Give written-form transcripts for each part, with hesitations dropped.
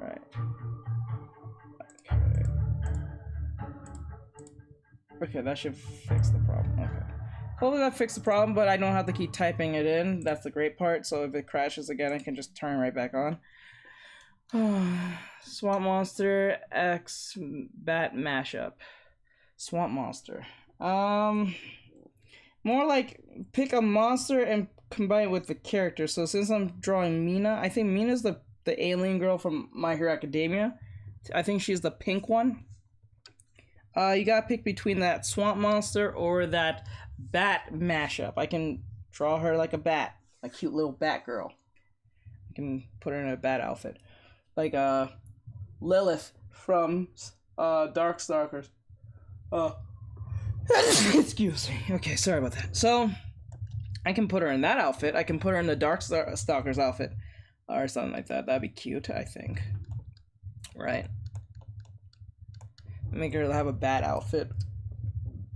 Right. Okay, that should fix the problem. Okay. Hopefully that fixed the problem, but I don't have to keep typing it in. That's the great part. So if it crashes again, I can just turn right back on. Swamp Monster X Bat Mashup. Swamp Monster. More like pick a monster and combine it with the character. So since I'm drawing Mina, I think Mina's the alien girl from My Hero Academia. I think she's the pink one. You gotta pick between that swamp monster or that bat mashup. I can draw her like a bat, a cute little bat girl. I can put her in a bat outfit, like Lilith from Darkstalkers. Excuse me. Okay, sorry about that. So I can put her in that outfit. I can put her in the Darkstalkers outfit, or something like that. That'd be cute, I think. Right. Make her have a bat outfit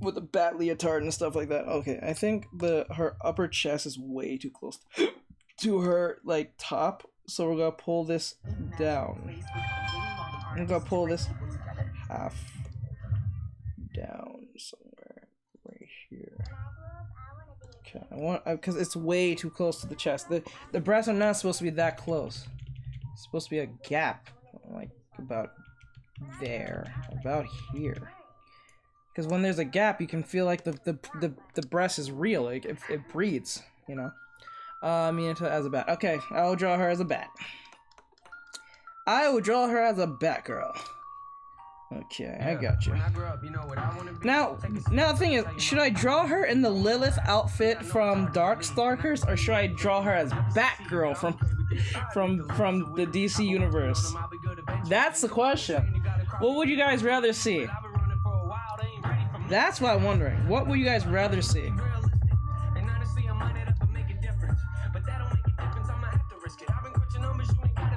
with a bat leotard and stuff like that. Okay, I think her upper chest is way too close to her like top, so we're gonna pull this down. I'm gonna pull this half down somewhere right here. Okay, I want because it's way too close to the chest. The breasts are not supposed to be that close. It's supposed to be a gap, like about there, about here, because when there's a gap you can feel like the breast is real, like it breathes, you know. Mineta as a bat. Okay, I will draw her as a bat. I will draw her as a bat girl. Okay, I got you. Now the thing is, should I draw her in the Lilith outfit from Darkstalkers, or should I draw her as Batgirl from the DC universe? That's the question. What would you guys rather see? That's what I'm wondering. What would you guys rather see?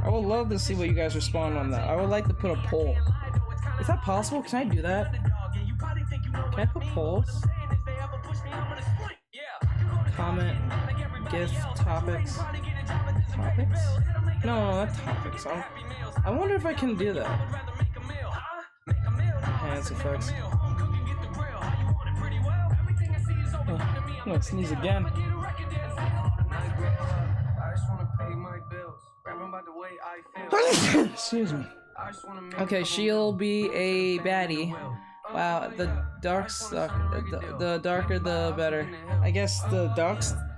I would love to see what you guys respond on that. I would like to put a poll. Is that possible? Can I do that? Can I put polls? Comment, GIF, topics. Topics? No, not topics. I wonder if I can do that. Hands effects. Oh, no, sneeze again. Excuse me. Okay, she'll be a baddie. Wow, the darker the better. I guess the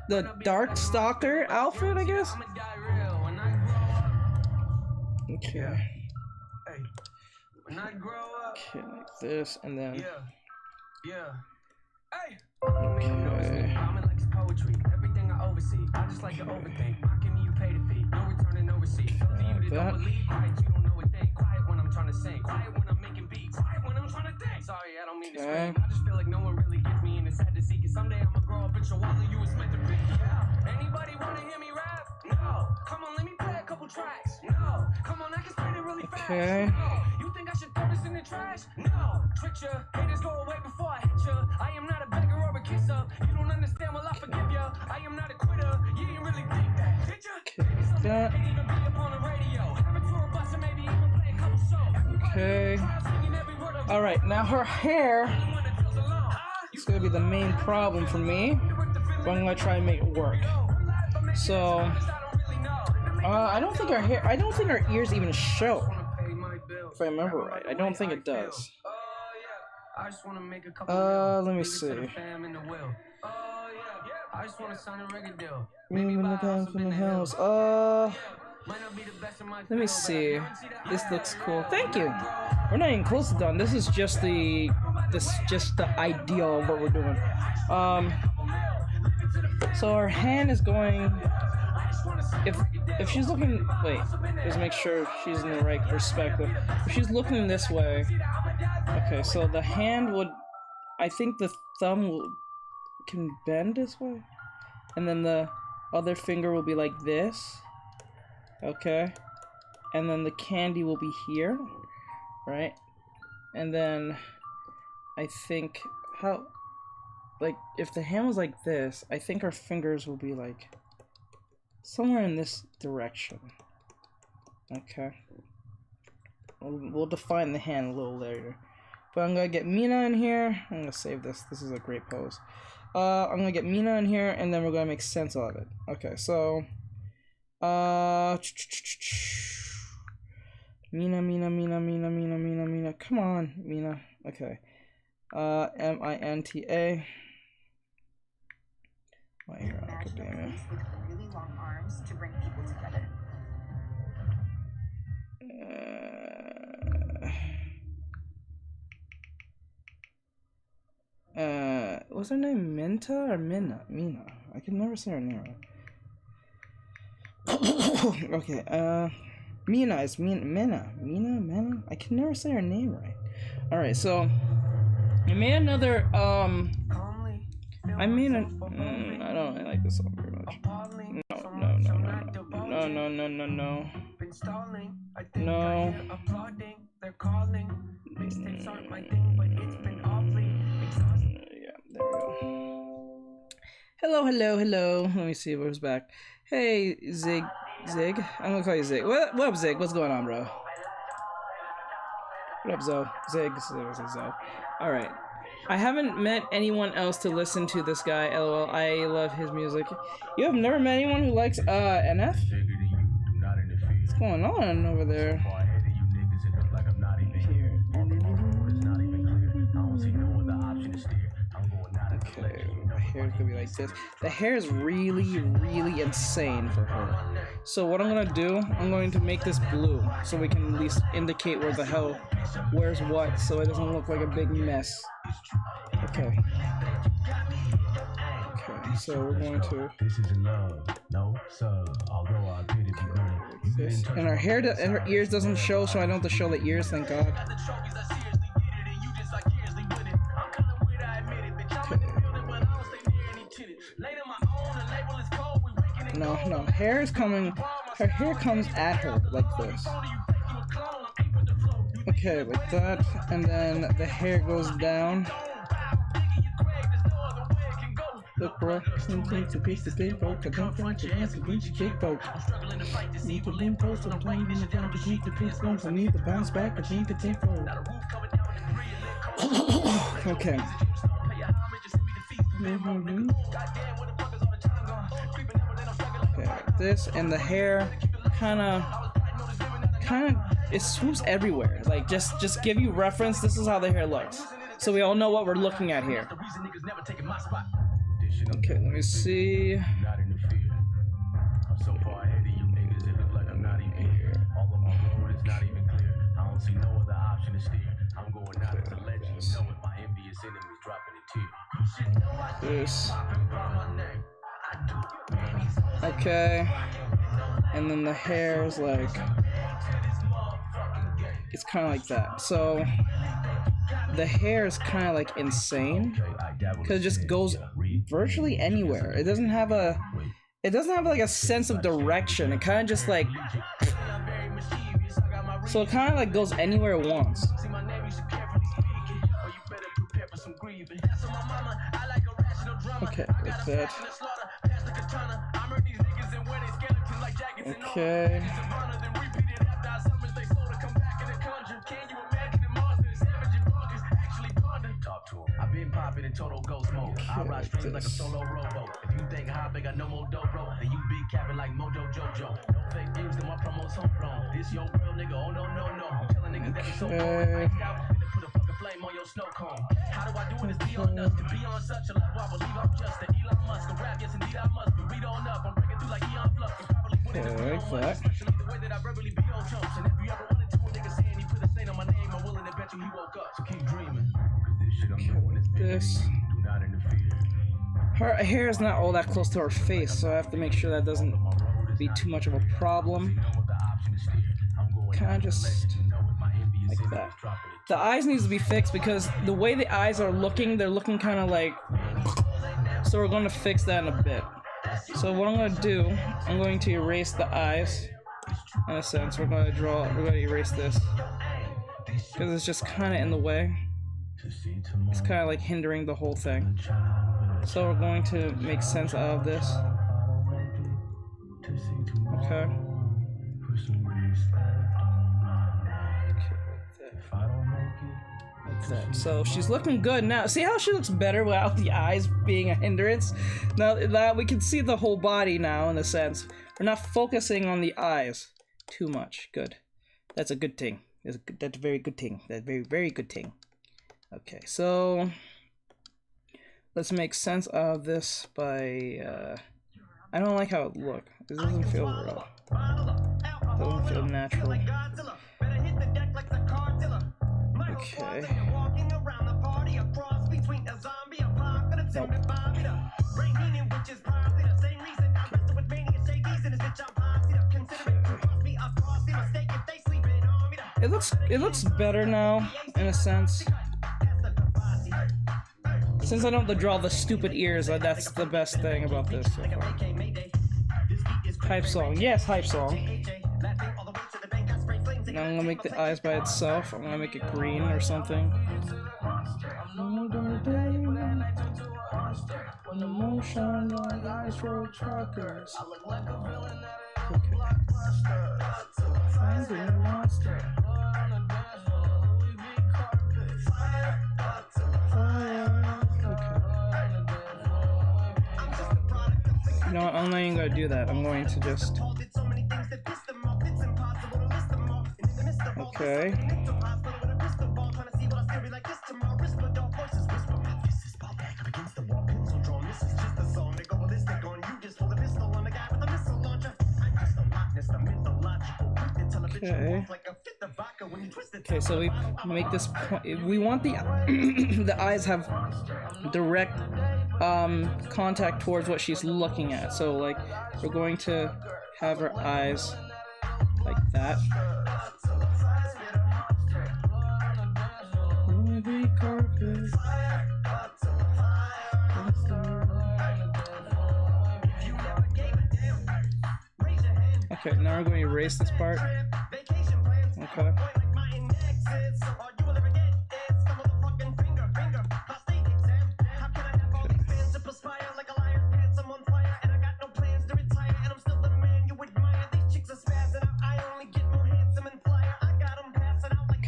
Darkstalker outfit, I guess? Okay. Okay, like this, and then... Okay. Like that. Sorry, I don't mean to scream. I just feel like no one really gets me, and it's sad to see. Cause someday I'ma grow up and show all of you it's meant to be. Anybody wanna hear me rap? No. Come on, let me play a couple tracks. No. Come on, I can spit it really fast. Okay. No. You think I should throw this in the trash? No. Twitch ya. Haters go away before I hit ya. I am not a beggar or a kisser. You don't understand, well I forgive ya. I am not a quitter. You didn't really think that, did ya? That. Okay. Alright, now her hair is gonna be the main problem for me, but I'm gonna try and make it work. So, I don't think her ears even show, if I remember right. I don't think it does. Let me see. Let me see. This looks cool. Thank you. We're not even close to done. This is just the idea of what we're doing. So our hand is going. If she's looking, wait, just make sure she's in the right perspective. If she's looking this way, okay. So the hand would, I think the thumb can bend this way, and then the other finger will be like this. Okay, and then the candy will be here, right? And then I think like if the hand was like this, I think our fingers will be like somewhere in this direction. Okay, We'll define the hand a little later. But I'm gonna get Mina in here. I'm gonna save this. This is a great pose. I'm gonna get Mina in here, and then we're gonna make sense of it. Okay, so Mina. Come on, Mina. Okay. M-I-N-T-A. My hero academia. With really long arms to bring people together. What's her name? Minta or Mina? Mina. I can never say her name right. Okay, Mina is Mina? I can never say her name right. Alright, so I made another, I don't really like this song very much. No. Yeah, there we go. Hello. Let me see who's back. Hey, Zig. I'm gonna call you Zig. What up, Zig? What's going on, bro? What up, Zoe? Zig. Zoe. Alright. I haven't met anyone else to listen to this guy, LOL. I love his music. You have never met anyone who likes, NF? What's going on over there? Okay, my hair's gonna be like this. The hair is really insane for her. So what I'm gonna do, I'm going to make this blue so we can at least indicate where the hell, where's what, so it doesn't look like a big mess. Okay, so we're going to this. And her hair and her ears doesn't show, so I don't have to show the ears, thank God. No, hair is coming. Her hair comes at her like this. Okay, like that, and then the hair goes down. Look, bro. Sometimes to piece the big folk. I don't want to dance to reach the big folk. Need to lean close. I'm playing in the down to keep the piece going. I need to bounce back. I need to take forward. Okay. Okay, like this, and the hair kind of it swoops everywhere. Like just give you reference. This is how the hair looks, so we all know what we're looking at here. Okay, let me see. This. Okay, and then the hair is like, it's kind of like that. So the hair is kind of like insane because it just goes virtually anywhere. It doesn't have like a sense of direction. It kind of just like, so it kind of like goes anywhere it wants. Okay, like that. Okay. I've been popping in total ghost mode. I ride strings like a solo rowboat. If you think high, big, I no more dope, bro. And you big capping like Mojo Jojo. No fake views, then my promos homegrown. This your real nigga, oh no. I'm telling niggas that it's so cold. Put a fucking flame on your snow cone. How do I do it? It's beyond us. To be on such a level, I believe I'm just an Elon Musk. A rap, yes indeed I must be. Read on up, I'm breaking through like Eon Flux. Probably winning especially the way that I verbally beat on chumps. And if you ever wanted to, a nigga saying he put a stain on my name, I'm willing to bet you he woke up. So keep dreaming. This. Her hair is not all that close to her face, so I have to make sure that doesn't be too much of a problem. Kind of just like that. The eyes needs to be fixed because the way the eyes are looking, they're looking kind of like. So we're going to fix that in a bit. So what I'm going to do, I'm going to erase the eyes. In a sense, we're going to erase this because it's just kind of in the way. It's kind of like hindering the whole thing. So we're going to make sense out of this. Okay. like that. So she's looking good now. See how she looks better without the eyes being a hindrance? Now that we can see the whole body now, in a sense. We're not focusing on the eyes too much. Good. That's a good thing. That's a very good thing. That's very, very good thing. Okay, so let's make sense of this by, I don't like how it looks. It doesn't feel real. It doesn't feel natural. Okay. Nope. It looks better now, in a sense. Since I don't have to draw the stupid ears, that's the best thing about this so far. Hype song. Yes, hype song. Now I'm gonna make the eyes by itself. I'm gonna make it green or something. You know what, I'm not even gonna do that. I'm going to just... Okay. Okay. Okay, so we make this point. We want the the eyes have direct contact towards what she's looking at. So like we're going to have her eyes like that. Okay, now we're going to erase this part. Okay.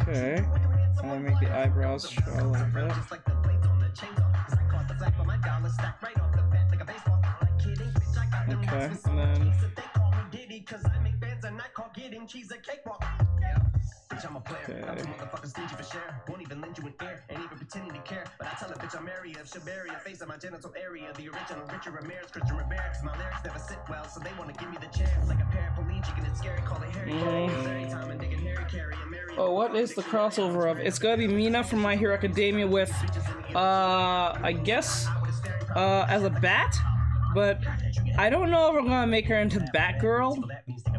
Okay. I'm gonna make the eyebrows show like that. Okay, and then... Oh, what is the crossover of? It's gonna be Mina from My Hero Academia with, I guess, as a bat? But I don't know if we're gonna make her into Batgirl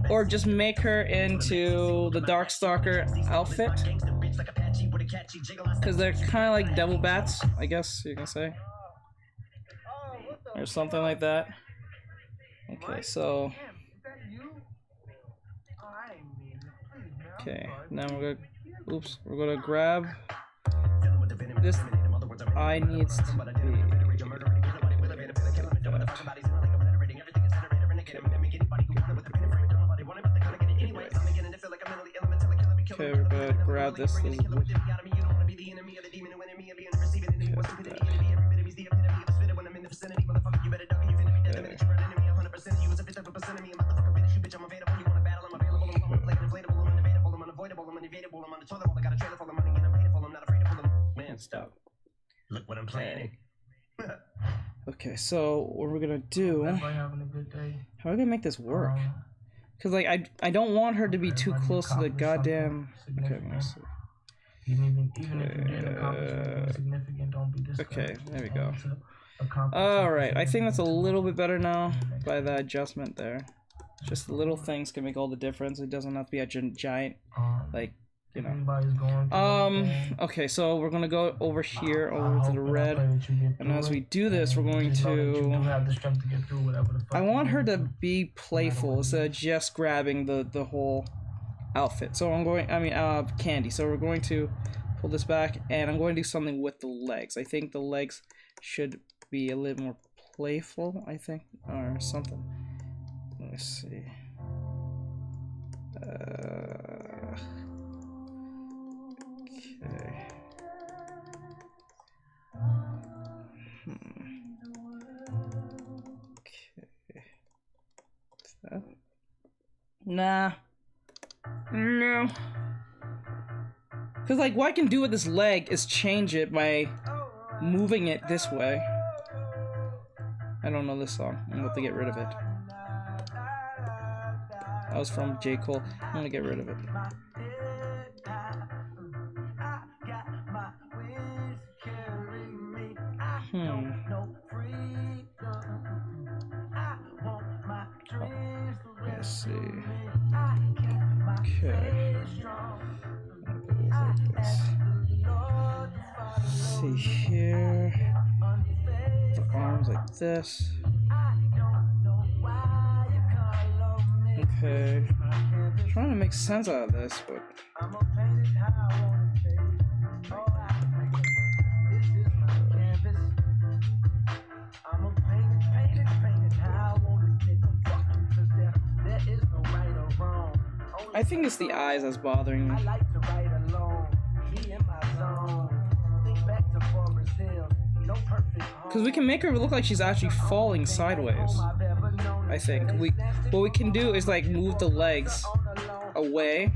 or just make her into the Darkstalker outfit. Because they're kind of like devil bats, I guess you can say. Or something like that. Okay, so... Okay, now we're gonna... Oops, we're gonna grab... This eye needs to be... Okay, we're gonna grab this. Stop. Look what I'm planning. Okay, so what we're gonna do? How are we gonna make this work? Because like I don't want her to be too close to the goddamn. Okay, let me see. Okay, there we go. Alright, I think that's a little bit better now by that adjustment there. Just the little things can make all the difference. It doesn't have to be a giant, like, you know. Okay, so we're gonna go over here, over to the red, and as we do this, we're going to... I want her to be playful instead of just grabbing the whole outfit. So I'm going, candy. So we're going to pull this back, and I'm going to do something with the legs. I think the legs should be a little more playful, I think, or something. Let me see. Okay. Nah. No. Because, like, what I can do with this leg is change it by moving it this way. I don't know this song. I'm about to get rid of it. That was from J. Cole. I'm gonna get rid of it. Let's see. Okay. Like this. See here. The arms like this. Okay. I'm trying to make sense out of this, but. I think it's the eyes that's bothering me. Because we can make her look like she's actually falling sideways. I think. What we can do is like move the legs away.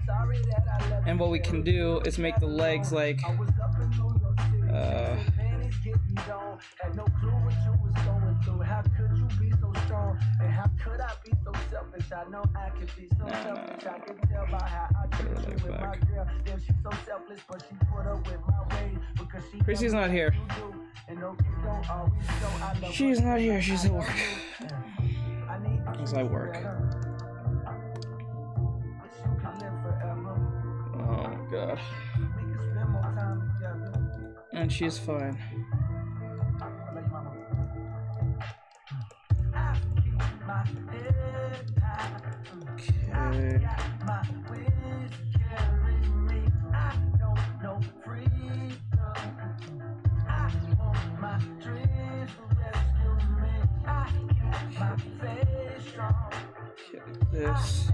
And what we can do is make the legs like had no clue what you was going through. How could you be so strong? And how could I be so selfish? I know I could be so selfish. I can tell by how I treat you with my girl. Damn, she's so selfless, but she put up with my way because she. Chrissy's not here. She's not here. She's at work. Because I work. Oh my god. And she's fine. Okay. This.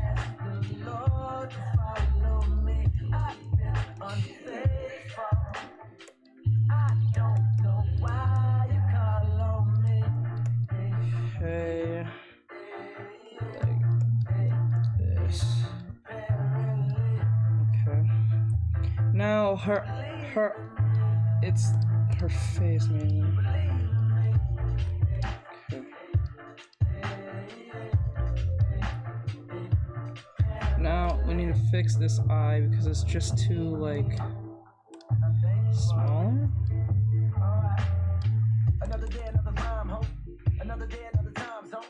Okay. Like this. Okay. Now it's her face, man. Okay. Now we need to fix this eye because it's just too like smaller. Another day, another time, ho. Another day, another time zone.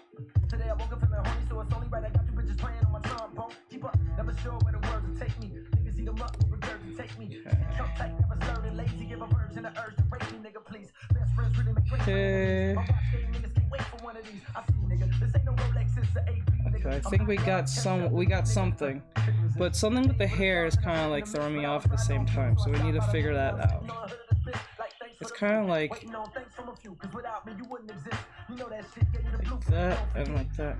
Today I woke up feeling horny, so it's only right I got you bitches playing on my trombone. Keep up, never sure where the words will take me. Niggas eat them up, regurgitate me. Trump tight, never slurred and lazy. Give a virgin the urge to rape me, nigga, please. Best friends really make great friends. My watch game niggas can't wait for one of these. I see, nigga, this ain't no Rolex, it's an AP. Okay, I think we got something. But something with the hair is kind of like throwing me off at the same time, so we need to figure that out. It's kind of like that and like that.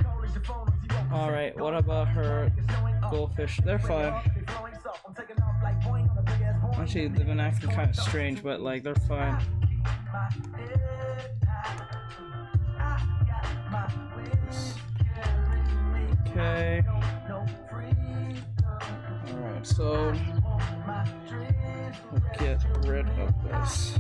Alright, what about her goldfish? They're fine. Actually, they've been acting kind of strange, but like, they're fine. Okay. Alright, so we'll get rid of this.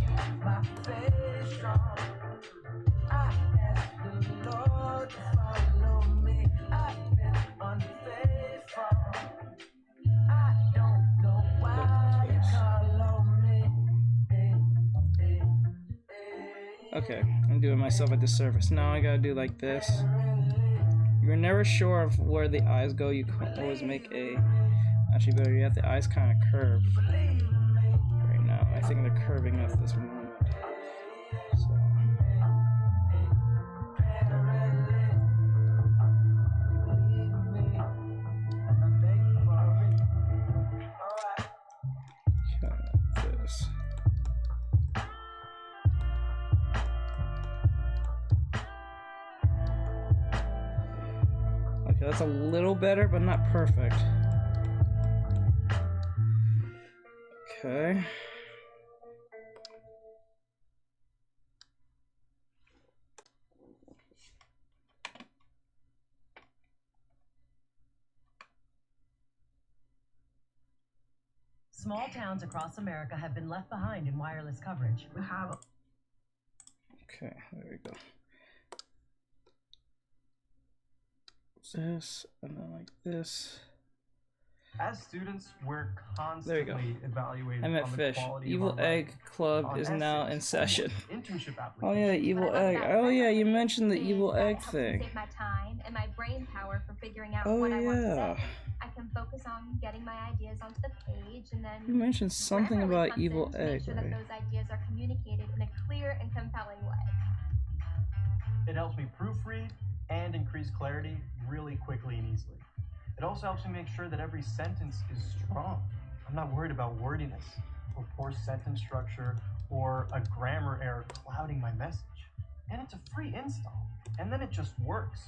Okay, I'm doing myself a disservice. Now I gotta do like this. You're never sure of where the eyes go. You can always make a... Actually, better yet, the eyes kind of curve. Right now, I think they're curving at this moment. So... Like this. Okay, that's a little better, but not perfect. Okay. Small towns across America have been left behind in wireless coverage. We have. Okay, there we go. This, and then like this. As students, we're There you go. constantly evaluated I met on the Fish. quality Evil of our Egg writing, Club on is now in essays, session. internship Oh yeah, applications. Evil Egg. Oh yeah, you mentioned the Evil Egg thing. Save my time and my brain power for figuring out Oh what I want to yeah. say. I can focus on getting my ideas onto the page, and then You mentioned something Grammarly about comes in Evil to make Egg, sure right? that those ideas are communicated in a clear and compelling way. It helps me proofread and increase clarity really quickly and easily. It also helps me make sure that every sentence is strong. I'm not worried about wordiness or poor sentence structure or a grammar error clouding my message. And it's a free install. And then it just works.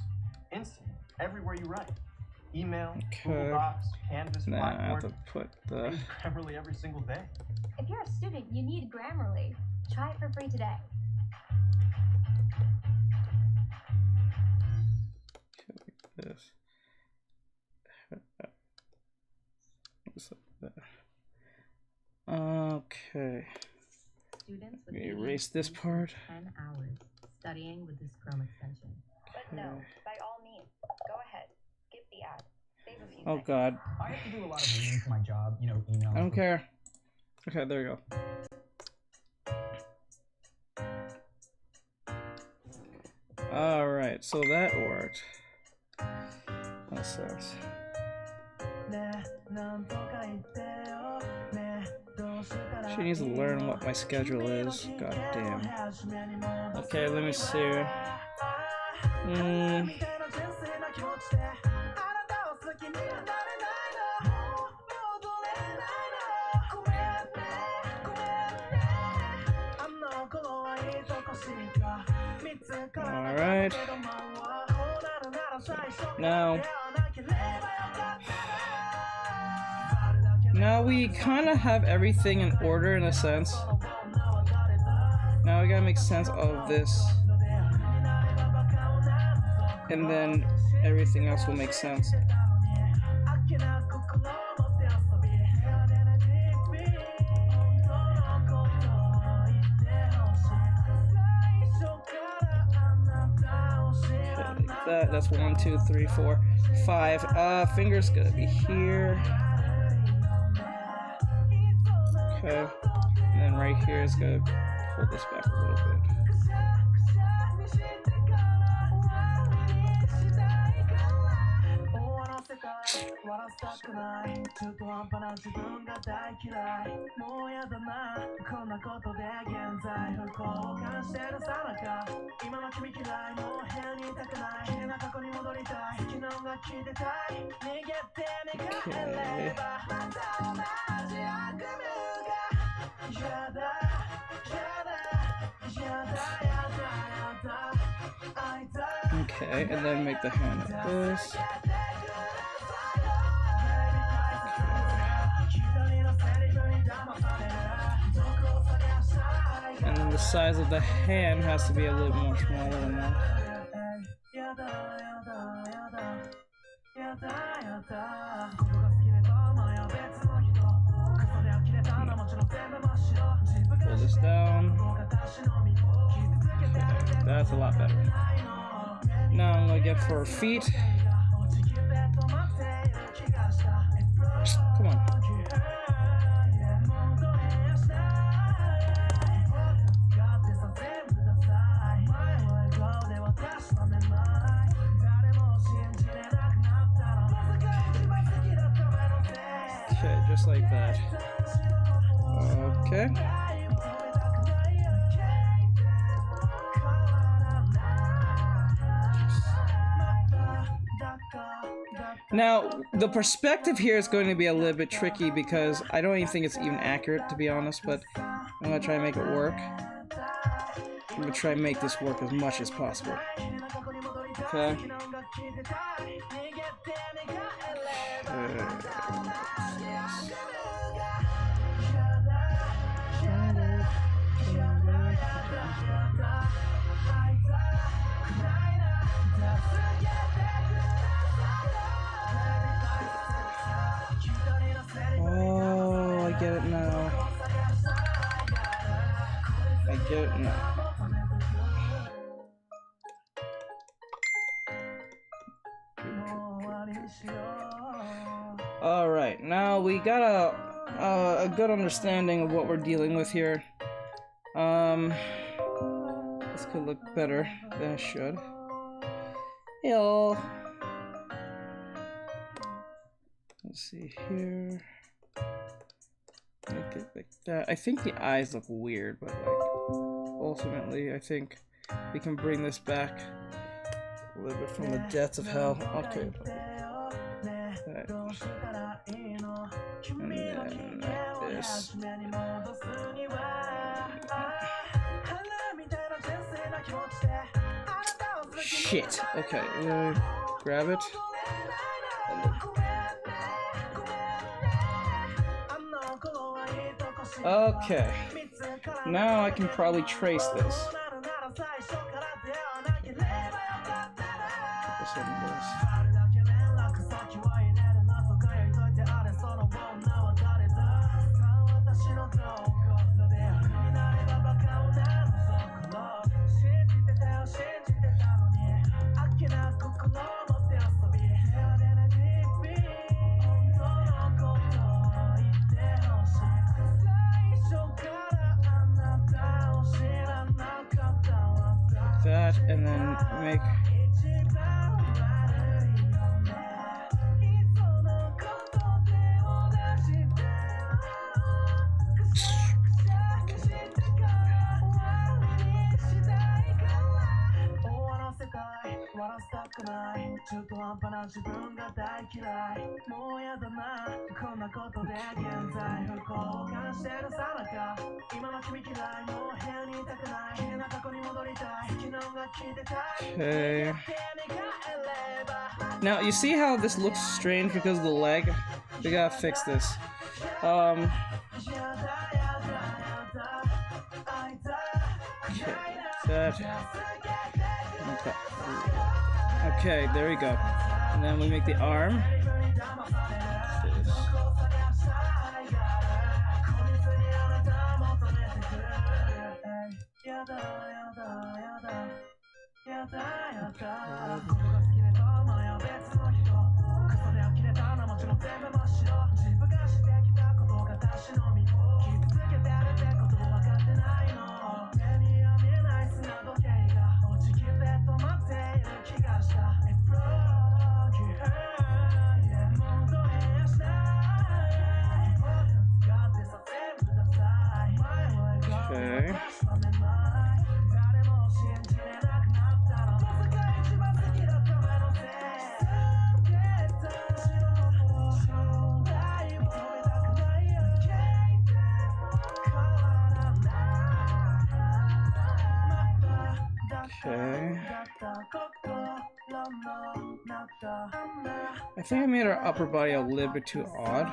Instantly, everywhere you write. Email, Google Docs, Canvas, Nah, I have Blackboard. to put I the. use Grammarly every single day. If you're a student, you need Grammarly. Try it for free today. This. Okay. Students Let me erase this part. 10 hours studying with this Chrome extension. But no, by all means, go ahead. Skip the ad. Save a few Oh seconds. god. I have to do a lot of reading for my job, you know, emails. I don't care. Okay, there you go. Alright, so that worked. That sense. She needs to learn what my schedule is. God damn. Okay, let me see. Alright. Now we kind of have everything in order in a sense. Now we gotta make sense of this. And then everything else will make sense. That's 1, 2, 3, 4, 5. Finger's gonna be here. Okay. And then right here is gonna pull this back a little bit. Okay, and then make the hand like this. And then the size of the hand has to be a little more smaller than that. Pull this down. Okay, that's a lot better. Now I'm gonna get for her feet. Come on. Okay, just like that. Okay. Now, the perspective here is going to be a little bit tricky because I don't even think it's even accurate, to be honest, but I'm going to try and make it work. I'm going to try and make this work as much as possible. Okay. Oh, I get it now. I get it now. Alright, now we got a good understanding of what we're dealing with here. This could look better than it should. Heyo. Let's see here. Make it like that. I think the eyes look weird, but like ultimately I think we can bring this back a little bit from the depths of hell. Okay. Right. And then like this. Shit. Okay, grab it. Okay. Now I can probably trace this. That, and then make okay. Now you see how this looks strange because of the leg? We gotta fix this. Okay, that. Okay, there we go. And then we make the arm. Okay. Okay. I think I made our upper body a little bit too odd.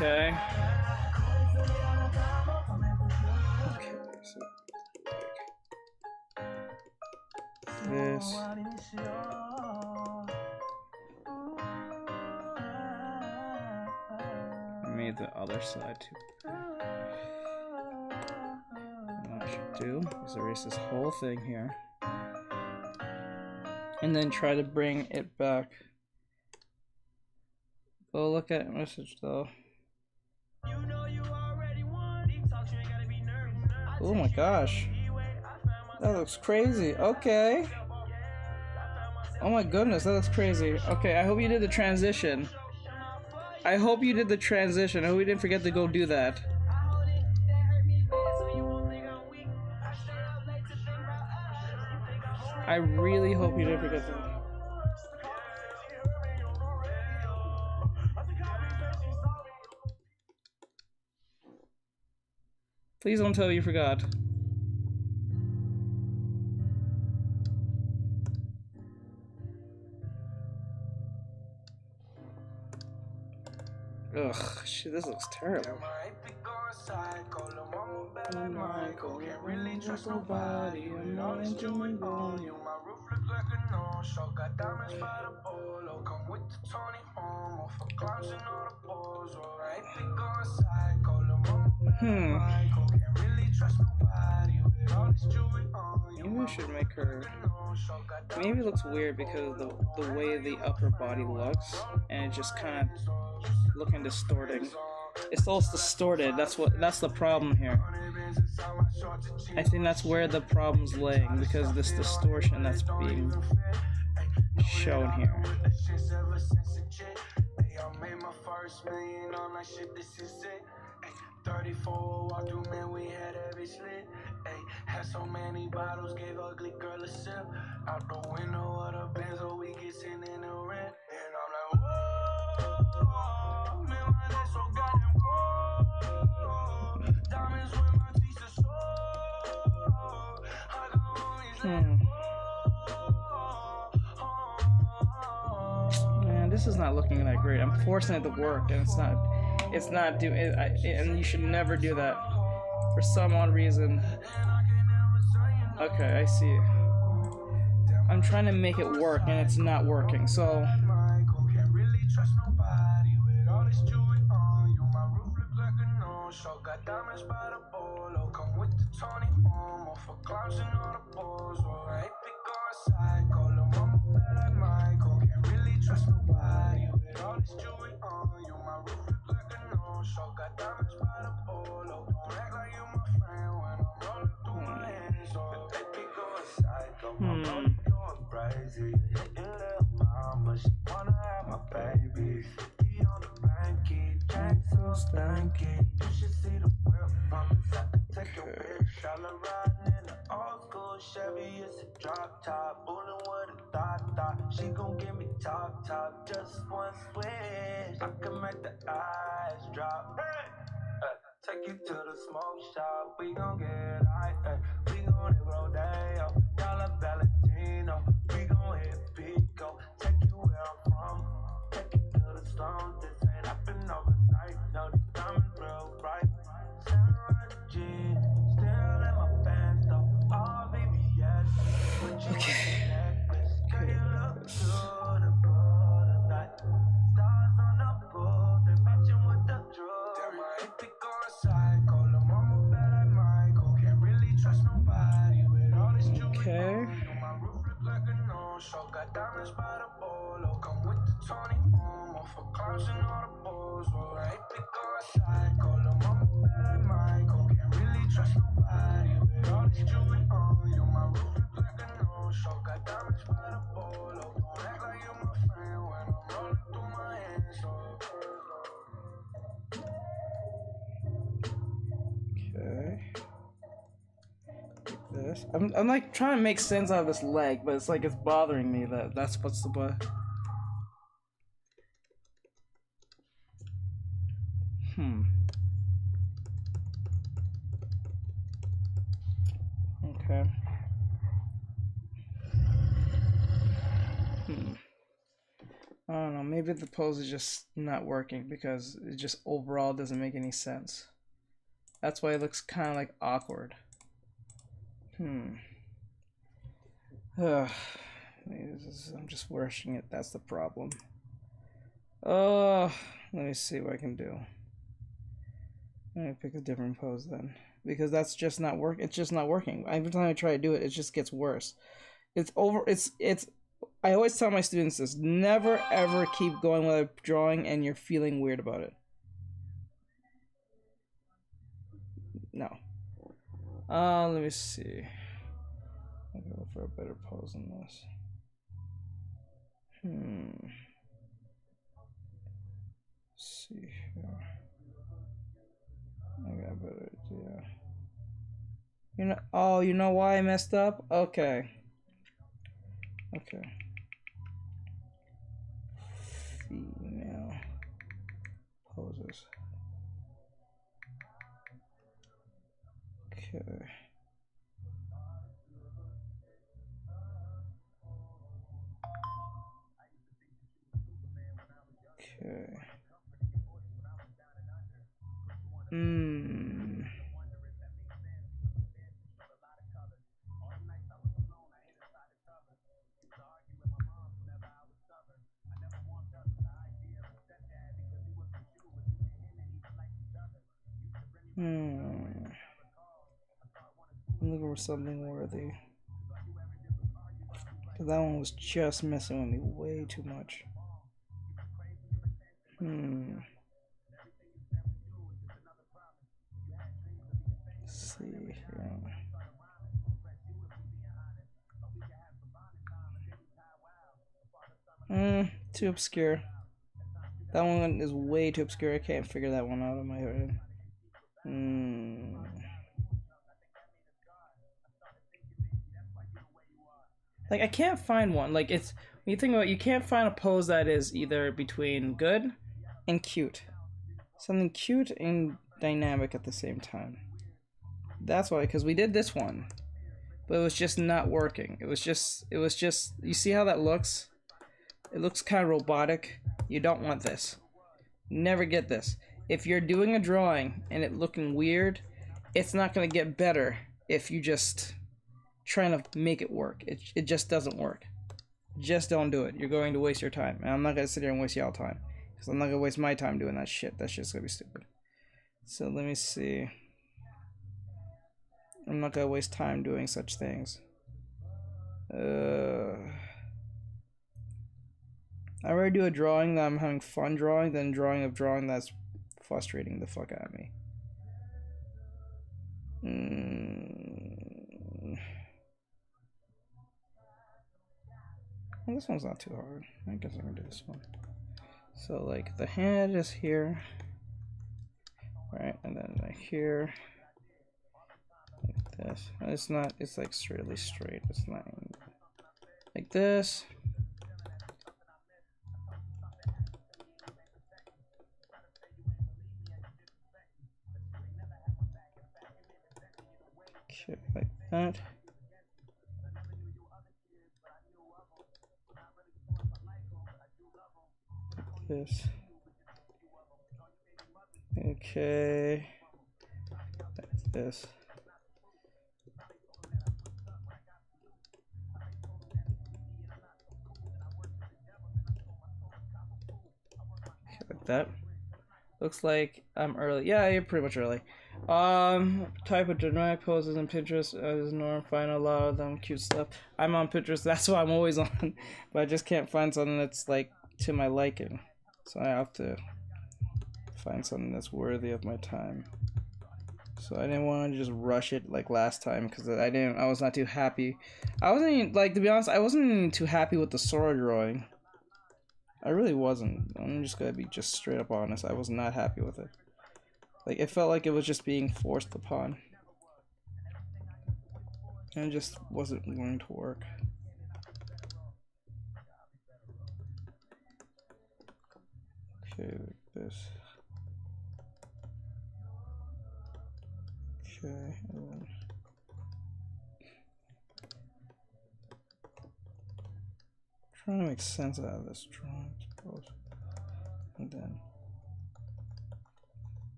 Okay. Okay, so like this. I made the other side too. What I should do is erase this whole thing here. And then try to bring it back. Go look at message though. Oh my gosh. That looks crazy. Okay. Oh my goodness, that looks crazy. Okay, I hope you did the transition. I hope you did the transition. I hope you didn't forget to go do that. I really hope you didn't forget to. Please don't tell me you forgot. Ugh, shit, this looks terrible. Michael, can't really trust nobody. I'm not enjoying on you. My roof look like a no-show. Got diamonds by the polo. Come with the Tony Homo for clowns and all the balls. Alright, be going psycho. Michael, can't really trust nobody. With all this jewelry on you. Maybe we should make her. Maybe it looks weird because of the way the upper body looks, and it just kind of looking distorting. It's all distorted. That's the problem here. I think that's where the problem's laying, because of this distortion that's being shown here. 34 walk through, man, we had every slit. Ay, had so many bottles, gave ugly girl a sip. Out the window of the Benz, so we get sent in the rent. And I'm like, whoa, man, why they so goddamn cold? Diamonds with my teeth are so. I can only man, this is not looking that great. I'm forcing it to work, and it's not doing it, and you should never do that for some odd reason. Okay, I see. I'm trying to make it work, and it's not working, so got diamonds by the polo. Come with the Tony Homo for clowns and all the balls. Alright, pick on psycho. Lil' mama bad like Michael. Can't really trust nobody with all this jewelry on you. My roof look like a no-show. Got diamonds by the polo. Don't act like you my friend when I'm rolling through my hands. So they be going psycho. My brother going crazy. Your little mama, she wanna have my baby. 50 on the banky, chain so stanky. You should see the whip from the side to take your bitch. All riding in the old school Chevy, it's a drop top. Bullin' with a thought. She gon' give me top, just one switch. I can make the eyes drop. Take you to the smoke shop, we gon' get high. We gon' hit Rodeo, Dollar Valentino. We gon' hit Pico, take you where I'm from. Take you to the stone, this ain't happen overnight. No, the diamonds real bright. Samurai jeans, still in my pants though. All VVS, put you in the necklace. Girl, you look good tonight. Stars on the roof, they matching with the jewelry. Damn, I ain't pick on psycho. Lil' mama bad like Michael. Can't really trust nobody with all this jewelry on you. My roof look like a no-show. Got diamonds by the polo. Come with the Tony Homo for clowns and all the balls. Alright, pick on psycho. Lil' mama bad like Michael. Can't really trust nobody with all this jewelry on you. My roof look like a no-show. Got diamonds by the polo. Don't act like you my friend when I'm rolling through my hands. Okay. Like this. I'm like trying to make sense out of this leg, but it's like it's bothering me that's what's the butt. Okay. I don't know, maybe the pose is just not working because it just overall doesn't make any sense. That's why it looks kind of like awkward. I'm just rushing it, that's the problem. Let me see what I can do. Let me pick a different pose then, because that's just not work. It's just not working. Every time I try to do it, it just gets worse. It's over. It's. I always tell my students this: never ever keep going with a drawing and you're feeling weird about it. No. Let me see. I'll go for a better pose than this. Let's see here. I got a better idea. You know, oh, you know why I messed up? Okay. Female poses. Okay. Okay. Hmm. I'm looking for something worthy. That one was just messing with me way too much. Let's see here. Too obscure. That one is way too obscure. I can't figure that one out in my head. Like, I can't find one. Like, it's when you think about it, you can't find a pose that is either between good and cute. Something cute and dynamic at the same time. That's why, because we did this one, but it was just not working. It was just, you see how that looks? It looks kind of robotic. You don't want this. Never get this. If you're doing a drawing and it looking weird, it's not going to get better if you just trying to make it work. It just doesn't work. Just don't do it. You're going to waste your time. And I'm not going to sit here and waste y'all time. Because I'm not going to waste my time doing that shit. That shit's going to be stupid. So let me see. I'm not going to waste time doing such things. I'd rather do a drawing that I'm having fun drawing than drawing that's frustrating the fuck out of me. Well, this one's not too hard. I guess I can do this one. So like the hand is here, right, and then like here, like this. It's not. It's like really straight. It's not like this. Okay, like that. Like this. Okay. Like this. Okay, like that. Looks like I'm early. Yeah, you're pretty much early. Type of dramatic poses in Pinterest as norm. Find a lot of them cute stuff. I'm on Pinterest. That's why I'm always on, but I just can't find something that's like to my liking. So I have to find something that's worthy of my time. So I didn't want to just rush it like last time because I was not too happy. I wasn't even, like, to be honest, I wasn't even too happy with the Sora drawing. I really wasn't. I'm just gonna be just straight up honest. I was not happy with it. Like, it felt like it was just being forced upon. And it just wasn't going to work. Okay, like this. Okay, and then trying to make sense out of this drawing, I suppose. And then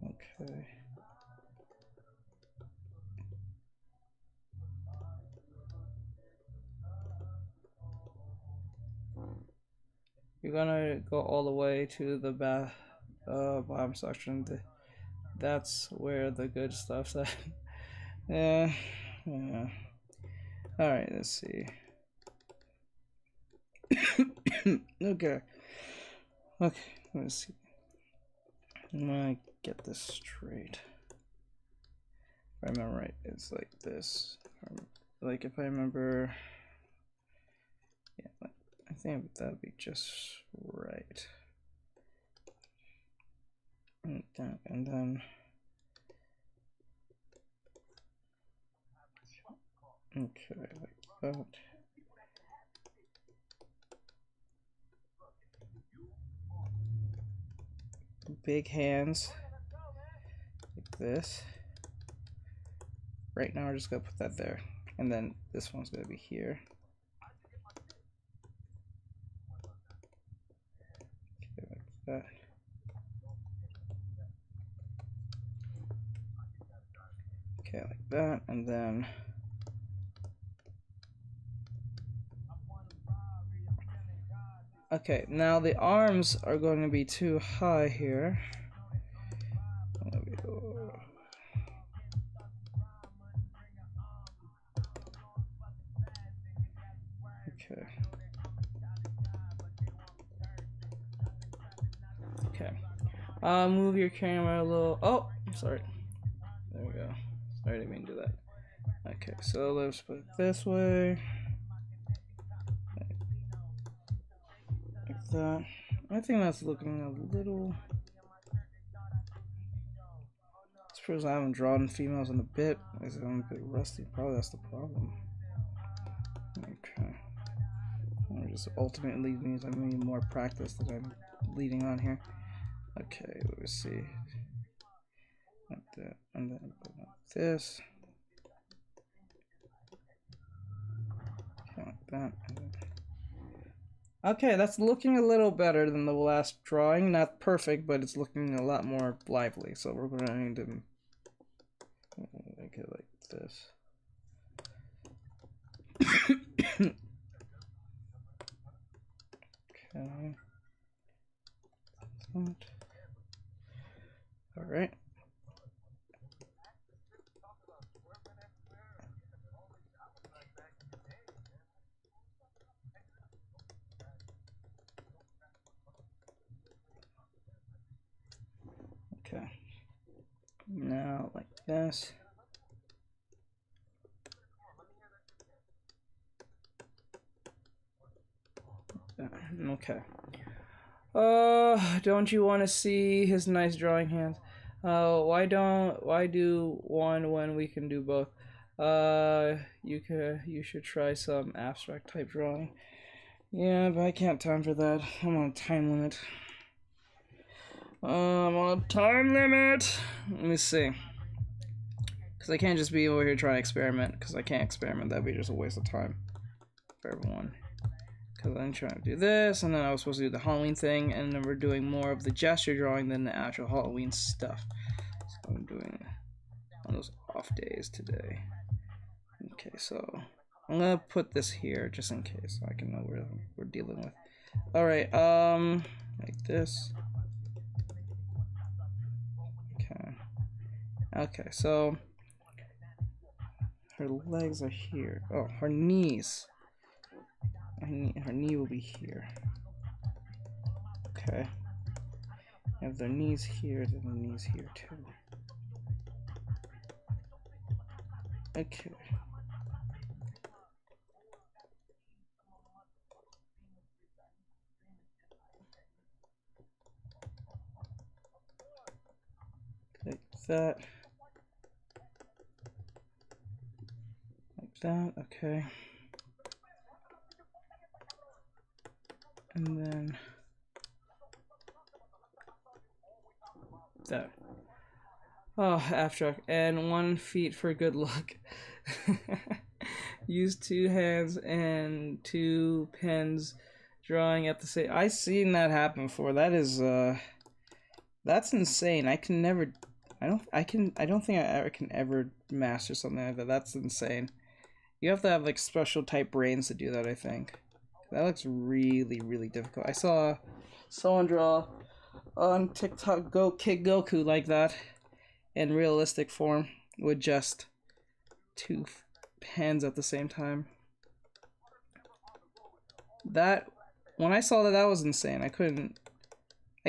okay. You're gonna go all the way to the bottom section. That's where the good stuff's at. Yeah. Alright, let's see. Okay. Okay, let's see. I'm gonna get this straight. If I remember right, it's like this. Like, if I remember. Yeah, I think that'd be just right. And then. Okay, like that. big hands like this. Right now we're just gonna put that there, and then this one's gonna be here. Okay, like that. Okay, like that, and then okay, now the arms are going to be too high here. Okay. Okay. Move your camera a little. Oh, sorry. There we go. Sorry, I didn't mean to do that. Okay, so let's put it this way. Like that. I think that's looking a little. This proves I haven't drawn females in a bit. Is it a bit rusty? Probably that's the problem. Okay. Or just ultimately means I'm needing more practice that I'm leading on here. Okay, let's see. Like that, and then like this. Okay, like that. And then... Okay, that's looking a little better than the last drawing. Not perfect, but it's looking a lot more lively. So we're going to need to make it like this. Okay. All right. Okay. Now like this. Okay. Don't you want to see his nice drawing hands? Why do one when we can do both? You should try some abstract type drawing. Yeah, but I can't time for that. I'm on a time limit. I'm on a time limit. Let me see. Because I can't just be over here trying to experiment. Because I can't experiment. That'd be just a waste of time for everyone. Because I'm trying to do this, and then I was supposed to do the Halloween thing, and then we're doing more of the gesture drawing than the actual Halloween stuff. So I'm doing on those off days today. Okay, so I'm gonna put this here just in case, so I can know what we're dealing with. All right, like this. Okay. Okay, so her legs are here. Oh, her knees. Her knee will be here. Okay. If their knees here, then the knees here too. Okay. Like that. Like that, okay. And then that. Oh, abstract. And 1 feet for good luck. Use 2 hands and 2 pens drawing at the same. I've seen that happen before. That is that's insane. I can never I don't think I ever can ever master something like that. That's insane. You have to have like special type brains to do that, I think. That looks really, really difficult. I saw someone draw on TikTok Kid Goku like that in realistic form with just 2 hands at the same time. That, when I saw that, that was insane. I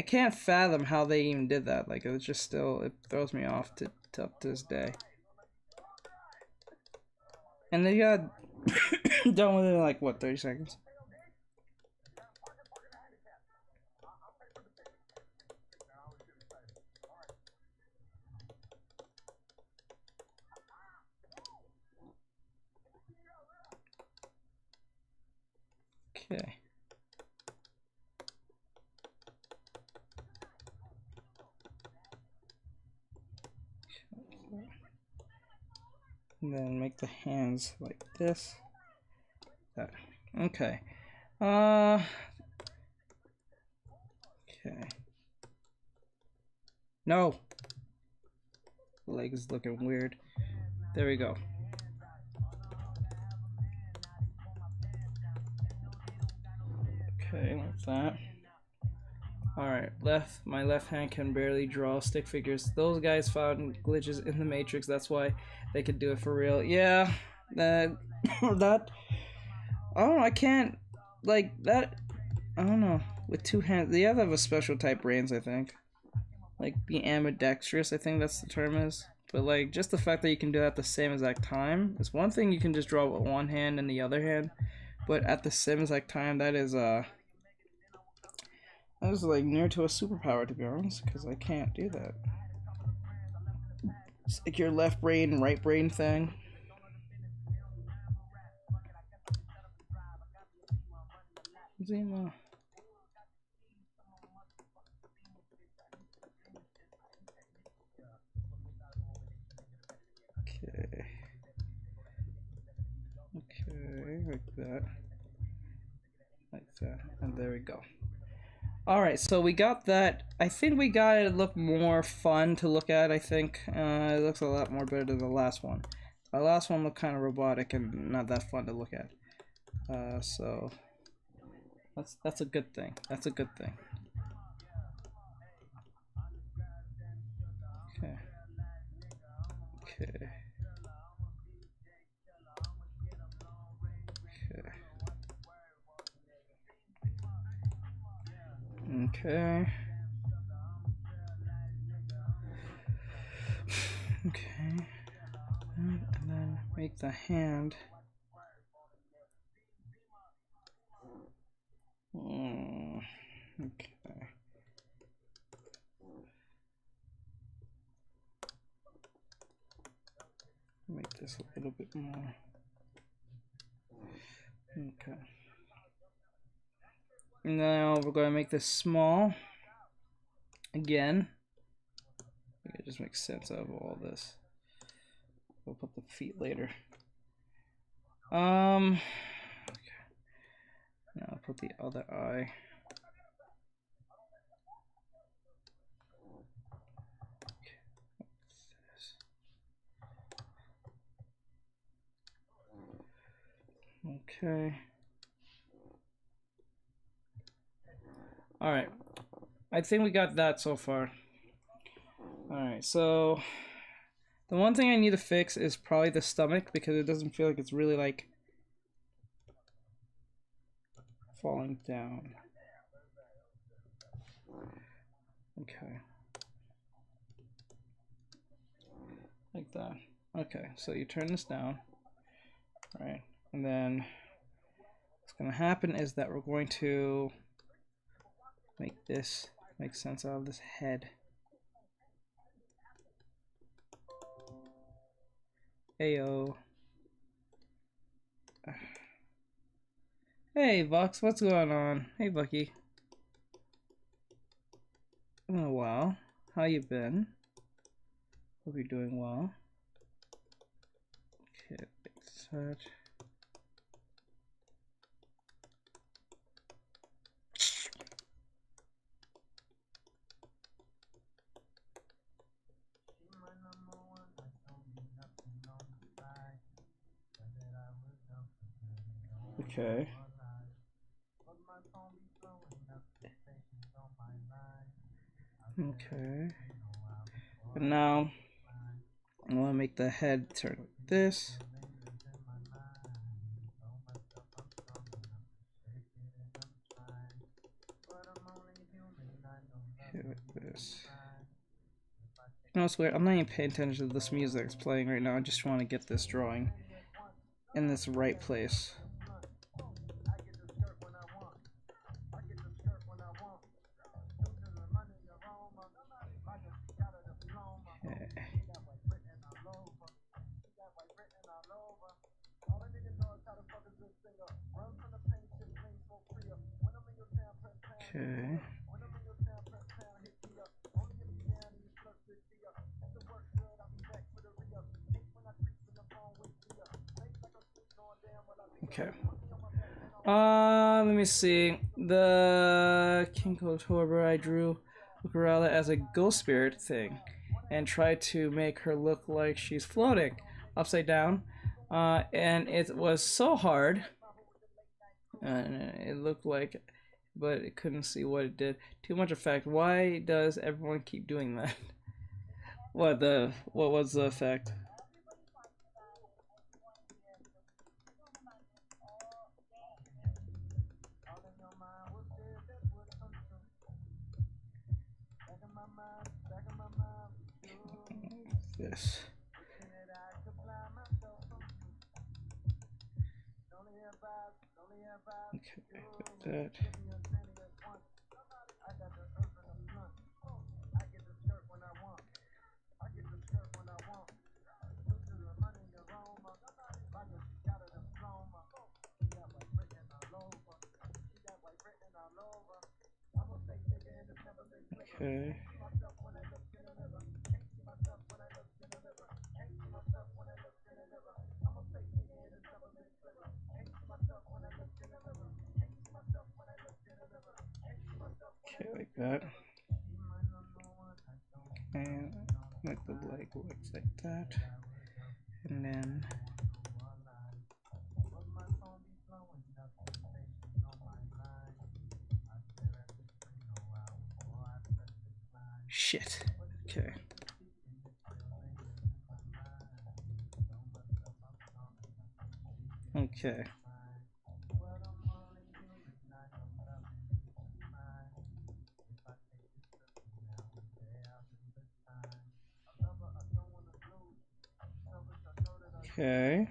can't fathom how they even did that. Like, it's just still, it throws me off up to this day. And they got done with it in like, what, 30 seconds? Okay. And then make the hands like this. That. Okay. Okay. No. Leg is looking weird. There we go. Okay, like that. Alright, my left hand can barely draw stick figures. Those guys found glitches in the Matrix, that's why they could do it for real. Yeah, that, that, I don't know, I can't, like, that, I don't know, with two hands, they have to have a special type brains, I think. Like, be ambidextrous, I think that's the term is. But, like, just the fact that you can do that at the same exact time, it's one thing you can just draw with one hand and the other hand, but at the same exact time, that is like near to a superpower, to be honest, because I can't do that. It's like your left brain, right brain thing. Zima. Okay. Okay, like that. Like that. And there we go. Alright, so we got that. I think we got it to look more fun to look at, I think. It looks a lot more better than the last one. The last one looked kind of robotic and not that fun to look at. So that's a good thing. That's a good thing. Okay. Okay. Okay. Okay. And then make the hand. Okay. Make this a little bit more. Okay. Now we're going to make this small. Again. I think it just makes sense of all this. We'll put the feet later. Okay. Now I'll put the other eye. Okay. Alright. I think we got that so far. Alright, so the one thing I need to fix is probably the stomach, because it doesn't feel like it's really like falling down. Okay. Like that. Okay, so you turn this down. Right, and then what's going to happen is that we're going to make this make sense out of this head. Ayo. Hey Vox, what's going on? Hey Bucky. Oh wow, how you been? Hope you're doing well. Okay, fix that. Okay. Okay. And now I want to make the head turn like this. Okay, like this. You know what's weird? I'm not even paying attention to this music that's playing right now. I just want to get this drawing in this right place. Okay. Okay. Let me see. The King Kotober, I drew Lucarella as a ghost spirit thing and tried to make her look like she's floating upside down. And it was so hard. And it looked like, but it couldn't see what it did. Too much effect. Why does everyone keep doing that? What was the effect? This. Okay, like that. Okay. Okay, like that. And make the leg looks like that. And then shit. Okay. Okay. Okay.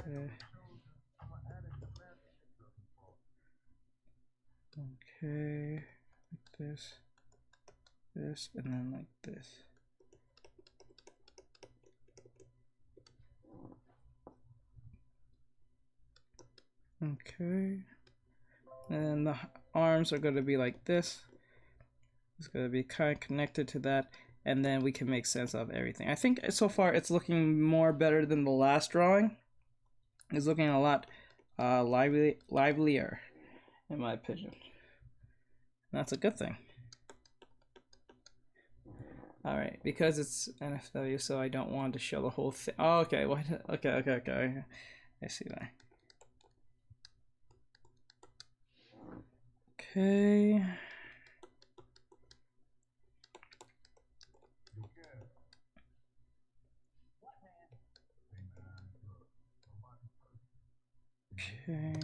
Okay. Okay. Like this. This, and then like this. Okay. And the arms are going to be like this. It's going to be kind of connected to that, and then we can make sense of everything. I think so far it's looking more better than the last drawing. It's looking a lot livelier, in my opinion. That's a good thing. Alright, because it's NFW, so I don't want to show the whole thing. Oh, okay, what? Okay. I see that. Okay. Okay.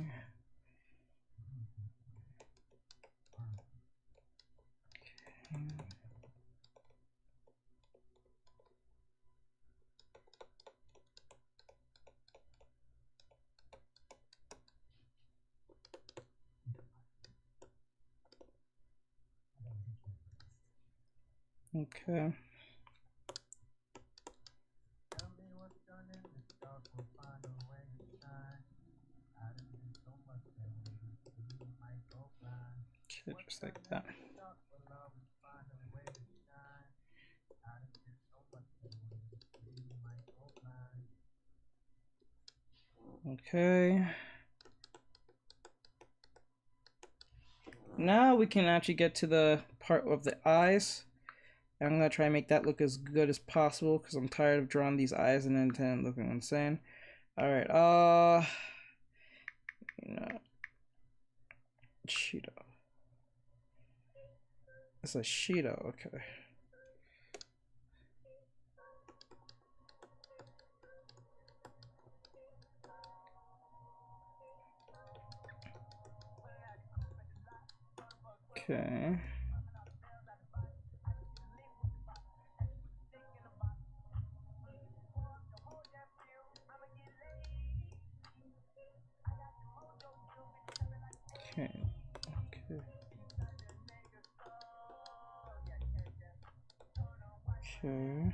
Okay. Okay, just like that. Okay. Now we can actually get to the part of the eyes. I'm gonna try and make that look as good as possible because I'm tired of drawing these eyes and then looking insane. Alright, Cheeto. It's a Cheeto, okay. Okay. Okay. Okay. Okay.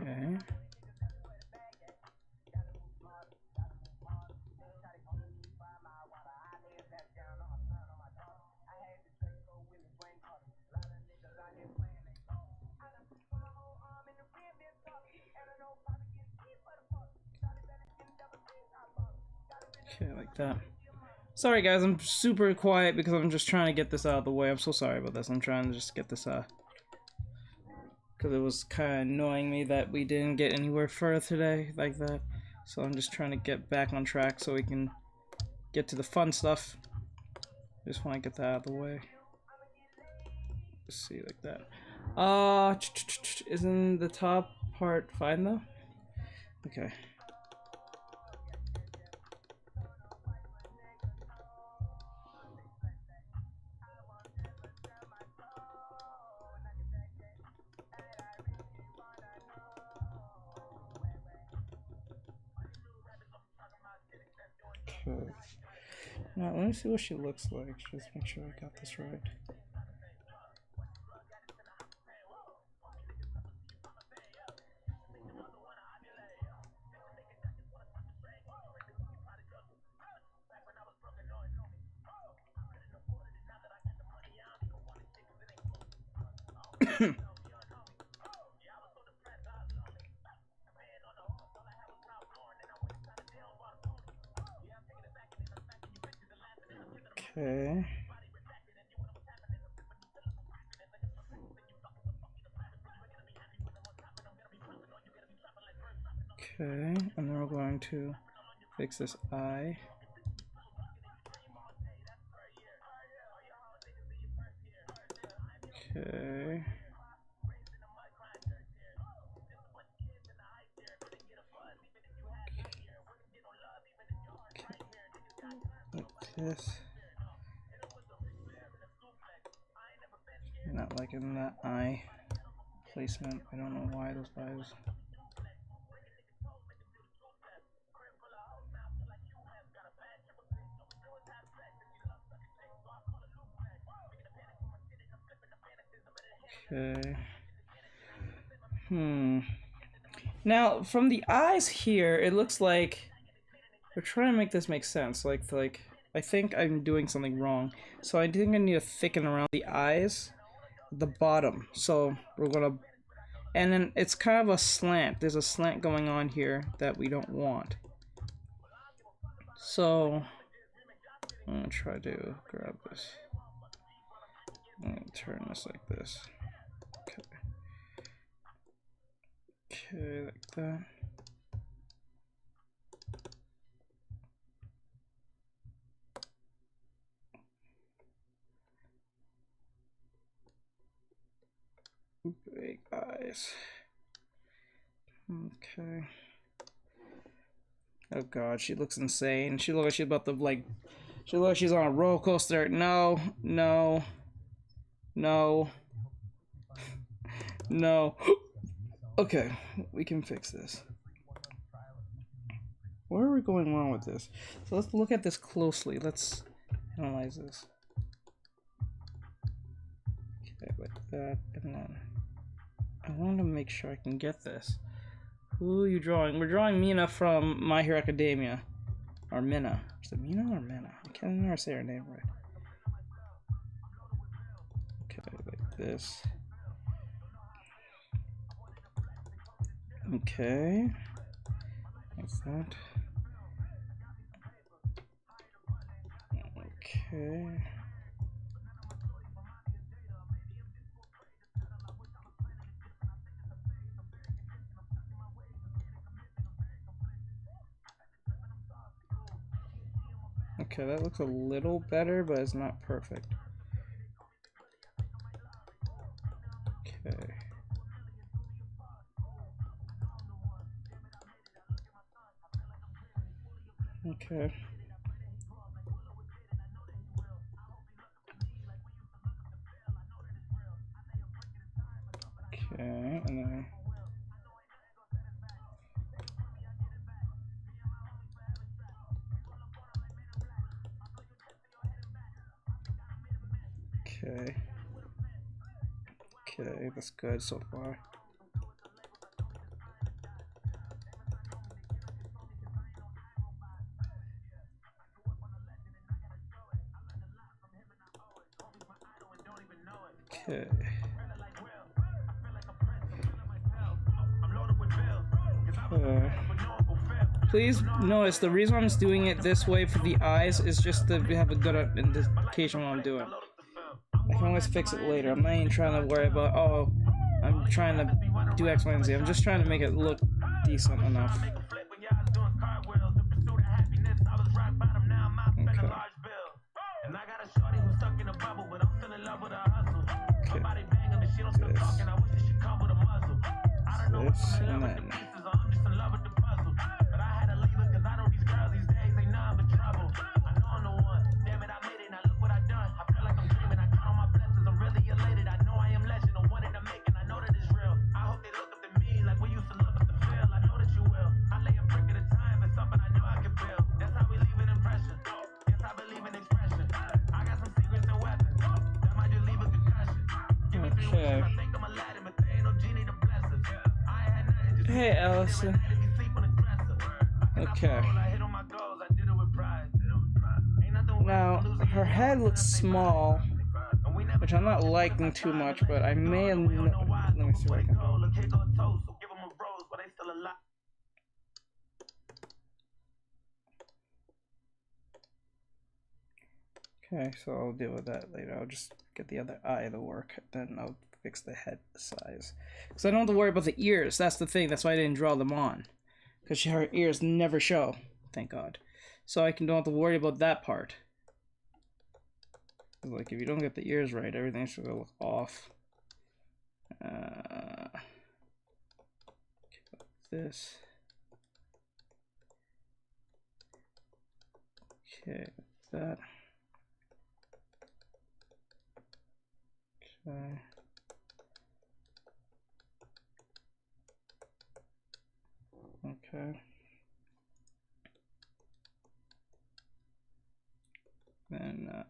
Okay. Okay, like that. Sorry guys, I'm super quiet because I'm just trying to get this out of the way. I'm so sorry about this. I'm trying to just get this out. Because it was kind of annoying me that we didn't get anywhere further today like that. So I'm just trying to get back on track so we can get to the fun stuff. Just want to get that out of the way. Let's see, like that. Isn't the top part fine though? Okay. Okay. Now let me see what she looks like. Just make sure I got this right. Okay. Okay, and then we're going to fix this eye. Okay. Like this. Not liking that eye placement. I don't know why those eyes. Okay. Now, from the eyes here, it looks like we're trying to make this make sense. Like I think I'm doing something wrong. So I think I need to thicken around the eyes, the bottom. So we're gonna, and then it's kind of a slant. There's a slant going on here that we don't want. So I'm gonna try to grab this. I'm gonna turn this like this. Okay. Okay, like that. Big eyes. Okay. Oh god, she looks insane. She looks like she's about to like. She looks like she's on a roller coaster. No, no, no, no. Okay, we can fix this. Where are we going wrong with this? So let's look at this closely. Let's analyze this. Okay, like that, and then I want to make sure I can get this. Who are you drawing? We're drawing Mina from My Hero Academia. Or Minna. Is it Mina or Minna? I can't never say her name right. Okay, like this. Okay. Like that. Okay. Okay, that looks a little better, but it's not perfect. Okay. Okay. Okay, and then okay. Okay, that's good so far. Please notice the reason I'm doing it this way for the eyes is just to have a good indication what I'm doing. I can always fix it later. I'm not even trying to worry about, oh, I'm trying to do X, Y, and Z. I'm just trying to make it look decent enough. Okay. This and then. Okay. Hey, Allison. Okay. Now, her head looks small, which I'm not liking too much, but I may have... Let me see what I can do. Okay, so I'll deal with that later. I'll just get the other eye to work, then I'll fix the head size. Because I don't have to worry about the ears. That's the thing. That's why I didn't draw them on. Because her ears never show. Thank God. So I don't have to worry about that part. Like, if you don't get the ears right, everything's going to look off. This. Okay, that. Okay. Okay. Then,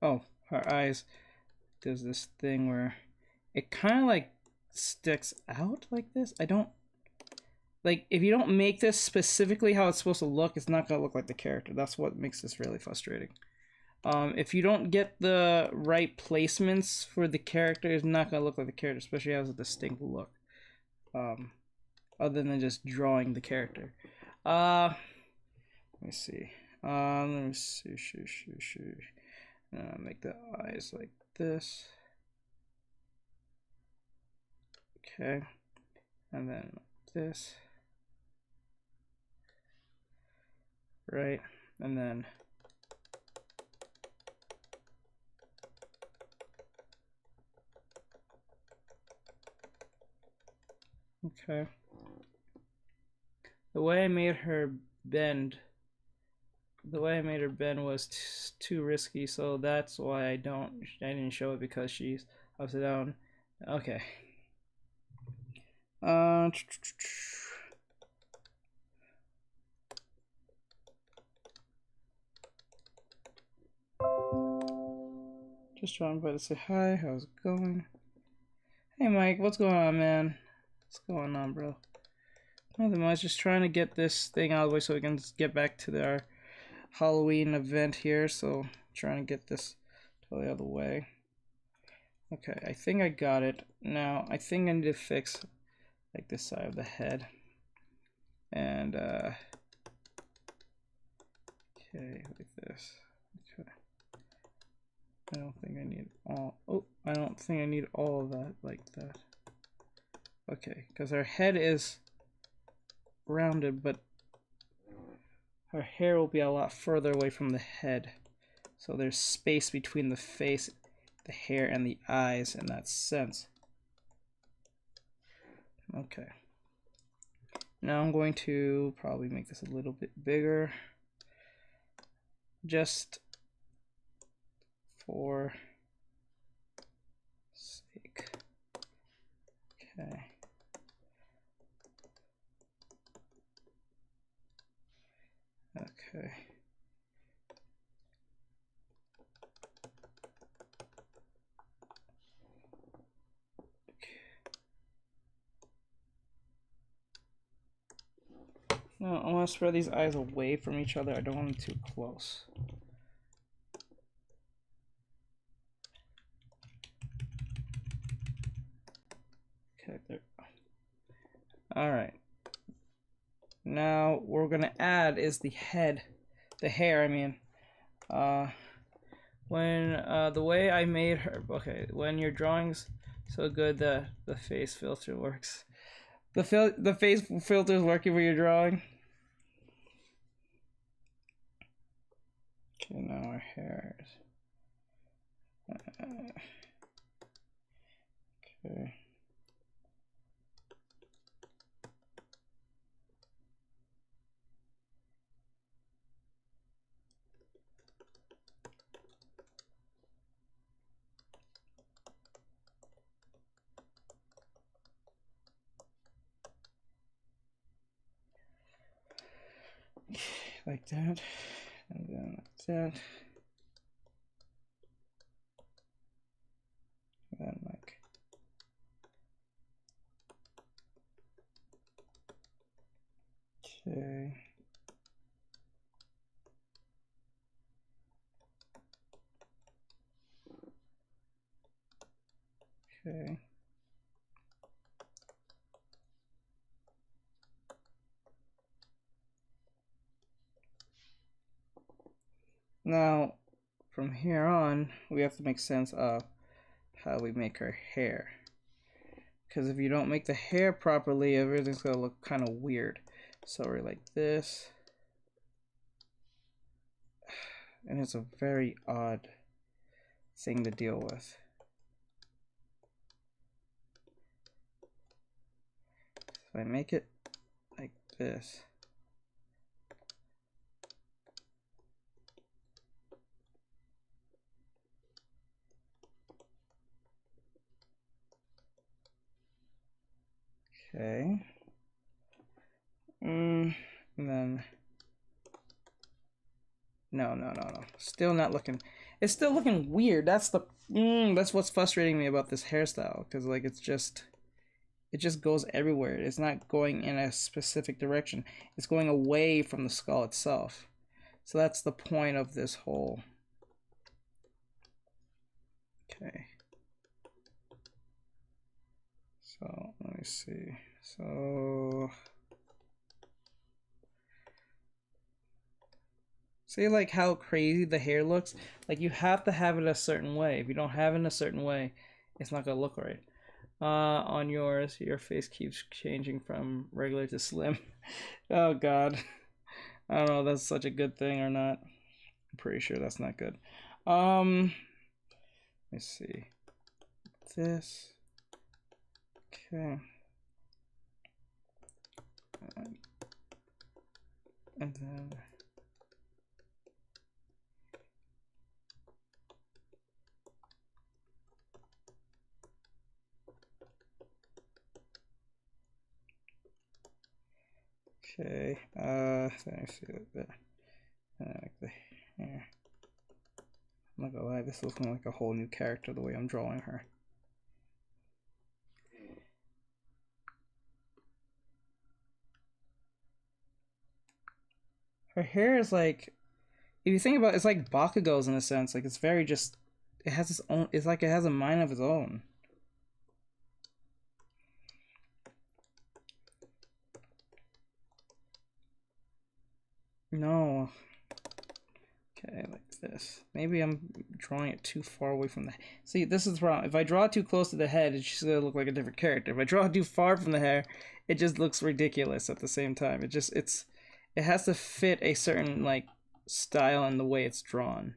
oh, her eyes does this thing where it kind of like sticks out like this. I don't, like, if you don't make this specifically how it's supposed to look, it's not gonna look like the character. That's what makes this really frustrating. If you don't get the right placements for the character, it's not gonna look like the character, especially as a distinct look. Other than just drawing the character. Let me see. Make the eyes like this. Okay. And then this. Right. And then okay. The way I made her bend was too risky, so that's why I didn't show it, because she's upside down. Okay. Just trying by to say hi. How's it going? Hey Mike, what's going on, man? What's going on, bro? Nothing much. Just trying to get this thing out of the way so we can get back to our Halloween event here. So trying to get this totally out of the way. Okay, I think I got it. Now I think I need to fix like this side of the head. And okay, like this. Okay. I don't think I need all. Oh, I don't think I need all of that like that. Okay, because her head is rounded, but her hair will be a lot further away from the head. So there's space between the face, the hair, and the eyes in that sense. Okay. Now I'm going to probably make this a little bit bigger. Just for sake. Okay. Okay. No, I want to spread these eyes away from each other. I don't want them too close. Okay, there. Alright. Now, what we're gonna add is the head. The hair, I mean. The way I made her, okay, when your drawing's so good that the face filter works. The face filter is working for your drawing. Okay, now our hair is... okay. Like that, and then like that, and then like okay. Okay. Now, from here on, we have to make sense of how we make our hair. Because if you don't make the hair properly, everything's gonna look kind of weird. So we're like this. And it's a very odd thing to deal with. So I make it like this. Okay. And then no. Still not looking. It's still looking weird. That's what's frustrating me about this hairstyle, because like it just goes everywhere. It's not going in a specific direction. It's going away from the skull itself. So that's the point of this whole. Okay. So let me see. So see like how crazy the hair looks? Like you have to have it a certain way. If you don't have it in a certain way, it's not gonna look right. On yours, your face keeps changing from regular to slim. Oh god. I don't know if that's such a good thing or not. I'm pretty sure that's not good. Let's see. This. Okay. And then okay, let me see that. Like the hair. I'm not gonna lie, this is looking like a whole new character the way I'm drawing her. Her hair is like, if you think about it, it's like Bakugo's in a sense. Like it's very just, it has its own, it's like it has a mind of its own. No. Okay, like this. Maybe I'm drawing it too far away from the... See, this is wrong. If I draw it too close to the head, it's just gonna look like a different character. If I draw it too far from the hair, it just looks ridiculous at the same time. It has to fit a certain, like, style in the way it's drawn.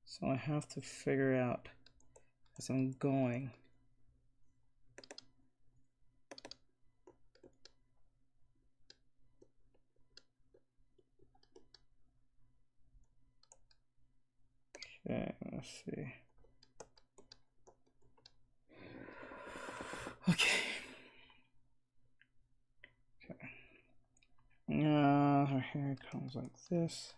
So I have to figure out as I'm going. Okay, let's see. Okay. Her hair comes like this.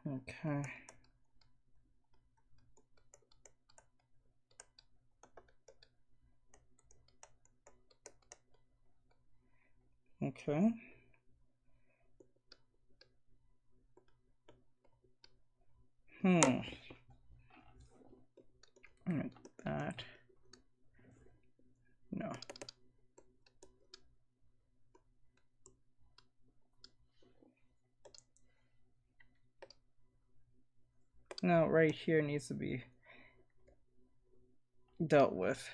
Okay. Okay. Like that. No. No, right here needs to be dealt with.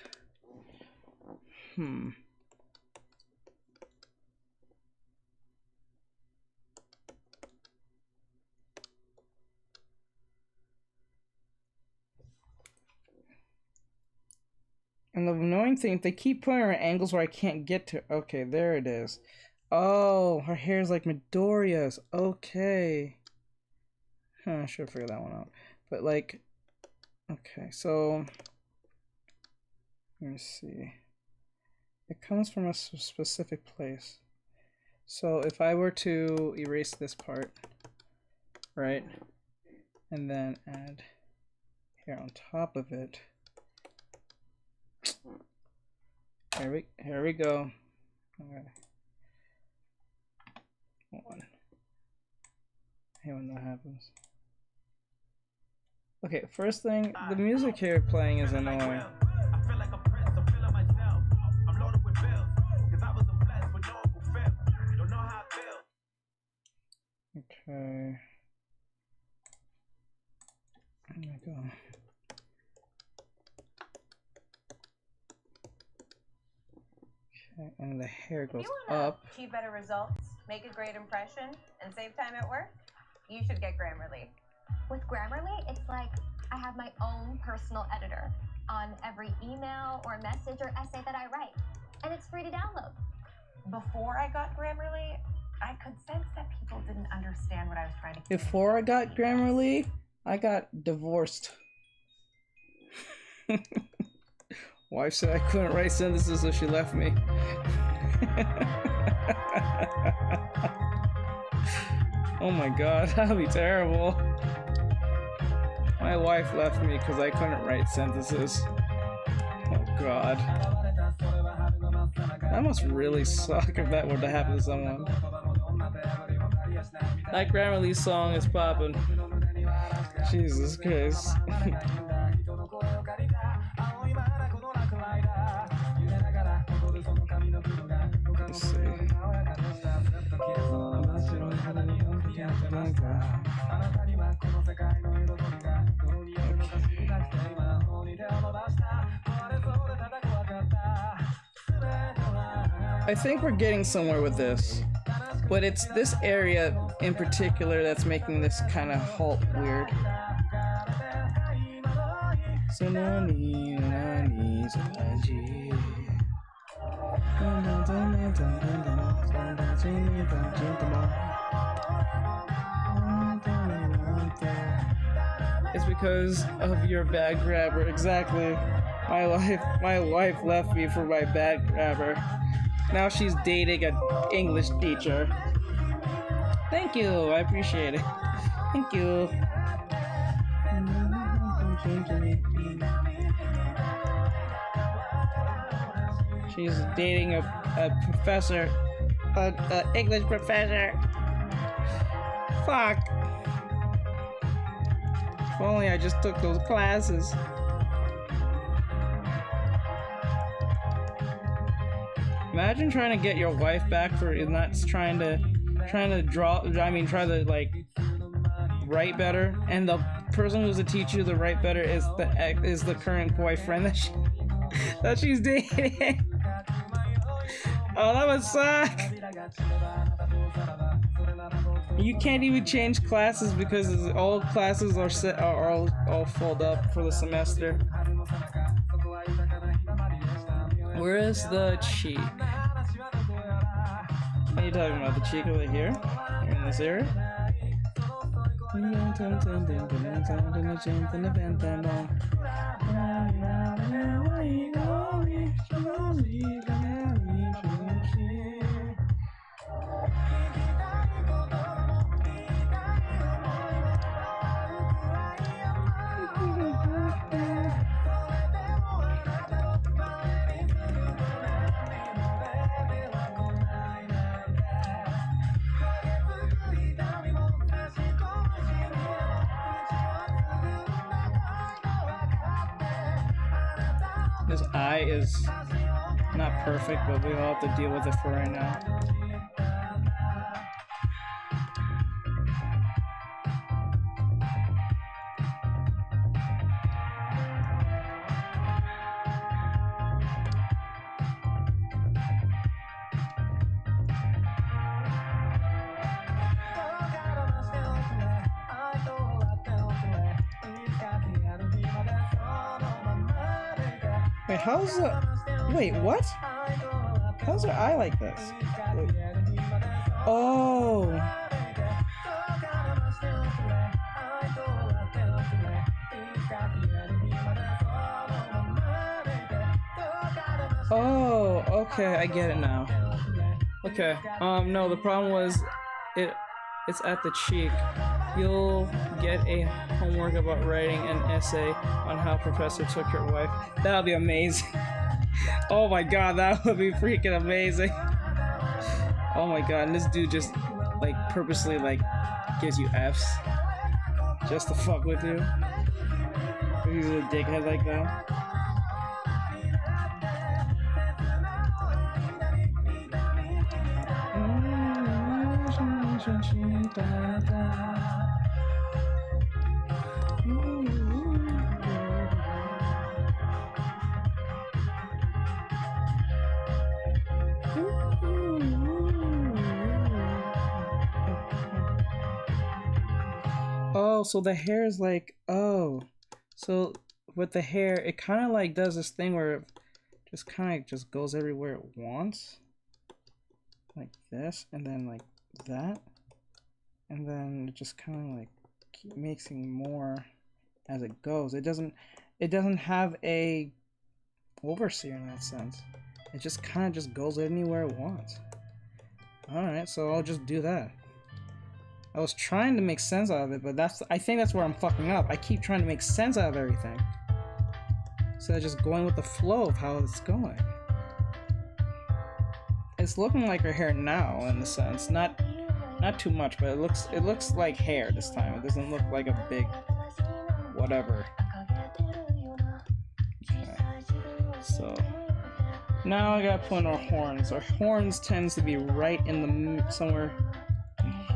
And the annoying thing, they keep putting her at angles where I can't get to. Okay, there it is. Oh, her hair is like Midoriya's. Okay. I should have figured that one out. But like, okay, so let me see. It comes from a specific place. So if I were to erase this part, right, and then add hair on top of it. Here we go. Okay. Hold on. I hate when that happens. Okay, first thing, the music here playing is annoying. Okay. There we go. Okay, and the hair goes up. Achieve better results, make a great impression, and save time at work, you should get Grammarly. With Grammarly, it's like I have my own personal editor on every email or message or essay that I write, and it's free to download. Before I got Grammarly, I could sense that people didn't understand what I was trying to communicate. Before I got Grammarly, I got divorced. Wife said I couldn't write sentences, so she left me. Oh my god, that'd be terrible. My wife left me because I couldn't write sentences. Oh god. That must really suck if that were to happen to someone. That Grammarly song is popping. Jesus Christ. Let's see. I think we're getting somewhere with this, but it's this area in particular that's making this kind of halt weird. It's because of your bad grabber. Exactly. My wife left me for my bad grabber. Now she's dating an English teacher. Thank you. I appreciate it. Thank you. She's dating a professor, an English professor. Fuck. If only I just took those classes. Imagine trying to get your wife back for not trying to draw. I mean, try to like write better, and the person who's to teach you to write better is the current boyfriend that she's dating. Oh, that would suck. You can't even change classes because all classes are all filled up for the semester. Where is the cheek? What are you talking about? The cheek over here? In this area? His eye is not perfect, but we all have to deal with it for right now. Wait, how's the... Wait, what? How's her eye like this? Wait. Oh! Oh, okay, I get it now. Okay, no, the problem was it's at the cheek. You'll get a homework about writing an essay on how Professor took your wife. That would be amazing. Oh my god, that would be freaking amazing. Oh my god, and this dude just like purposely like gives you Fs just to fuck with you. He's a dickhead like that. Oh, so the hair is like, oh, so with the hair, it kind of like does this thing where it just kind of just goes everywhere it wants, like this, and then like that, and then it just kind of like keep mixing more as it goes. It doesn't have a overseer in that sense. It just kind of just goes anywhere it wants. All right, so I'll just do that. I was trying to make sense out of it, but I think that's where I'm fucking up. I keep trying to make sense out of everything instead of just going with the flow of how it's going. It's looking like her hair now, in a sense. Not too much, but it looks like hair this time. It doesn't look like a big whatever. Okay. So now I gotta put in our horns. Our horns tends to be right in the somewhere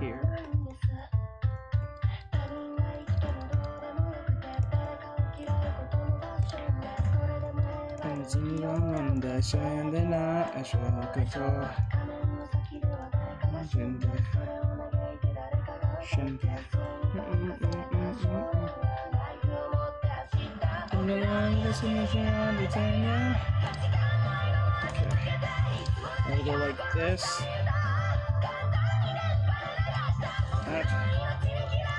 here. I'll go like this.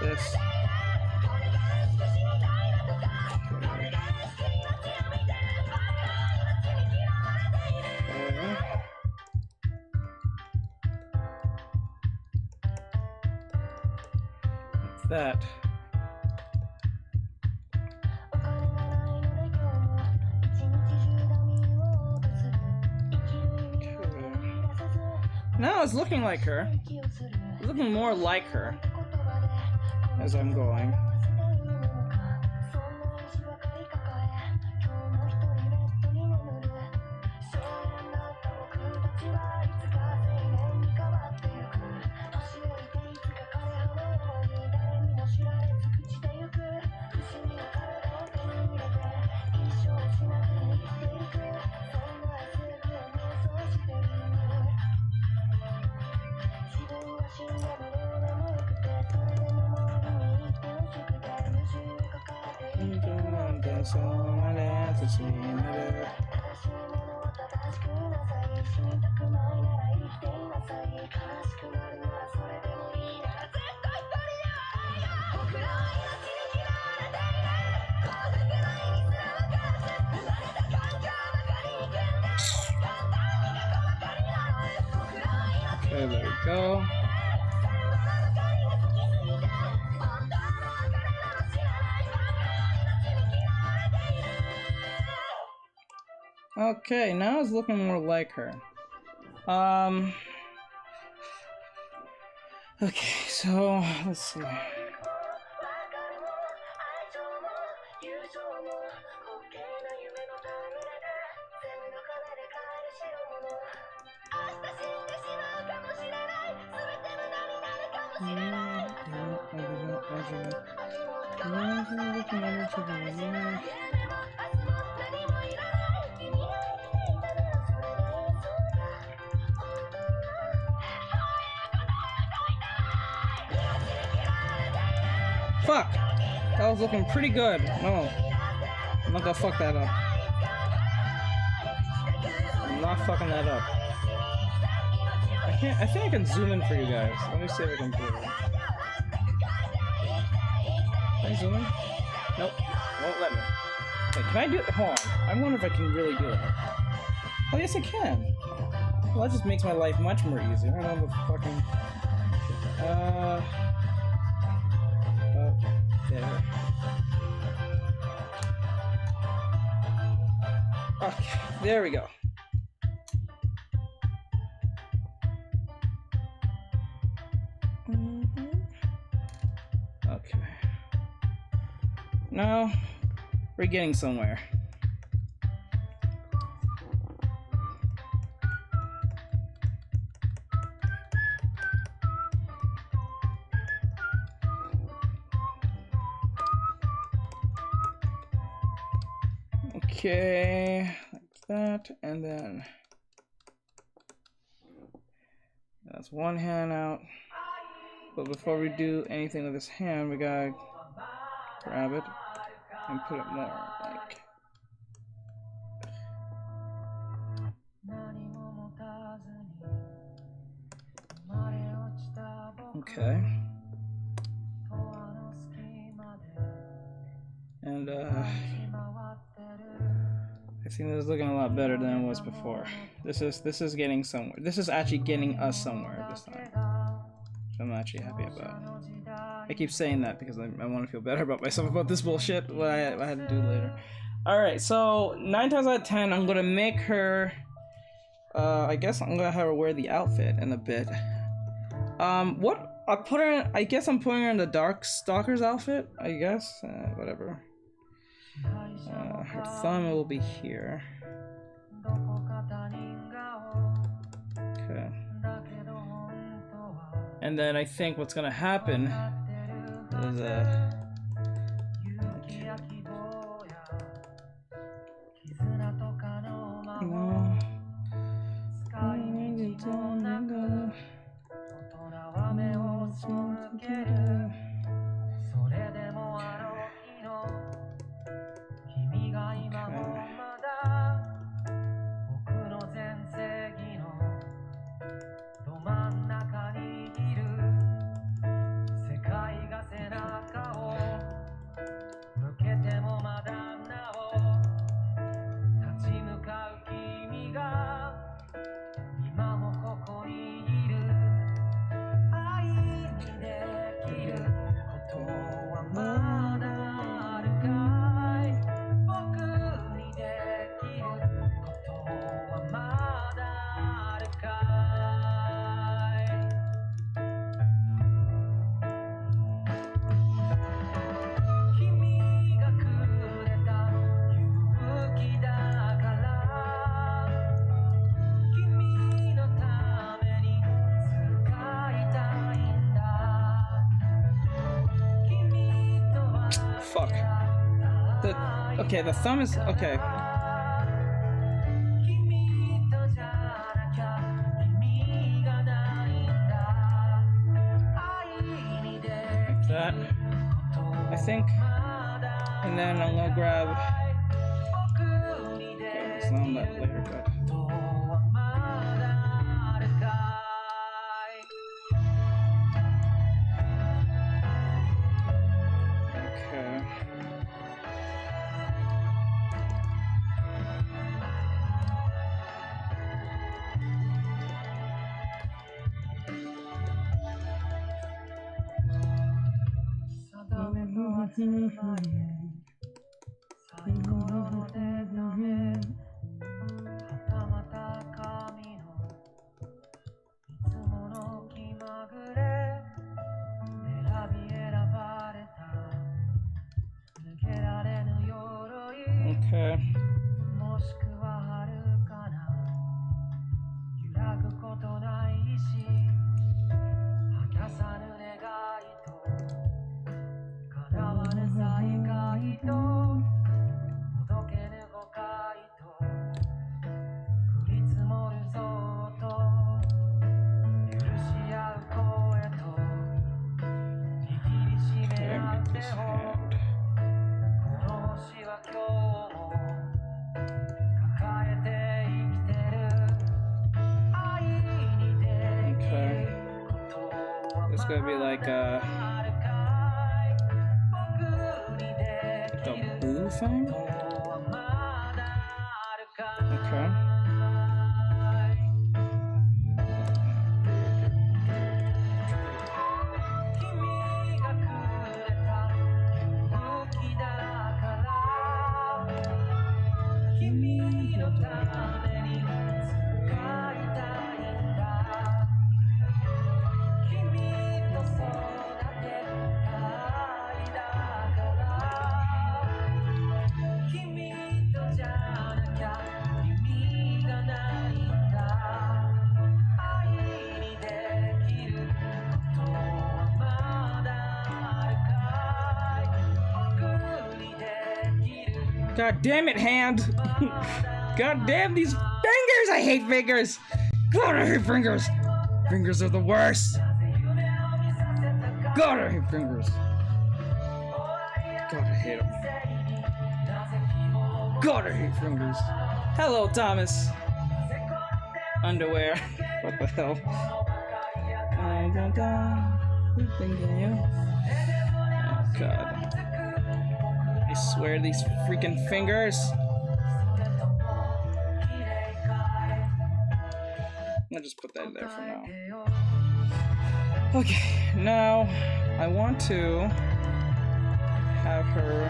This. That. Now it's looking like her. It's looking more like her as I'm going. Okay, there we go. Okay, now it's looking more like her. Okay, so let's see. Fuck! That was looking pretty good. No. I'm not gonna fuck that up. I'm not fucking that up. I think I can zoom in for you guys. Let me see if I can do it. Can I zoom in? Nope. Won't let me. Wait, can I do it? Hold on. I wonder if I can really do it. Oh, yes, I can. Well, that just makes my life much more easier. I don't know the fucking... there. Okay, there we go. Okay. Now, we're getting somewhere. Okay, like that, and then that's one hand out. But before we do anything with this hand, we gotta grab it and put it more like. Okay. And I think this is looking a lot better than it was before. This is getting somewhere. This is actually getting us somewhere this time. So I'm actually happy about it. I keep saying that because I want to feel better about myself about this bullshit. What I had to do later. All right, so 9 times out of 10, I'm gonna make her. I guess I'm gonna have her wear the outfit in a bit. What I put her in? I guess I'm putting her in the Dark Stalker's outfit. I guess whatever. Her thumb will be here. Okay. And then I think what's gonna happen is fuck. Okay, the thumb is okay. Like that, I think. And then I'm gonna grab. Okay, it's not that later, but. Okay. his hand. Okay. It's gonna be like a boo thing? Okay. God damn it, hand! God damn these fingers! I hate fingers! God, I hate fingers! Fingers are the worst! God, I hate fingers! God, I hate them. God, I hate fingers. Hello, Thomas. Underwear. What the hell? Who's thinking you? Oh, God. I swear these freaking fingers. I'll just put that there for now. Okay, now I want to have her.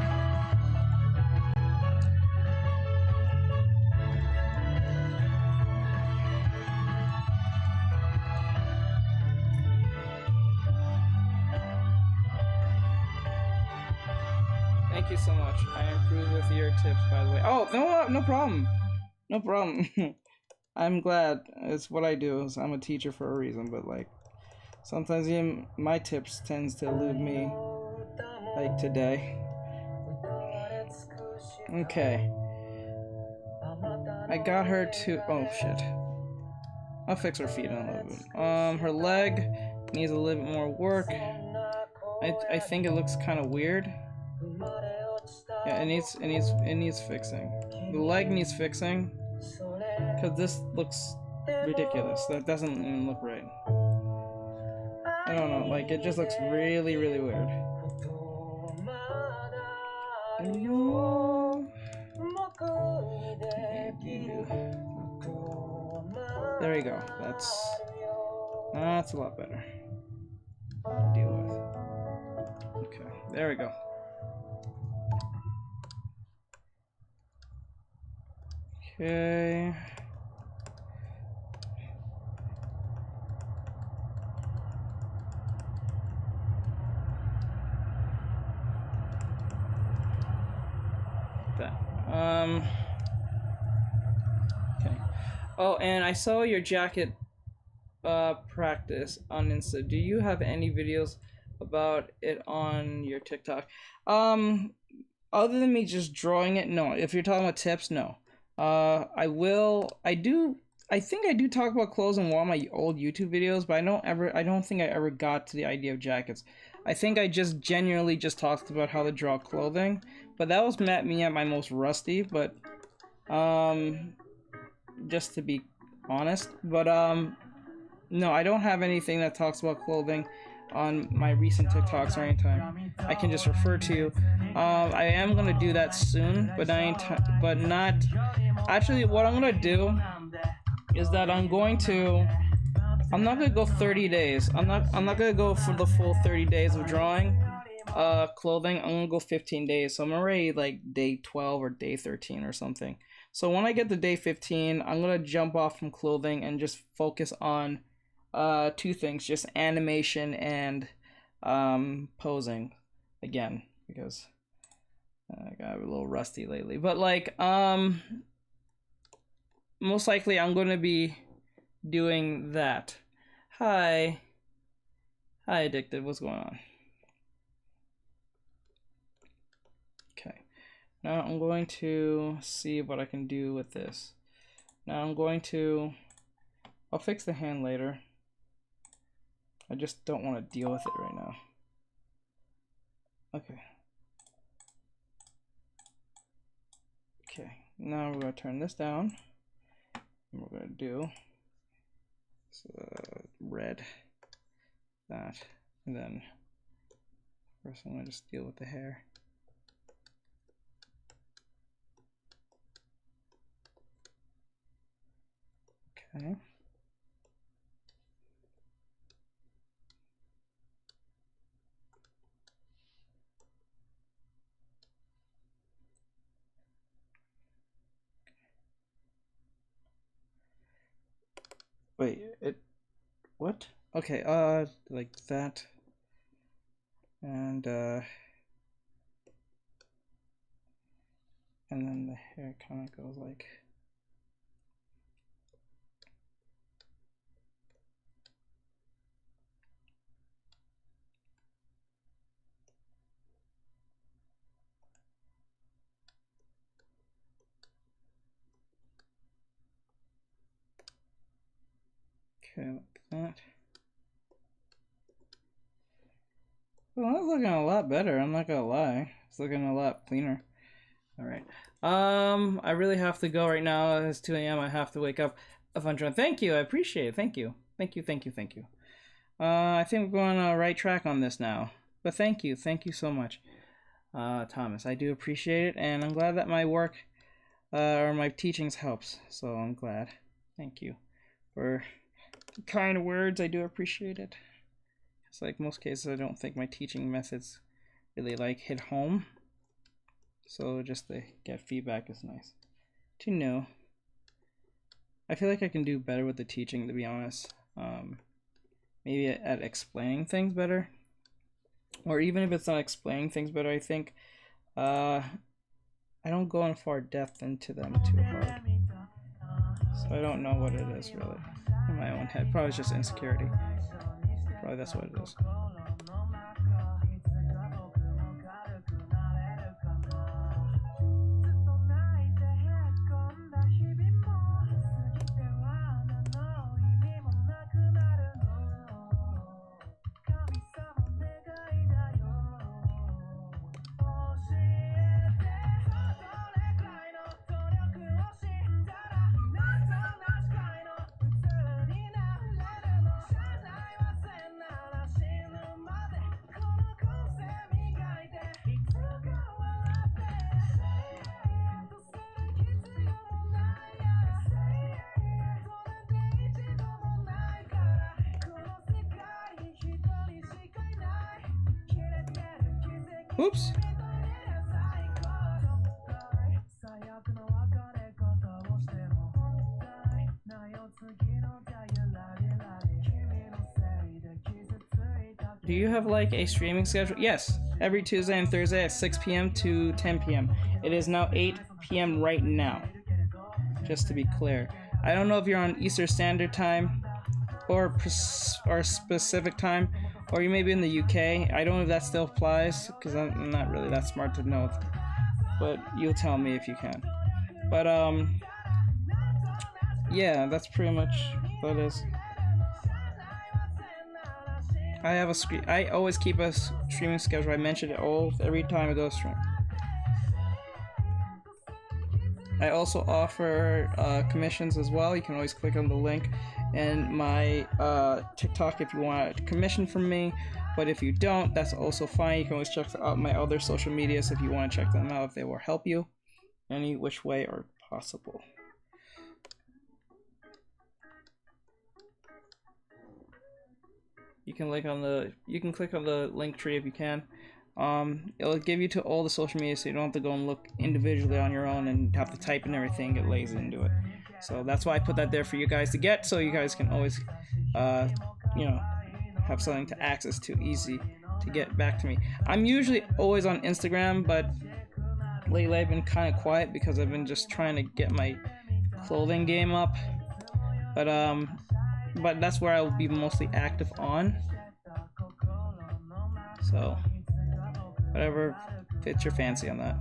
Thank you so much. I improve with your tips, by the way. Oh, no problem. No problem. I'm glad. It's what I do. I'm a teacher for a reason, but like sometimes even my tips tends to elude me, like today. Okay. I got her to. Oh shit. I'll fix her feet in a little bit. Her leg needs a little bit more work. I think it looks kind of weird. Yeah, it needs fixing. The leg needs fixing. Cause this looks ridiculous. That doesn't even look right. I don't know, like it just looks really, really weird. There we go. That's a lot better to deal with. Okay, there we go. Okay. That. Okay. Oh, and I saw your jacket practice on Insta. Do you have any videos about it on your TikTok? Other than me just drawing it, no. If you're talking about tips, no. I think I do talk about clothes in one of my old YouTube videos, but I don't think I ever got to the idea of jackets. I think I just genuinely just talked about how to draw clothing, but that was me at my most rusty, but just to be honest, but no, I don't have anything that talks about clothing on my recent TikToks or anytime. I can just refer to. I am gonna do that soon, but not. Actually, what I'm gonna do is that I'm not gonna go 30 days. I'm not gonna go for the full 30 days of drawing clothing. I'm gonna go 15 days. So I'm already like day 12 or day 13 or something. So when I get to day 15, I'm gonna jump off from clothing and just focus on two things, just animation and posing again, because I got a little rusty lately. But like most likely I'm going to be doing that. Hi Addicted, what's going on? Okay, now I'm going to see what I can do with this. Now I'll fix the hand later. I just don't want to deal with it right now. Okay. Okay, now we're going to turn this down. And we're going to do red, that, and then first I'm going to just deal with the hair. Okay. Wait, what? Okay, like that. And then the hair kind of goes like, okay, like that. Well, that's looking a lot better, I'm not gonna lie. It's looking a lot cleaner. Alright. I really have to go right now. It's 2 a.m. I have to wake up. Thank you, I appreciate it. Thank you. Thank you, thank you, thank you. I think we're going on the right track on this now. But thank you so much, Thomas. I do appreciate it, and I'm glad that my work or my teachings helps. So I'm glad. Thank you for the kind words. I do appreciate it. It's like most cases, I don't think my teaching methods really like hit home. So just to get feedback is nice to know. I feel like I can do better with the teaching, to be honest. Maybe at explaining things better, or even if it's not explaining things better, I think I don't go in far depth into them too hard. So I don't know what it is really in my own head. Probably just insecurity. Probably that's what it is. Oops. Do you have like a streaming schedule? Yes, every Tuesday and Thursday at 6 p.m. to 10 p.m. It is now 8 p.m. right now, just to be clear. I don't know if you're on Eastern Standard Time or specific time, or you may be in the UK. I don't know if that still applies, because I'm not really that smart to know, but you'll tell me if you can. But yeah, that's pretty much what it is. I always keep a streaming schedule. I mention it every time I go stream. I also offer commissions as well. You can always click on the link in my TikTok if you want a commission from me. But if you don't, that's also fine. You can always check out my other social medias if you want to check them out, if they will help you any which way or possible. You can click on the link tree if you can. It'll give you to all the social media, so you don't have to go and look individually on your own and have to type in everything, get lazy and do it. So that's why I put that there for you guys to get, so you guys can always you know, have something to access to, easy to get back to me. I'm usually always on Instagram, but lately I've been kind of quiet because I've been just trying to get my clothing game up. But that's where I'll be mostly active on. So whatever fits your fancy on that.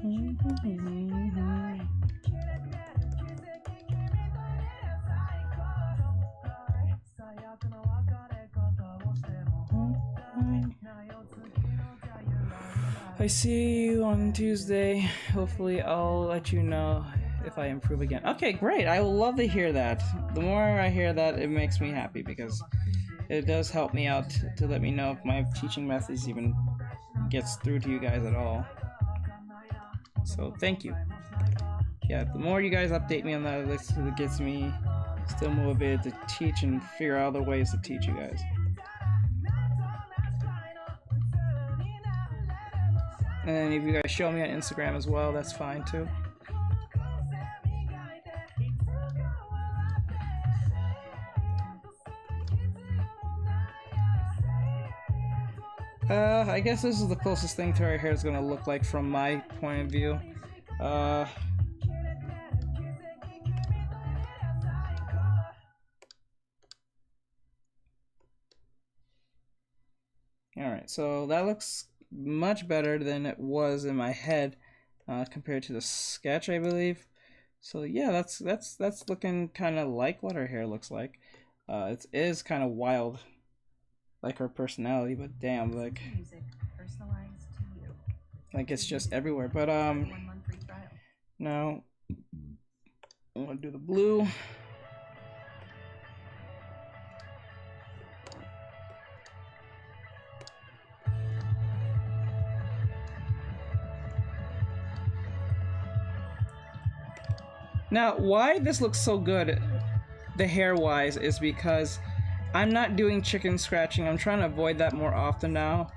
I see you on Tuesday. Hopefully I'll let you know if I improve again. Okay, great. I will love to hear that. The more I hear that, it makes me happy because it does help me out to let me know if my teaching methods even gets through to you guys at all. So thank you. Yeah, the more you guys update me on that, it gets me still motivated to teach and figure out other ways to teach you guys. And then if you guys show me on Instagram as well, that's fine too. I guess this is the closest thing to our hair is gonna look like from my point of view. Alright, so that looks much better than it was in my head compared to the sketch, I believe. So yeah, that's looking kind of like what her hair looks like. It is kind of wild, like her personality, but damn, like it's just everywhere. But now I'm gonna do the blue. Now, why this looks so good, the hair-wise, is because I'm not doing chicken scratching. I'm trying to avoid that more often now.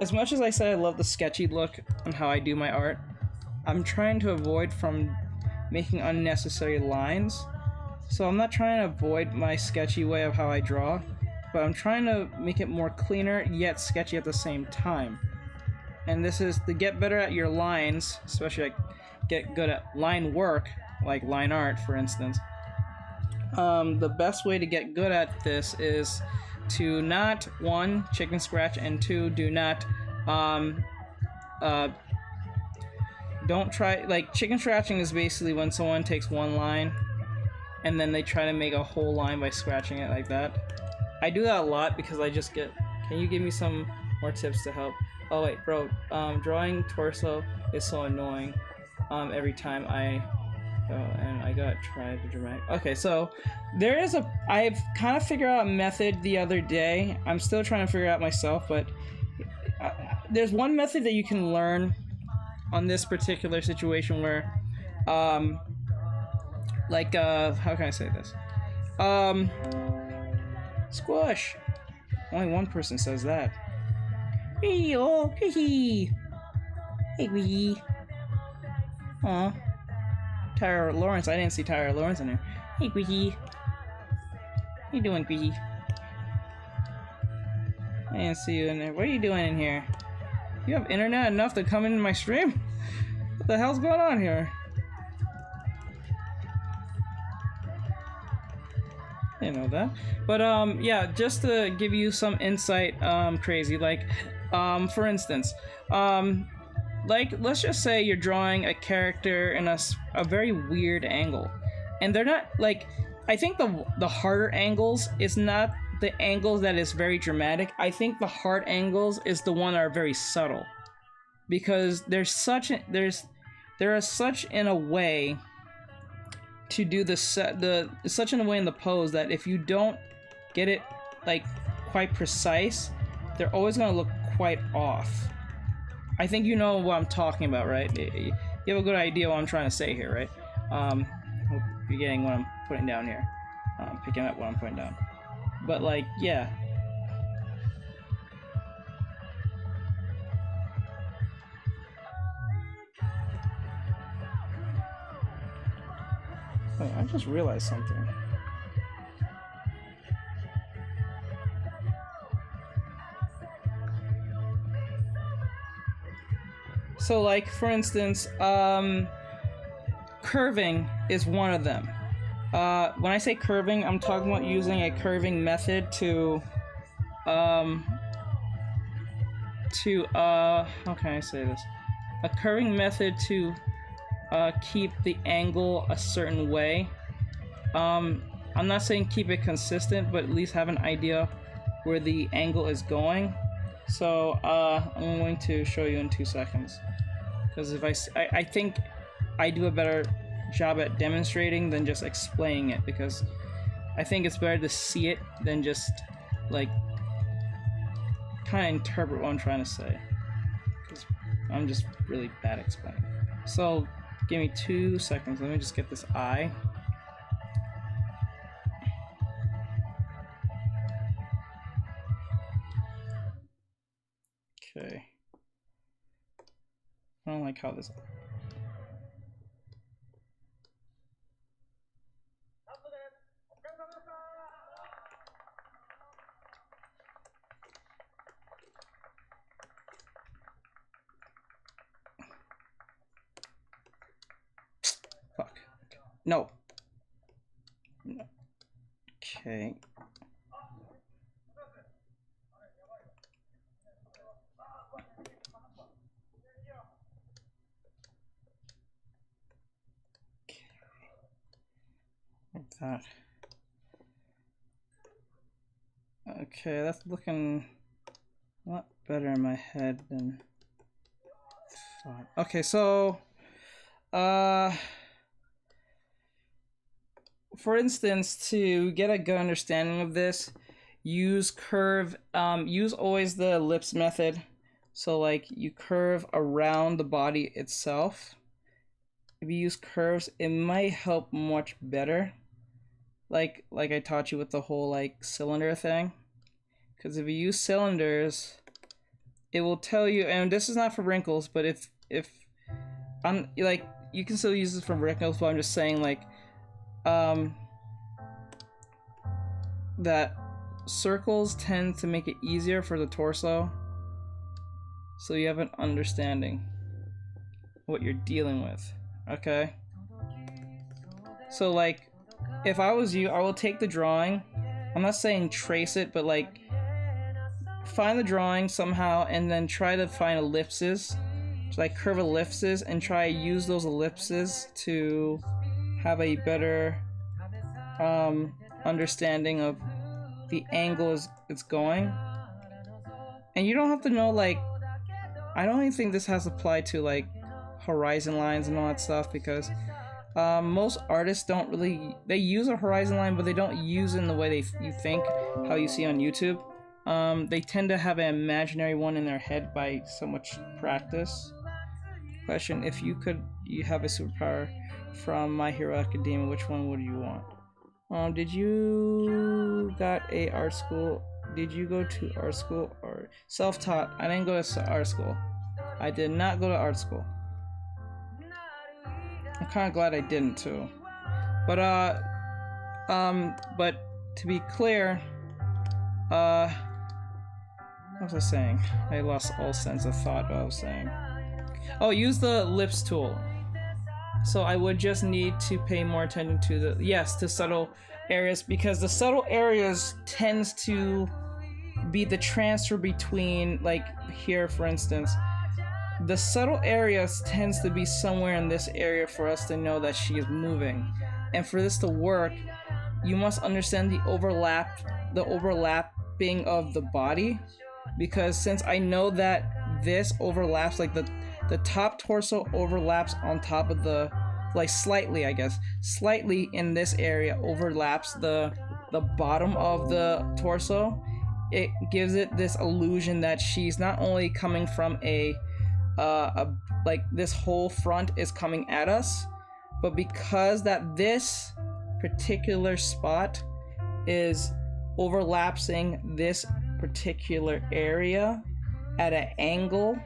As much as I said I love the sketchy look on how I do my art, I'm trying to avoid from making unnecessary lines. So I'm not trying to avoid my sketchy way of how I draw, but I'm trying to make it more cleaner yet sketchy at the same time. And this is to get better at your lines, especially like get good at line work, like line art for instance. The best way to get good at this is to not, one, chicken scratch, and two, do not don't try, like, chicken scratching is basically when someone takes one line and then they try to make a whole line by scratching it like that. I do that a lot because I just get, can you give me some more tips to help? Oh wait, bro, drawing torso is so annoying every time and I got tried the dramatic. Okay, so there is I've kind of figured out a method the other day. I'm still trying to figure it out myself, but there's one method that you can learn on this particular situation where, like, how can I say this? Squash. Only one person says that. Hey, oh, hee. Hey, wee. Aw. Tyra Lawrence. I didn't see Tyra Lawrence in there. Hey, Quickie. How you doing, Quickie? I didn't see you in there. What are you doing in here? You have internet enough to come into my stream? What the hell's going on here? I didn't know that. But, yeah, just to give you some insight, crazy, like, for instance, like, let's just say you're drawing a character in a very weird angle. And they're not, like, I think the harder angles is not the angles that is very dramatic. I think the hard angles is the one that are very subtle. Because there are such in a way to do such in a way in the pose that if you don't get it, like, quite precise, they're always gonna look quite off. I think you know what I'm talking about, right? You have a good idea what I'm trying to say here, right? Hope you're getting what I'm putting down here. Picking up what I'm putting down. But, like, yeah. Wait, I just realized something. So, like, for instance, curving is one of them. When I say curving, I'm talking about using a curving method to to how can I say this? A curving method to keep the angle a certain way. I'm not saying keep it consistent, but at least have an idea where the angle is going. So I'm going to show you in 2 seconds, because if I think I do a better job at demonstrating than just explaining it, because I think it's better to see it than just like kind of interpret what I'm trying to say, because I'm just really bad at explaining. So give me 2 seconds. Let me just get this eye. Okay. I don't like how this. Fuck. No. No. Okay. Like that. Okay, that's looking a lot better in my head than thought. Okay, so for instance, to get a good understanding of this, use always the ellipse method. So like you curve around the body itself. If you use curves, it might help much better. Like I taught you with the whole like cylinder thing. Because if you use cylinders, it will tell you, and this is not for wrinkles, but if I'm like, you can still use this for wrinkles, but I'm just saying like that circles tend to make it easier for the torso, so you have an understanding what you're dealing with. Okay, so like if I was you, I will take the drawing, I'm not saying trace it, but like find the drawing somehow and then try to find ellipses, so like curve ellipses, and try to use those ellipses to have a better understanding of the angle it's going. And you don't have to know, like, I don't even think this has applied to like horizon lines and all that stuff, because most artists don't really, they use a horizon line, but they don't use it in the way you think, how you see on YouTube. They tend to have an imaginary one in their head by so much practice. Question: if you have a superpower from My Hero Academia, which one would you want? Did you got a art school? Did you go to art school or self-taught? I didn't go to art school. I did not go to art school. I'm kind of glad I didn't too. But to be clear, what was I saying? I lost all sense of thought what I was saying. Oh, use the ellipse tool. So I would just need to pay more attention to to subtle areas, because the subtle areas tends to be the transfer between, like here for instance, the subtle areas tends to be somewhere in this area for us to know that she is moving. And for this to work, you must understand the overlapping of the body, because since I know that this overlaps, like the top torso overlaps on top of the, like slightly, I guess, slightly in this area overlaps the bottom of the torso. It gives it this illusion that she's not only coming from like this whole front is coming at us, but because that this particular spot is overlapping this particular area at an angle,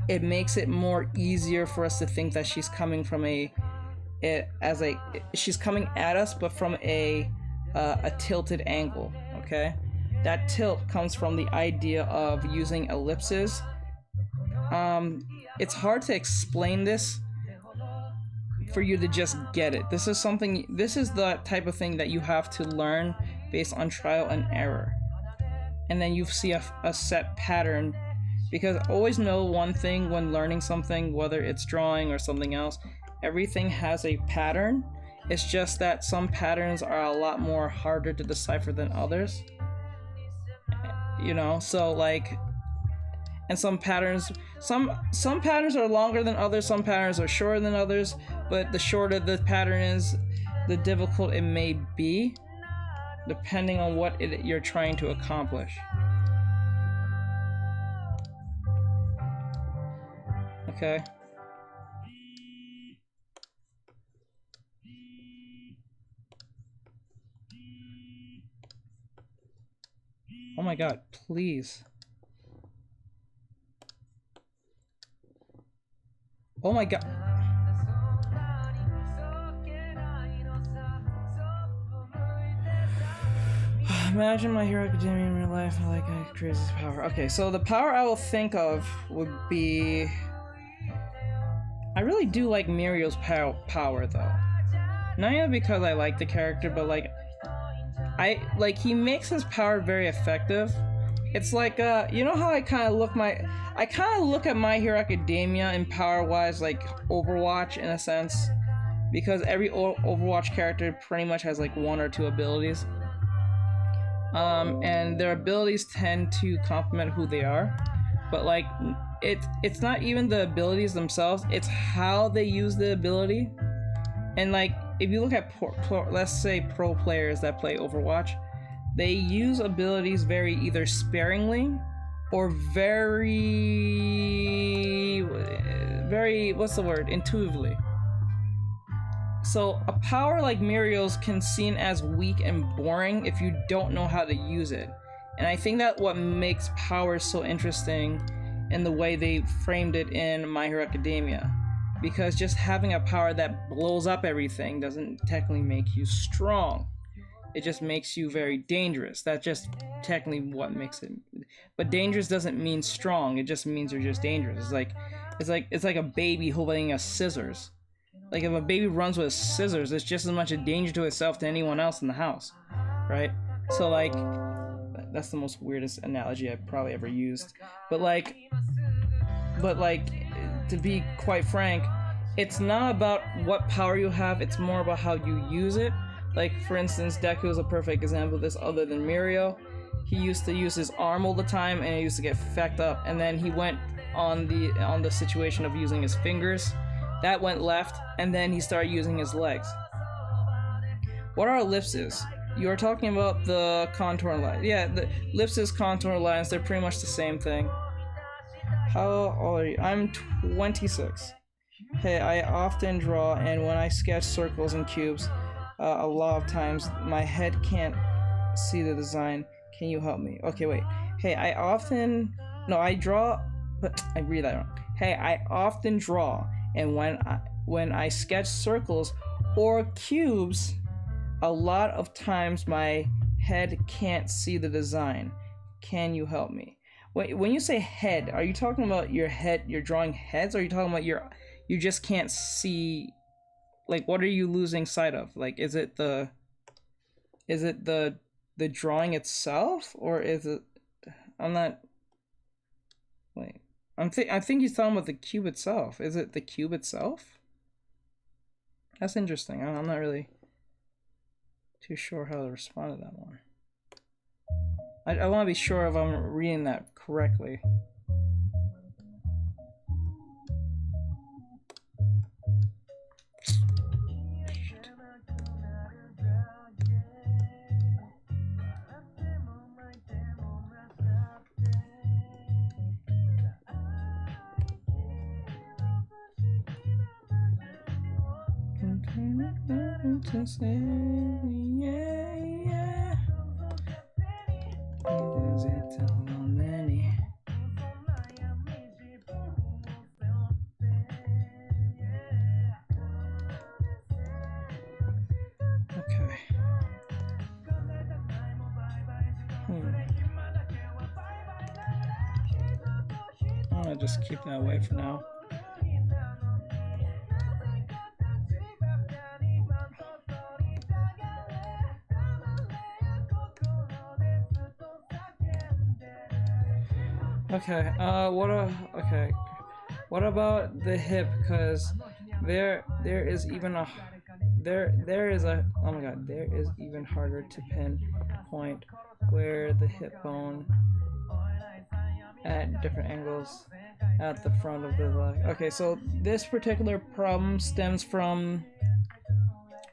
it makes it more easier for us to think that she's coming from she's coming at us, but from a tilted angle. Okay, that tilt comes from the idea of using ellipses. It's hard to explain this for you to just get it. This is the type of thing that you have to learn based on trial and error. and then you see a set pattern. Because always know one thing when learning something, whether it's drawing or something else, everything has a pattern. It's just that some patterns are a lot more harder to decipher than others. You know, so like, and some patterns are longer than others, some patterns are shorter than others, but the shorter the pattern is, the difficult it may be, depending on what you're trying to accomplish. Okay. Oh my god, please. Oh my god. Imagine My Hero Academia in real life. I like how crazy power. Okay, so the power I will think of would be... I really do like Mirio's power though. Not even because I like the character, but like he makes his power very effective. It's like you know how I kind of look at My Hero Academia in power wise like Overwatch in a sense, because every Overwatch character pretty much has like 1 or 2 abilities. And their abilities tend to complement who they are, but like it's not even the abilities themselves, it's how they use the ability. And like if you look at let's say pro players that play Overwatch, they use abilities very either sparingly or very what's the word, intuitively. So a power like Mirio's can seem as weak and boring if you don't know how to use it. And I think that what makes power so interesting in the way they framed it in My Hero Academia. Because just having a power that blows up everything doesn't technically make you strong. It just makes you very dangerous. That's just technically what makes it. But dangerous doesn't mean strong. It just means you're just dangerous. It's like a baby holding a scissors. Like if a baby runs with scissors, it's just as much a danger to itself to anyone else in the house, right? So like, that's the most weirdest analogy I've probably ever used. But like, to be quite frank, it's not about what power you have, it's more about how you use it. Like for instance, Deku is a perfect example of this other than Mirio. He used to use his arm all the time and he used to get fecked up, and then he went on the situation of using his fingers. That went left, and then he started using his legs. What are ellipses? You are talking about the contour line. Yeah, the ellipses, contour lines, they're pretty much the same thing. How old are you? I'm 26. Hey, I often draw, and when I sketch circles and cubes, a lot of times my head can't see the design. Can you help me? Okay, wait. Hey, I draw, but I read that wrong. Hey, I often draw, and when I sketch circles or cubes, a lot of times my head can't see the design. Can you help me? When you say head, are you talking about your head, you're drawing heads, or are you talking about you just can't see, like what are you losing sight of? Like is it the drawing itself, or is it, I'm not, wait. I think he's talking about the cube itself. Is it the cube itself? That's interesting. I'm not really too sure how to respond to that one. I want to be sure if I'm reading that correctly. To say, yeah, yeah. Does it tell many? Okay. I'm gonna just keep that away for now. Okay, okay. What about the hip? Because there is even a there is a oh my god, there is even harder to pinpoint where the hip bone at different angles at the front of the leg. Okay, so this particular problem stems from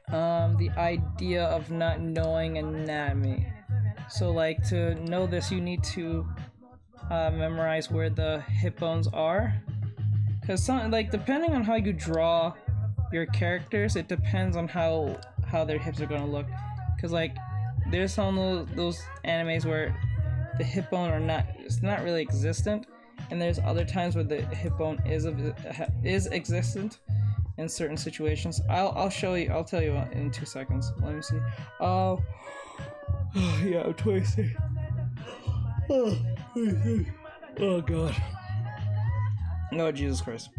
the idea of not knowing anatomy. So like to know this, you need to memorize where the hip bones are, because some like depending on how you draw your characters, it depends on how their hips are gonna look. Because like there's some of those animes where the hip bone it's not really existent, and there's other times where the hip bone is existent in certain situations. I'll show you. I'll tell you in 2 seconds. Let me see. Oh yeah, I'm 26. Oh god. Oh Jesus Christ.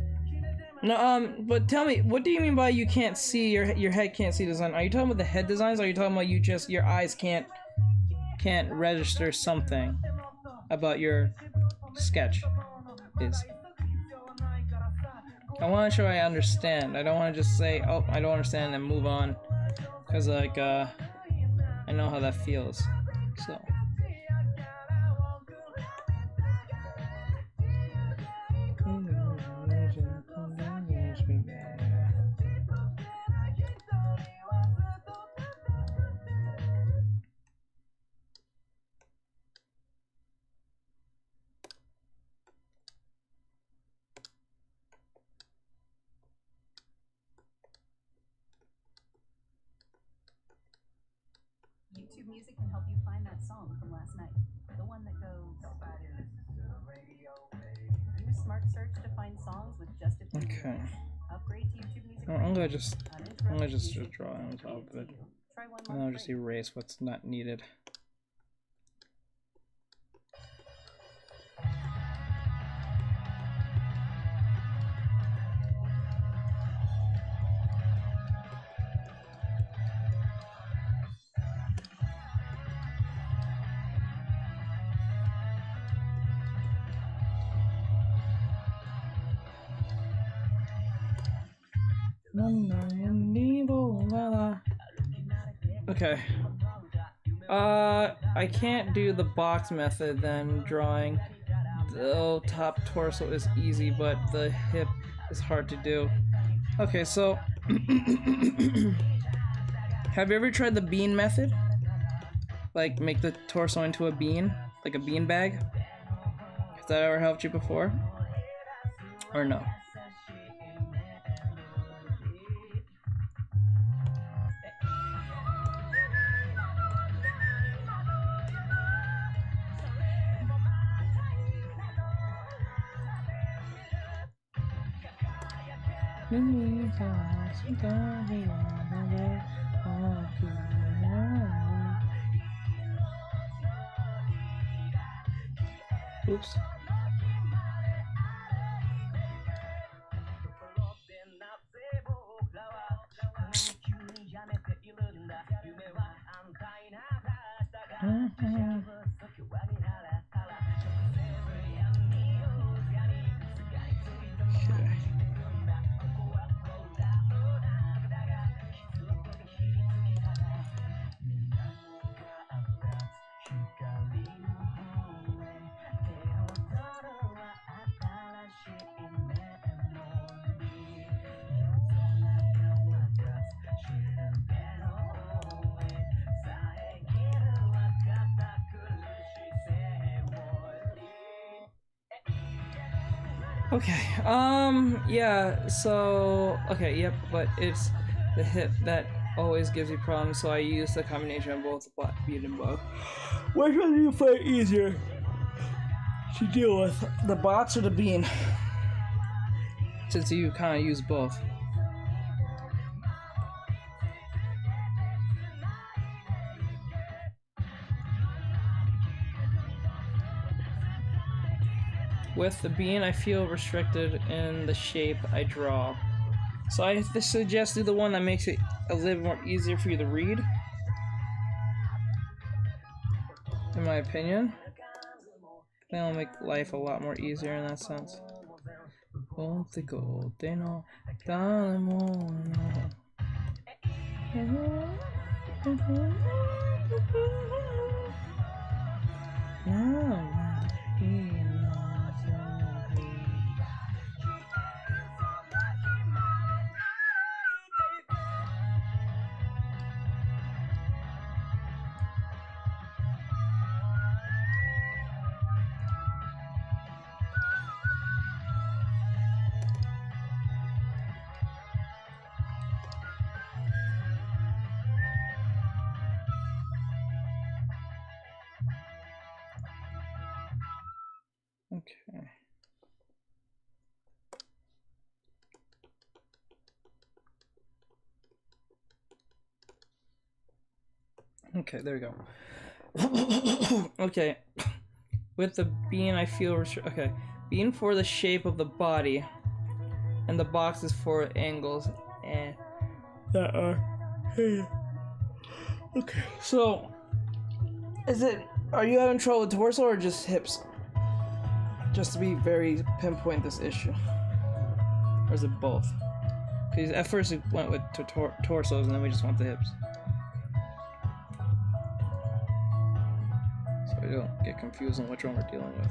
No, but tell me, what do you mean by you can't see your head can't see design? Are you talking about the head designs? Or are you talking about your eyes can't register something about your sketch? I want to show I understand. I don't want to just say, oh, I don't understand and move on, because like I know how that feels. So. YouTube Music can help you find that song from last night. The one that goes. Use Smart Search to find songs with just a few Okay. Upgrade to YouTube Music. I'm gonna just draw on top of it. Try one And I'll just erase what's not needed. Okay. I can't do the box method then drawing. The top torso is easy, but the hip is hard to do. Okay, so have you ever tried the bean method? Like make the torso into a bean, like a bean bag? Has that ever helped you before? Or no? Oops. Okay, yeah, so, okay, yep, but it's the hip that always gives you problems, so I use the combination of both the bead and bow. Which one do you find easier to deal with, the bots or the bean? Since you kind of use both. With the bean, I feel restricted in the shape I draw. So I suggest do the one that makes it a little more easier for you to read. In my opinion. That'll make life a lot more easier in that sense. Okay. Okay, there we go. Okay. With the bean, I feel okay. Bean for the shape of the body, and the box is for angles and that are. Okay, so are you having trouble with torso or just hips? Just to be very pinpoint this issue, or is it both? Because at first we went with torsos and then we just went to hips, so we don't get confused on which one we're dealing with.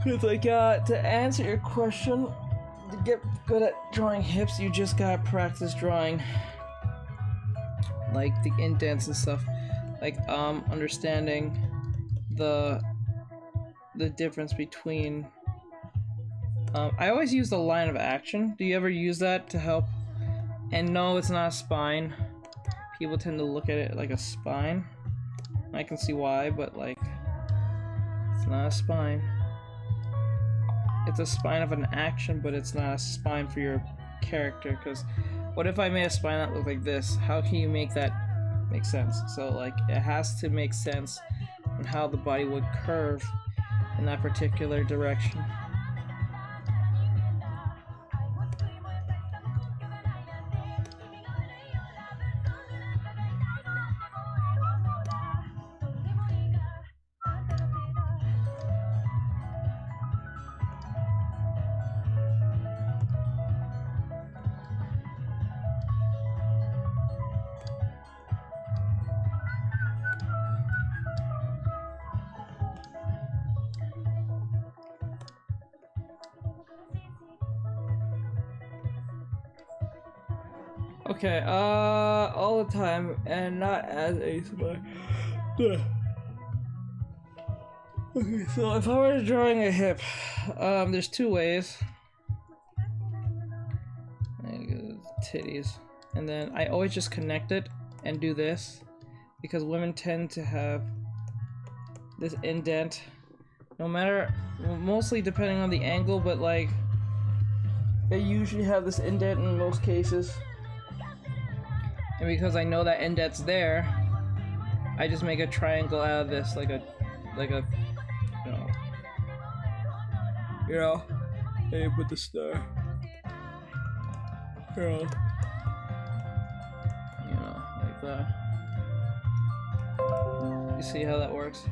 It's like, to answer your question, to get good at drawing hips, you just gotta practice drawing, like, the indents and stuff. Like, understanding the difference between, I always use the line of action. Do you ever use that to help? And no, it's not a spine. People tend to look at it like a spine. I can see why, but, like, it's not a spine. It's a spine of an action, but it's not a spine for your character, because what if I made a spine that looked like this? How can you make that make sense? So, like, it has to make sense on how the body would curve in that particular direction. Okay, all the time, and not as ASMR. Okay, so if I were drawing a hip, there's two ways. Titties. And then I always just connect it and do this, because women tend to have this indent, no matter, mostly depending on the angle, but like, they usually have this indent in most cases. And because I know that indent's there, I just make a triangle out of this, like a, you know, and you put the star, you know, like that. You see how that works?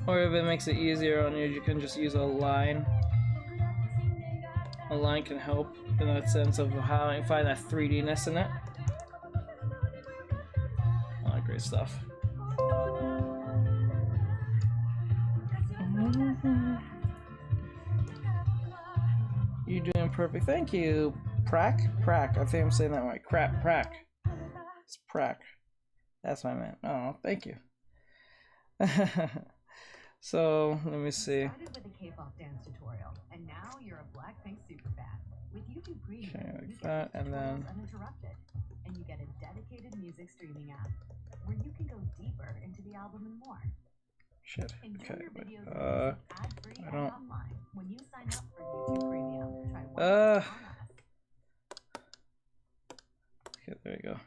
Or if it makes it easier on you, you can just use a line. A line can help in that sense of how I find that 3D-ness in it. A lot of great stuff. You're doing perfect. Thank you, Prack. I think I'm saying that right. Prack. It's Prac. That's what I meant. Oh, thank you. So let me see. Started with a K-pop dance tutorial, and now you're a Blackpink superfan. With YouTube Premium, Okay, like you get that, these and then tutorials uninterrupted, and you get a dedicated music streaming app where you can go deeper into the album and more. shit. Enjoy Okay, your but videos and music ad-free I and don't. offline when you sign up for YouTube Premium. Try one on us. Okay, there you go.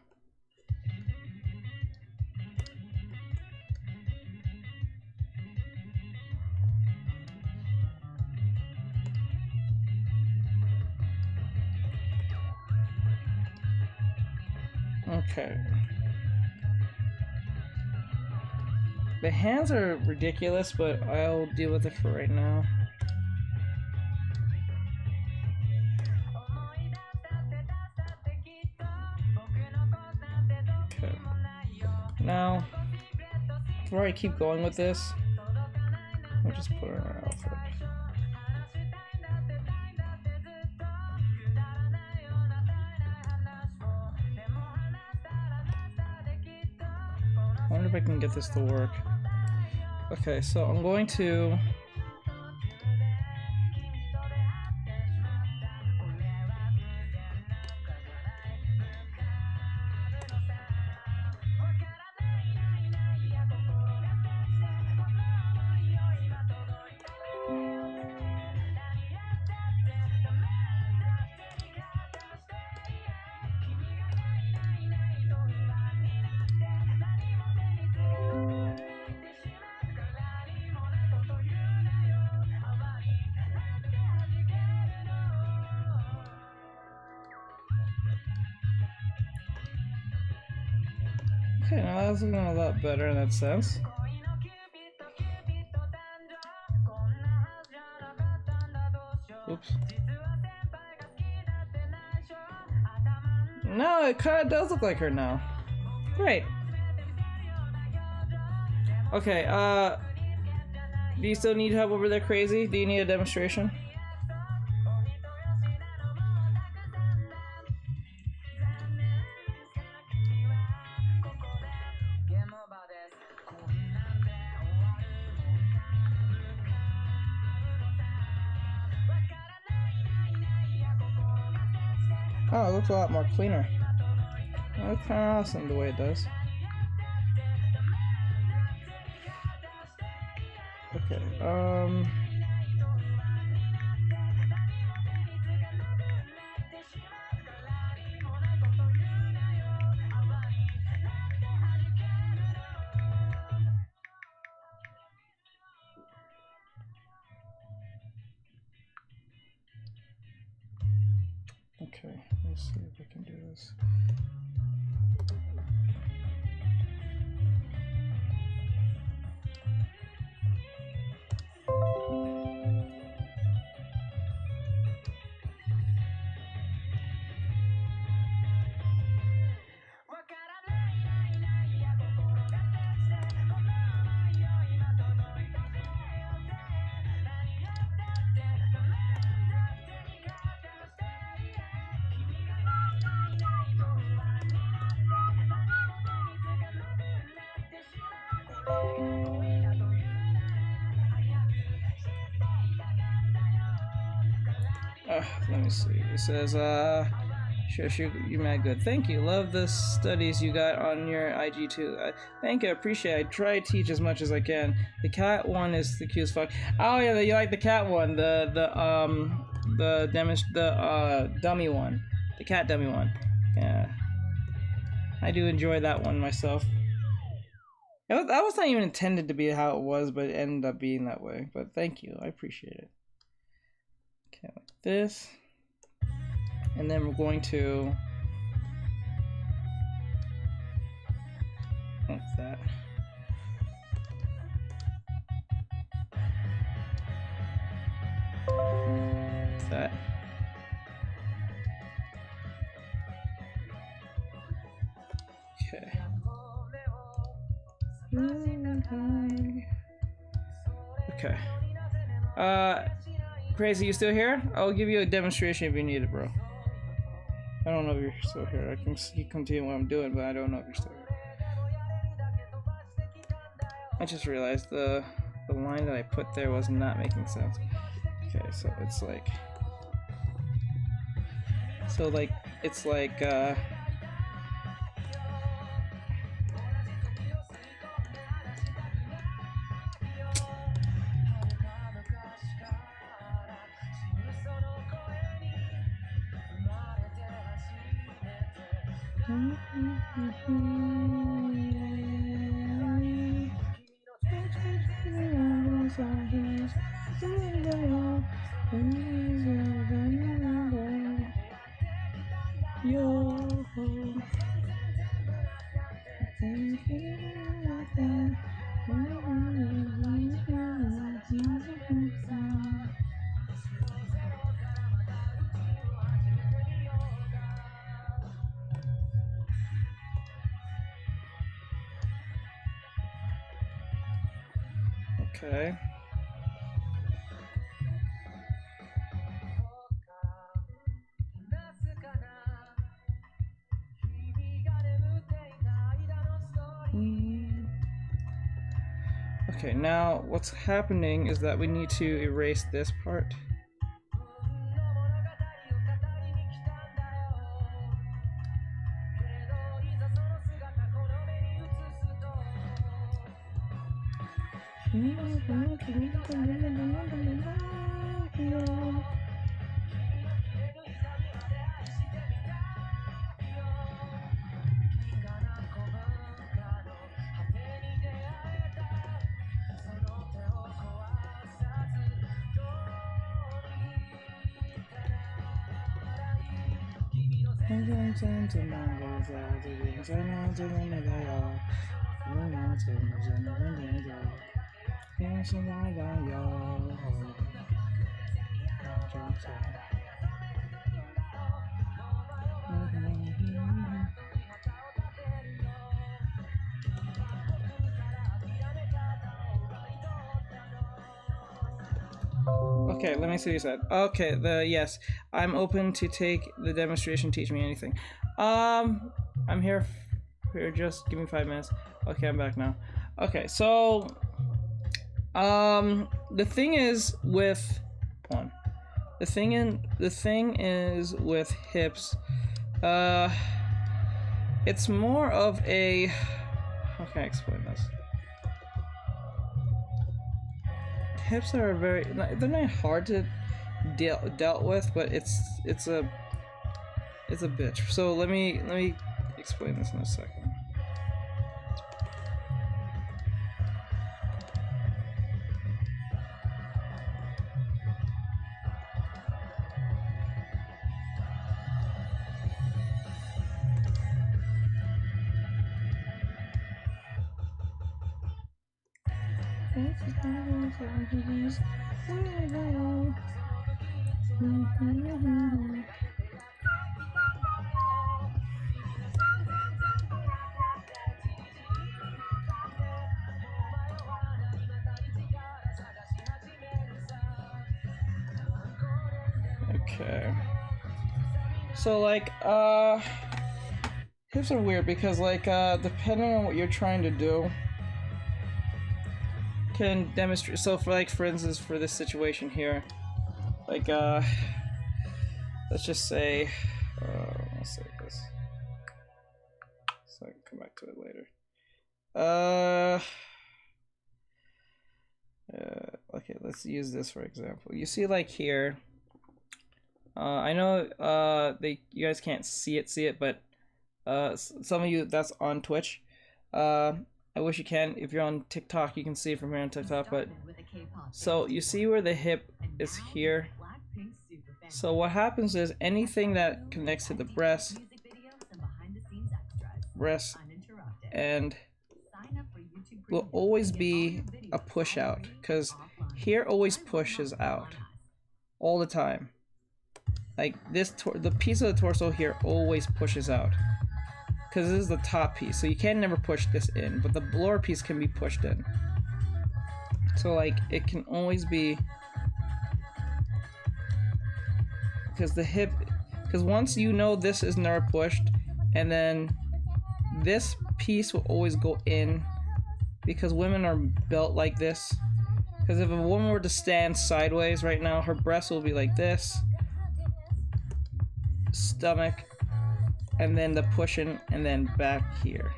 Okay. The hands are ridiculous, but I'll deal with it for right now. Okay. Now, before I keep going with this, I'll just put on our outfit. I wonder if I can get this to work. Okay, so I'm going to okay, now that's looking a lot better in that sense. Oops. No, it kind of does look like her now. Great. Okay, do you still need help over there, Crazy? Do you need a demonstration? Oh, it looks a lot more cleaner. It looks kind of awesome the way it does. Okay, okay, let's see if I can do this. Let me see. It says, sure, you mad good. Thank you. Love the studies you got on your IG too. Thank you. I appreciate it. I try to teach as much as I can. The cat one is the cutest fuck. Oh yeah, you like the cat one. The dummy one. The cat dummy one. Yeah. I do enjoy that one myself. That was not even intended to be how it was, but it ended up being that way. But thank you. I appreciate it. Okay, like this. And then we're going to... What's that? What's that? Okay. Okay. Crazy, you still here? I'll give you a demonstration if you need it, bro. I don't know if you're still here. I can continue what I'm doing, but I don't know if you're still here. I just realized the line that I put there was not making sense. Okay, so it's like okay. Okay, now what's happening is that we need to erase this part. Okay, let me see what you said. Okay, yes, I'm open to take the demonstration. Teach me anything. I'm here. Just give me 5 minutes. Okay, I'm back now. Okay, so the thing is with the thing is with hips. It's more of a. How can I explain this? Hips are they're not hard to dealt with, but it's a bitch. So let me explain this in a second. Okay. So like hips are weird because like depending on what you're trying to do can demonstrate. So for instance, for this situation here, like let's just say let's say this, so I can come back to it later. Okay, let's use this for example. You see like here, I know you guys can't see it, but some of you that's on Twitch, I wish you can. If you're on TikTok, you can see it from here on TikTok. But so you see where the hip is here. So what happens is anything that connects to the breast, and will always be a push out, because here always pushes out all the time. Like this, the piece of the torso here always pushes out. Because this is the top piece, so you can never push this in, but the lower piece can be pushed in. So like it can always be, because the hip, because once you know this is never pushed, and then this piece will always go in, because women are built like this. Because if a woman were to stand sideways right now, her breast will be like this, stomach, and then the pushing, and then back here,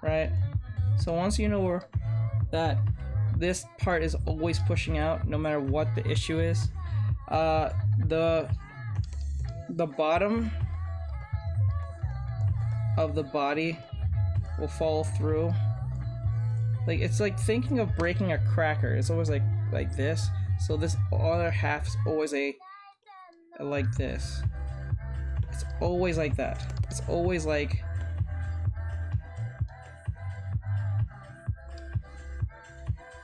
right? So once you know where that this part is always pushing out, no matter what the issue is, the bottom of the body will fall through. Like, it's like thinking of breaking a cracker. It's always like this. So this other half is always like this. It's always like that. It's always like,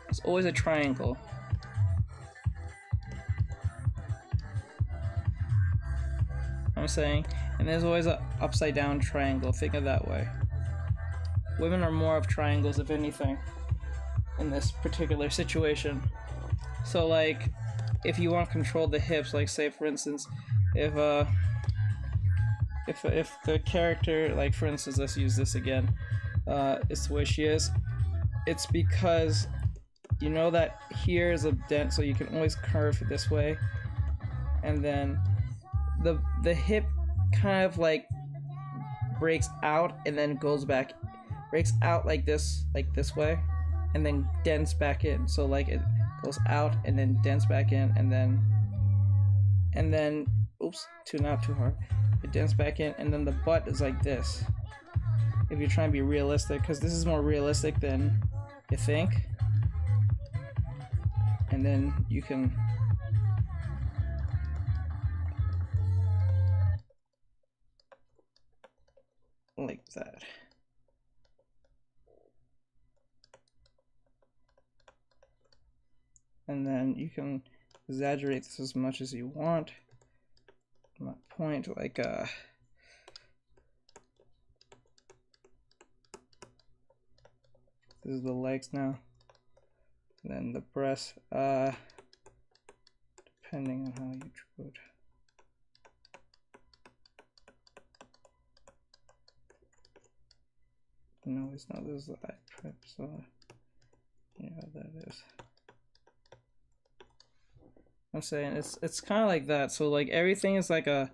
it's always a triangle. I'm saying, and there's always an upside down triangle. Think of that way. Women are more of triangles, if anything, in this particular situation. So like, if you want to control the hips, like say for instance, if the character, like for instance, let's use this again, it's the way she is, it's because you know that here is a dent, so you can always curve this way, and then the hip kind of like breaks out and then goes back, breaks out like this way, and then dents back in. So like it goes out and then dents back in, and then oops, not too hard. It dents back in, and then the butt is like this. If you're trying to be realistic, because this is more realistic than you think, and then you can like that. And then you can exaggerate this as much as you want. My point, like this is the legs now. And then the breast, depending on how you drew it. No, it's not. This is the eye prep, so yeah, that is. I'm saying it's kind of like that. So like everything is like a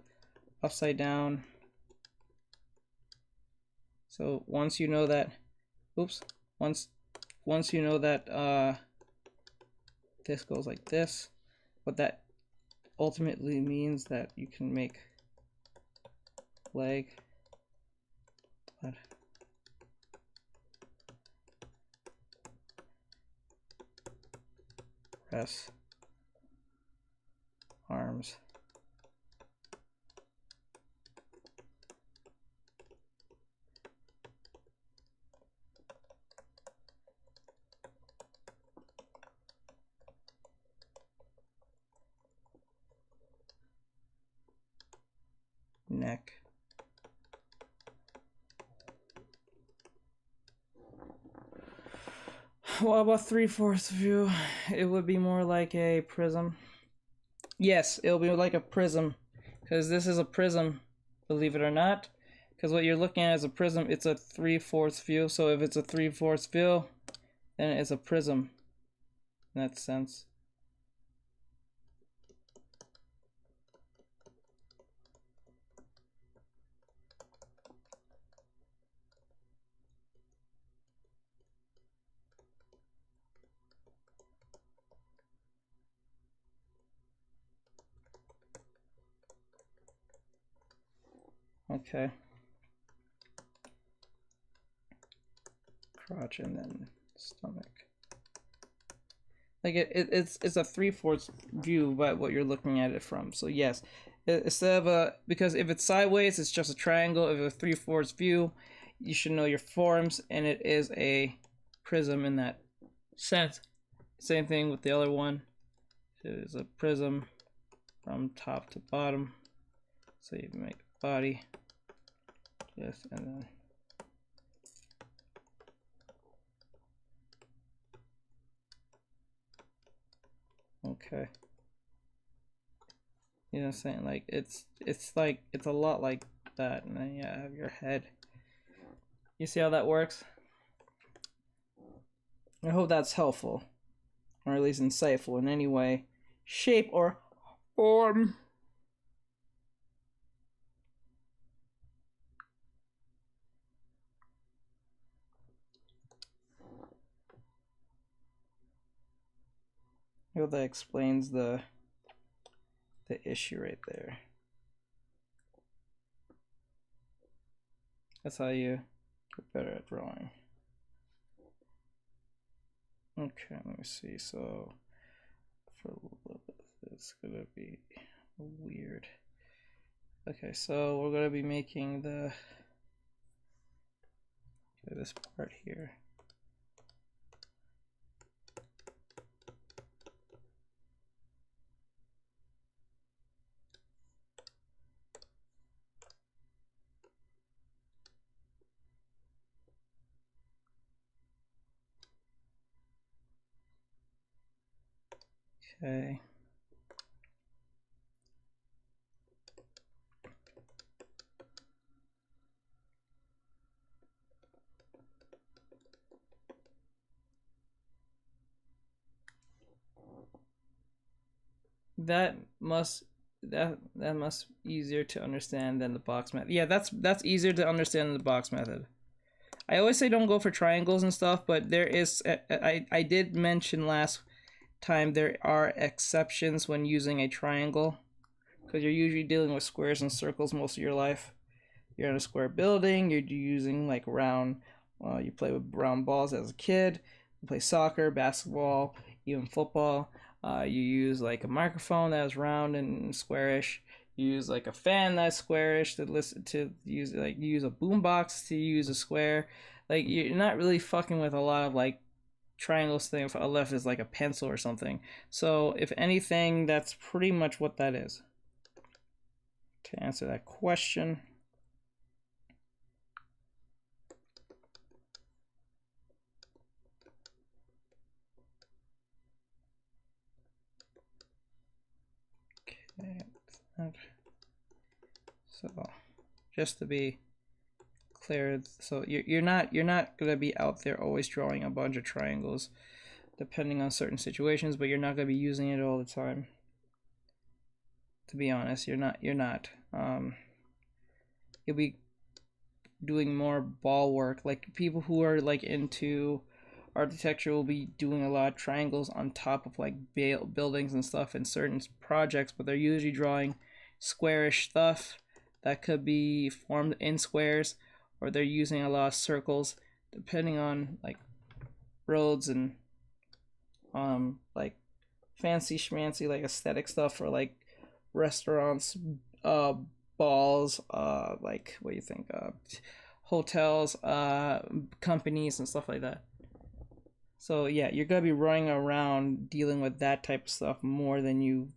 upside down. So once you know that, oops, once you know that this goes like this, what that ultimately means that you can make leg, butt, breast, arms, neck, well, about 3/4 view, it would be more like a prism. Yes, it'll be like a prism, because this is a prism, believe it or not. Because what you're looking at is a prism, it's a 3/4 view. So if it's a 3/4 view, then it's a prism in that sense. Okay. Crotch and then stomach. Like it's a 3/4 view by what you're looking at it from. So yes, instead of a, because if it's sideways, it's just a triangle. If it's a 3/4 view, you should know your forms, and it is a prism in that sense. Same thing with the other one. It is a prism from top to bottom. So you make body, yes, and then okay. You know what I'm saying? Like it's like it's a lot like that, and then yeah, have your head. You see how that works? I hope that's helpful, or at least insightful in any way, shape, or form. I hope that explains the issue right there. That's how you get better at drawing. Okay, let me see. So for it's gonna be weird. Okay, so we're gonna be making this part here. Okay. That must be easier to understand than the box method. Yeah, that's easier to understand than the box method. I always say don't go for triangles and stuff, but there is I did mention last time there are exceptions when using a triangle, because you're usually dealing with squares and circles most of your life. You're in a square building, you're using like round, you play with round balls as a kid, you play soccer, basketball, even football. You use like a microphone that's round and squarish. You use like a fan that's squarish to listen to. Use like you use a boombox to use a square. Like you're not really fucking with a lot of like triangles thing. If a left is like a pencil or something. So if anything, that's pretty much what that is. To answer that question. Okay. So just to be clear, so you're not gonna be out there always drawing a bunch of triangles depending on certain situations, but you're not gonna be using it all the time. To be honest, you're not you'll be doing more ball work. Like people who are like into architecture will be doing a lot of triangles on top of like buildings and stuff in certain projects, but they're usually drawing squarish stuff that could be formed in squares, or they're using a lot of circles depending on like roads and like fancy schmancy like aesthetic stuff for like restaurants, balls, like what do you think, hotels, companies and stuff like that. So yeah, you're gonna be running around dealing with that type of stuff more than you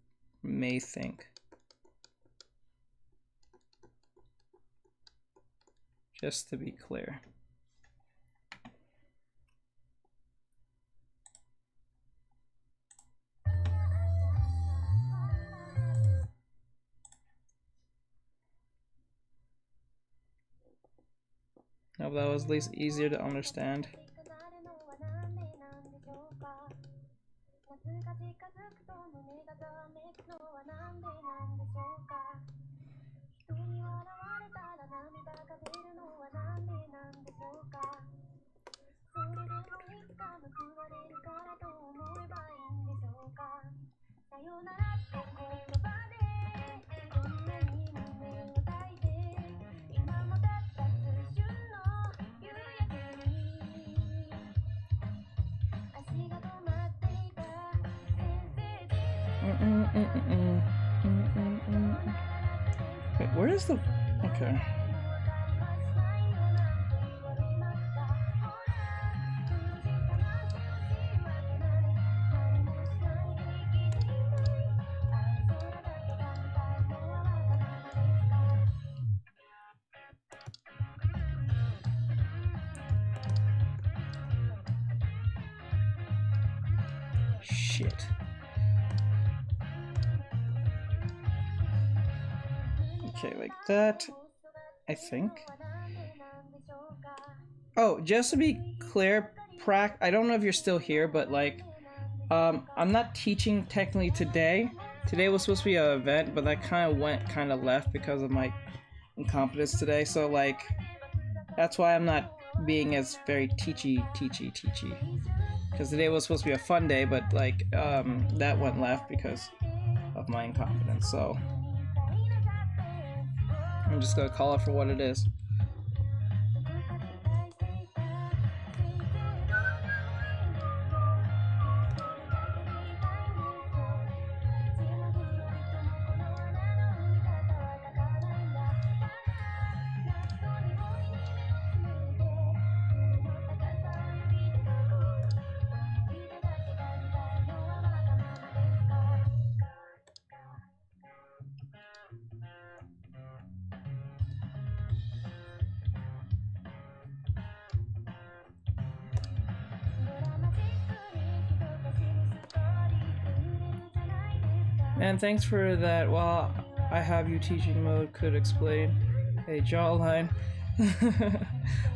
may think. Just to be clear. Hope that was at least easier to understand. Wait, where is the... Okay. Shit. Okay, like that, I think. Oh, just to be clear, I don't know if you're still here, but like, I'm not teaching technically today. Today was supposed to be an event, but that kind of left because of my incompetence today. So like, that's why I'm not being as very teachy. Because today was supposed to be a fun day, but like, that went left because of my incompetence. So I'm just gonna call it for what it is. And thanks for that. While I have you, teaching mode could explain a jawline.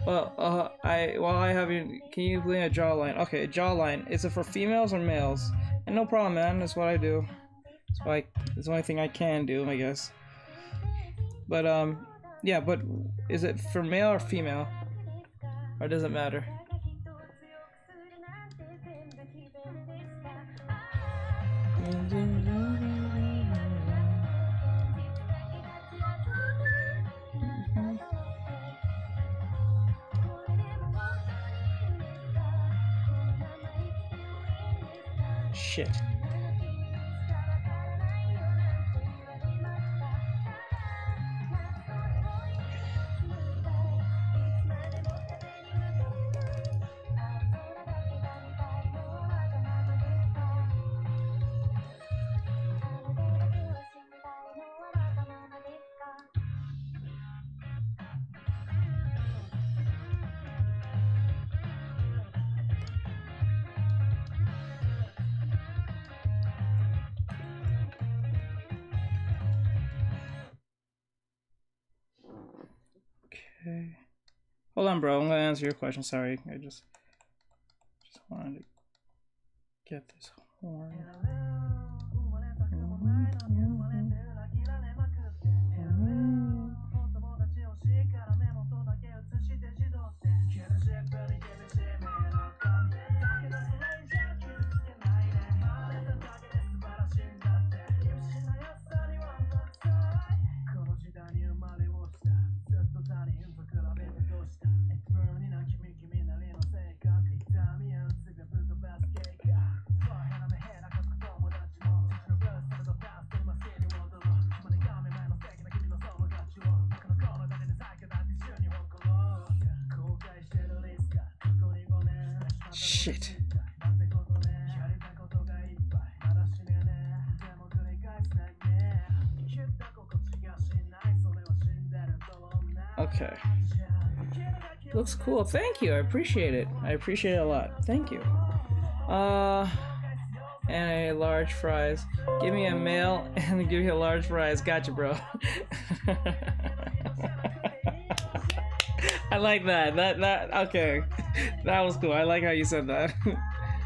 Well, while I have you, can you explain a jawline? Okay, a jawline. Is it for females or males? And no problem, man. That's what I do. It's the only thing I can do, I guess. But yeah. But is it for male or female, or does it matter? Shit. Okay. Hold on, bro. I'm gonna answer your question. Sorry, I just wanted to get this horn. Shit. Okay. Looks cool. Thank you. I appreciate it. I appreciate it a lot. Thank you. And a large fries. Give me a male and give me a large fries. Gotcha, bro. I like that. Okay. That was cool. I like how you said that.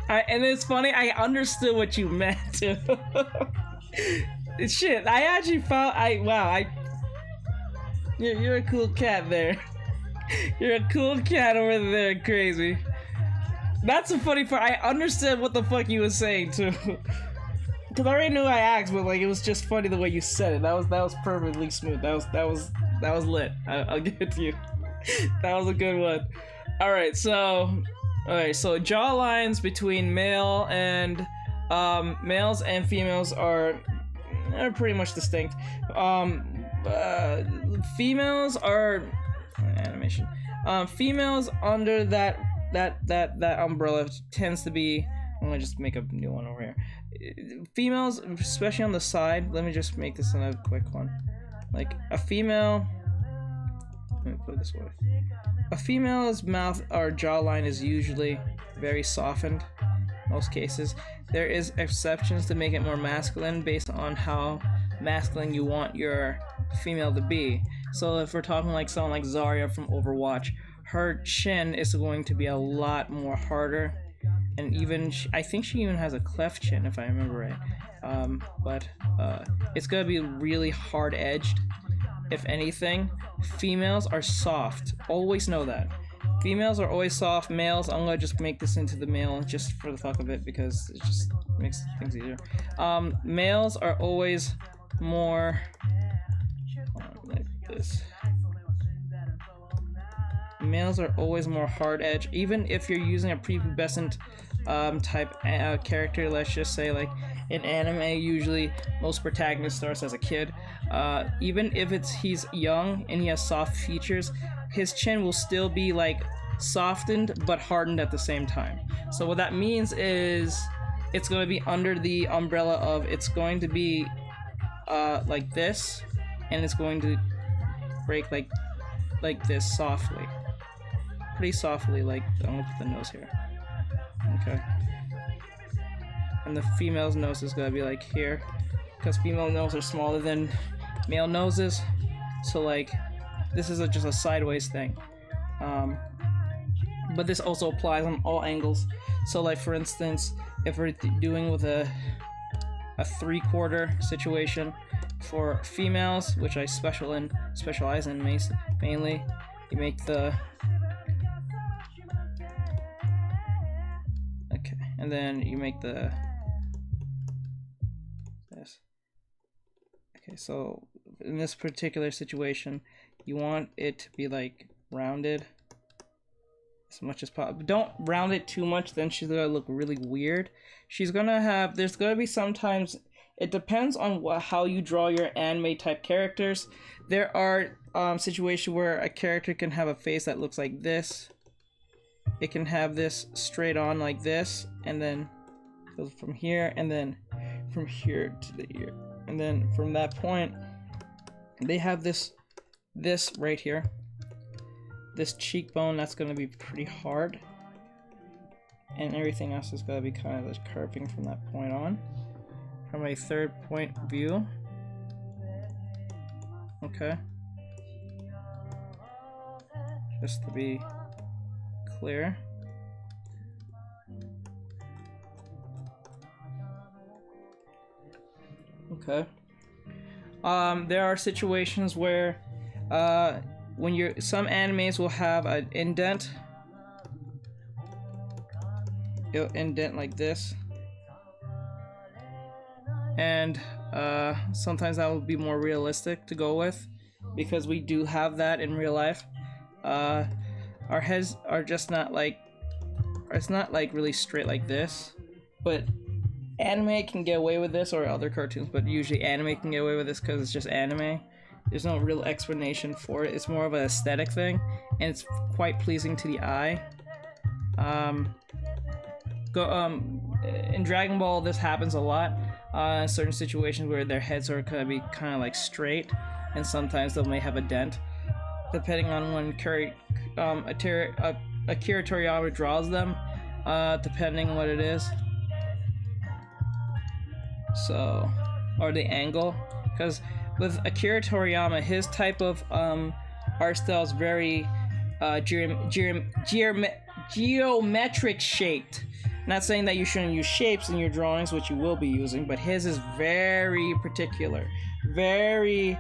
And it's funny, I understood what you meant too. Shit, I actually found, wow, you're a cool cat there. You're a cool cat over there, crazy. That's the funny part. I understood what the fuck you was saying too. Cause I already knew I asked, but like it was just funny the way you said it. That was perfectly smooth. That was lit. I'll give it to you. That was a good one. Alright, so jaw lines between males and females are pretty much distinct. Females are animation. Females under that umbrella tends to be. I'm gonna just make a new one over here. Females, especially on the side. Let me just make this another quick one. Like a female. Let me put it this way. A female's mouth or jawline is usually very softened. Most cases. There is exceptions to make it more masculine based on how masculine you want your female to be. So if we're talking like someone like Zarya from Overwatch, her chin is going to be a lot more harder, and even I think she even has a cleft chin if I remember right. But it's gonna be really hard edged. If anything, females are soft. Always know that. Females are always soft. Males, I'm gonna just make this into the male just for the fuck of it because it just makes things easier. Males are always more like this. Males are always more hard edge, even if you're using a prepubescent type character. Let's just say like in anime, usually most protagonists starts as a kid. Even if he's young and he has soft features, his chin will still be like softened but hardened at the same time. So what that means is it's going to be under the umbrella of it's going to be like this, and it's going to break like this softly, pretty softly. Like I'm gonna put the nose here, okay, and the female's nose is gonna be like here, because female noses are smaller than male noses. So like this is just a sideways thing, but this also applies on all angles. So like for instance, if we're doing with a 3/4 situation for females, which I specialize in mainly, you make the okay, and then you make the this. Okay, so in this particular situation, you want it to be like rounded as much as possible. Don't round it too much, then she's gonna look really weird. She's gonna have, there's gonna be sometimes, it depends on how you draw your anime type characters. There are situations where a character can have a face that looks like this. It can have this straight on like this, and then goes from here, and then from here to the ear, and then from that point they have this right here, this cheekbone that's going to be pretty hard, and everything else is going to be kind of just curving from that point on, from a third point view. Okay, just to be clear. Okay. There are situations where when some animes will have an indent. It'll indent like this, and sometimes that will be more realistic to go with, because we do have that in real life. Our heads are just not like, it's not like really straight like this, but anime can get away with this, or other cartoons, but usually anime can get away with this because it's just anime. There's no real explanation for it. It's more of an aesthetic thing, and it's quite pleasing to the eye. In Dragon Ball, this happens a lot. In certain situations where their heads are gonna be kind of like straight, and sometimes they may have a dent, depending on when Akira Toriyama draws them, depending on what it is. So, or the angle, because with Akira Toriyama, his type of art style is very geometric shaped. Not saying that you shouldn't use shapes in your drawings, which you will be using, but his is very particular, it's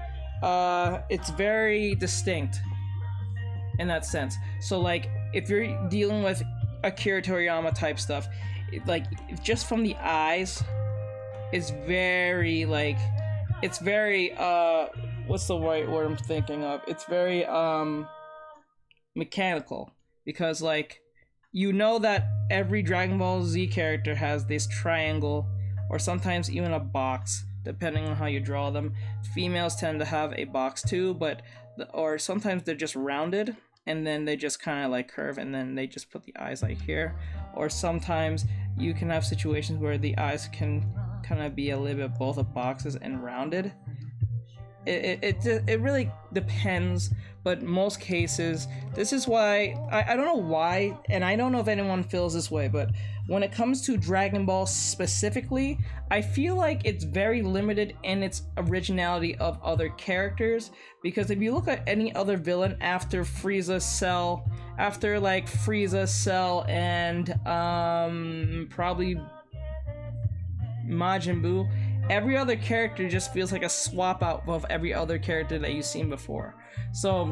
very distinct in that sense. So like if you're dealing with Akira Toriyama type stuff, like just from the eyes, it's very like, it's very what's the right word I'm thinking of? It's very mechanical, because like, you know that every Dragon Ball Z character has this triangle, or sometimes even a box, depending on how you draw them. Females tend to have a box too, but or sometimes they're just rounded, and then they just kind of like curve, and then they just put the eyes like here. Or sometimes you can have situations where the eyes can kind of be a little bit both of boxes and rounded. it really depends, but most cases, this is why I don't know why, and I don't know if anyone feels this way, but when it comes to Dragon Ball specifically, I feel like it's very limited in its originality of other characters, because if you look at any other villain after Frieza, Cell, after like Frieza, Cell, and probably Majin Buu, every other character just feels like a swap out of every other character that you've seen before. So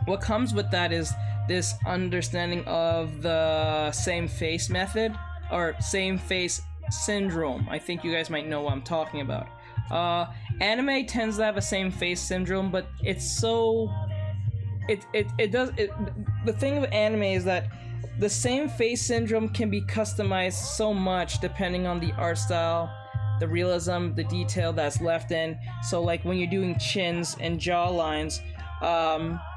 what comes with that is this understanding of the same face method, or same face syndrome. I think you guys might know what I'm talking about. Anime tends to have a same face syndrome, but it's so the thing with anime is that the same face syndrome can be customized so much depending on the art style, the realism, the detail that's left in. So like when you're doing chins and jaw lines,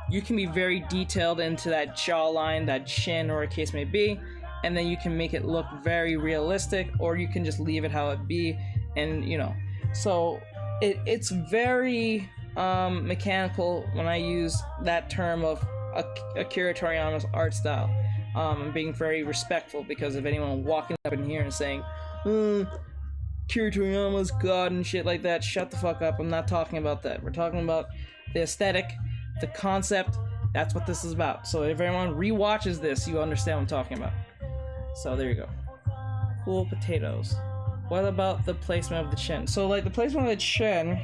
you can be very detailed into that jawline, that chin, or a case may be, and then you can make it look very realistic, or you can just leave it how it be, and you know. So it's very mechanical when I use that term of Akira Toriyama's art style. I'm being very respectful, because if anyone walking up in here and saying, Akira Toriyama's God and shit like that, shut the fuck up. I'm not talking about that. We're talking about the aesthetic, the concept. That's what this is about. So if everyone rewatches this, you understand what I'm talking about. So there you go. Cool potatoes. What about the placement of the chin? So like the placement of the chin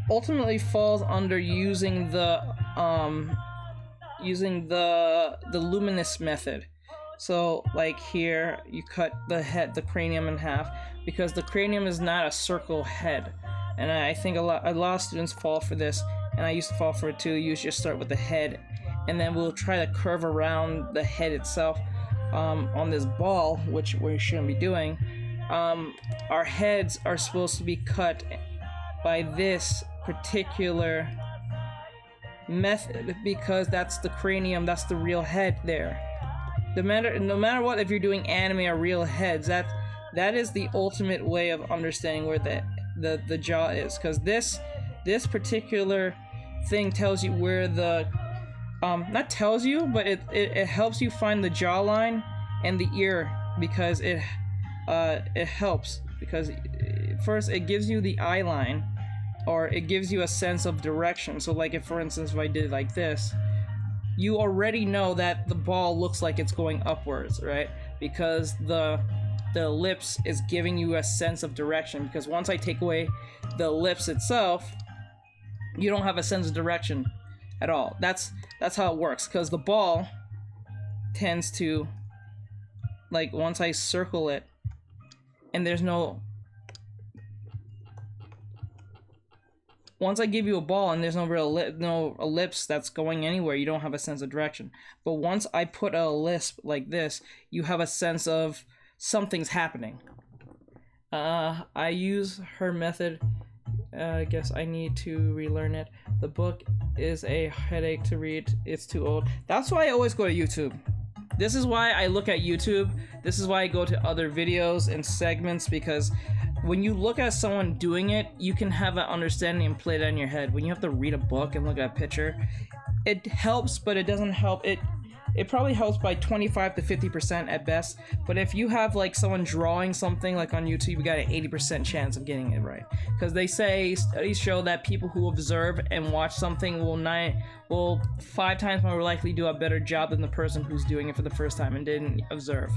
ultimately falls under using the luminous method. So like here, you cut the cranium in half, because the cranium is not a circle head. And I think a lot of students fall for this, and I used to fall for it too. You just start with the head, and then we'll try to curve around the head itself on this ball, which we shouldn't be doing. Our heads are supposed to be cut by this particular method, because that's the cranium, that's the real head there. No matter what, if you're doing anime or real heads, that is the ultimate way of understanding where the jaw is, because this particular thing tells you where the not tells you, but it helps you find the jawline and the ear, because it helps, because first it gives you the eye line, or it gives you a sense of direction. So like if, for instance, if I did it like this, you already know that the ball looks like it's going upwards, right? Because the ellipse is giving you a sense of direction, because once I take away the ellipse itself, you don't have a sense of direction at all. That's how it works, because the ball tends to, like, once I circle it and there's no, once I give you a ball and there's no real no ellipse that's going anywhere, you don't have a sense of direction. But once I put a ellipse like this, you have a sense of something's happening. I use her method. I guess I need to relearn it. The book is a headache to read. It's too old. That's why I always go to YouTube. This is why I look at YouTube. This is why I go to other videos and segments, because when you look at someone doing it, you can have an understanding and play it in your head. When you have to read a book and look at a picture, it helps, but it doesn't help. It probably helps by 25 to 50% at best. But if you have like someone drawing something like on YouTube, you got an 80% chance of getting it right. Because they say, studies show that people who observe and watch something will 5 times more likely do a better job than the person who's doing it for the first time and didn't observe.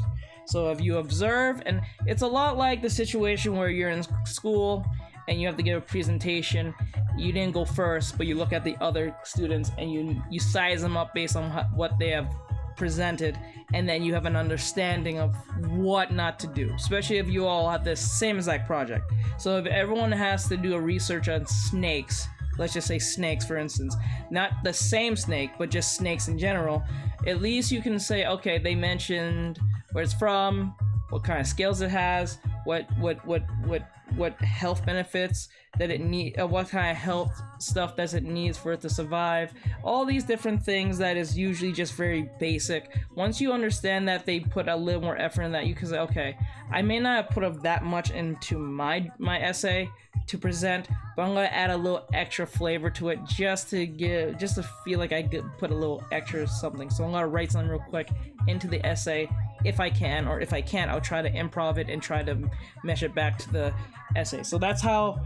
So if you observe, and it's a lot like the situation where you're in school and you have to give a presentation, you didn't go first, but you look at the other students and you size them up based on what they have presented, and then you have an understanding of what not to do, especially if you all have the same exact project. So if everyone has to do a research on snakes, let's just say snakes for instance, not the same snake, but just snakes in general, at least you can say, okay, they mentioned where it's from, what kind of scales it has, what health benefits that it need, what kind of health stuff does it need for it to survive, all these different things that is usually just very basic. Once you understand that, they put a little more effort in that, you can say, okay, I may not have put up that much into my essay to present, but I'm gonna add a little extra flavor to it just to feel like I could put a little extra something. So I'm gonna write something real quick into the essay if I can, or if I can't, I'll try to improv it and try to mesh it back to the essay. So that's how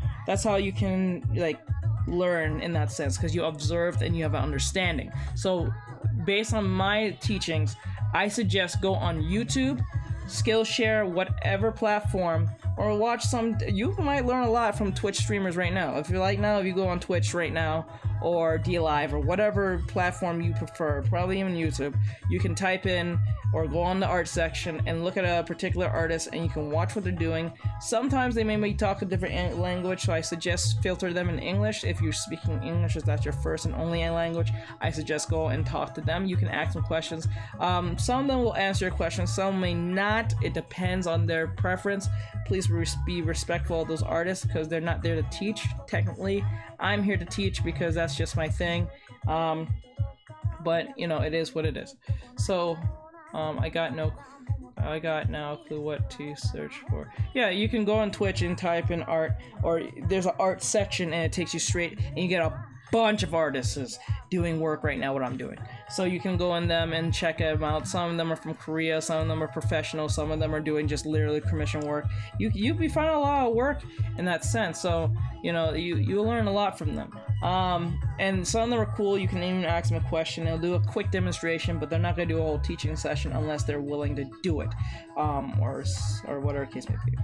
you can like learn in that sense, because you observed and you have an understanding. So based on my teachings, I suggest go on YouTube, Skillshare, whatever platform, or watch some. You might learn a lot from Twitch streamers right now. If you go on Twitch right now, or DLive, or whatever platform you prefer, probably even YouTube, you can type in or go on the art section and look at a particular artist, and you can watch what they're doing. Sometimes they may talk a different language, so I suggest filter them in English. If you're speaking English, if that's your first and only language, I suggest go and talk to them. You can ask them questions. Some of them will answer your questions, some may not. It depends on their preference. Please be respectful of those artists, because they're not there to teach. Technically, I'm here to teach because that's just my thing. But you know, it is what it is. So I got now a clue what to search for. Yeah, you can go on Twitch and type in art, or there's an art section and it takes you straight, and you get a bunch of artists doing work right now what I'm doing. So you can go in them and check them out. Some of them are from Korea, some of them are professional, some of them are doing just literally commission work. You'll be finding a lot of work in that sense. So you know, you'll learn a lot from them. And some of them are cool. You can even ask them a question. They'll do a quick demonstration, but they're not going to do a whole teaching session unless they're willing to do it, or whatever case may be.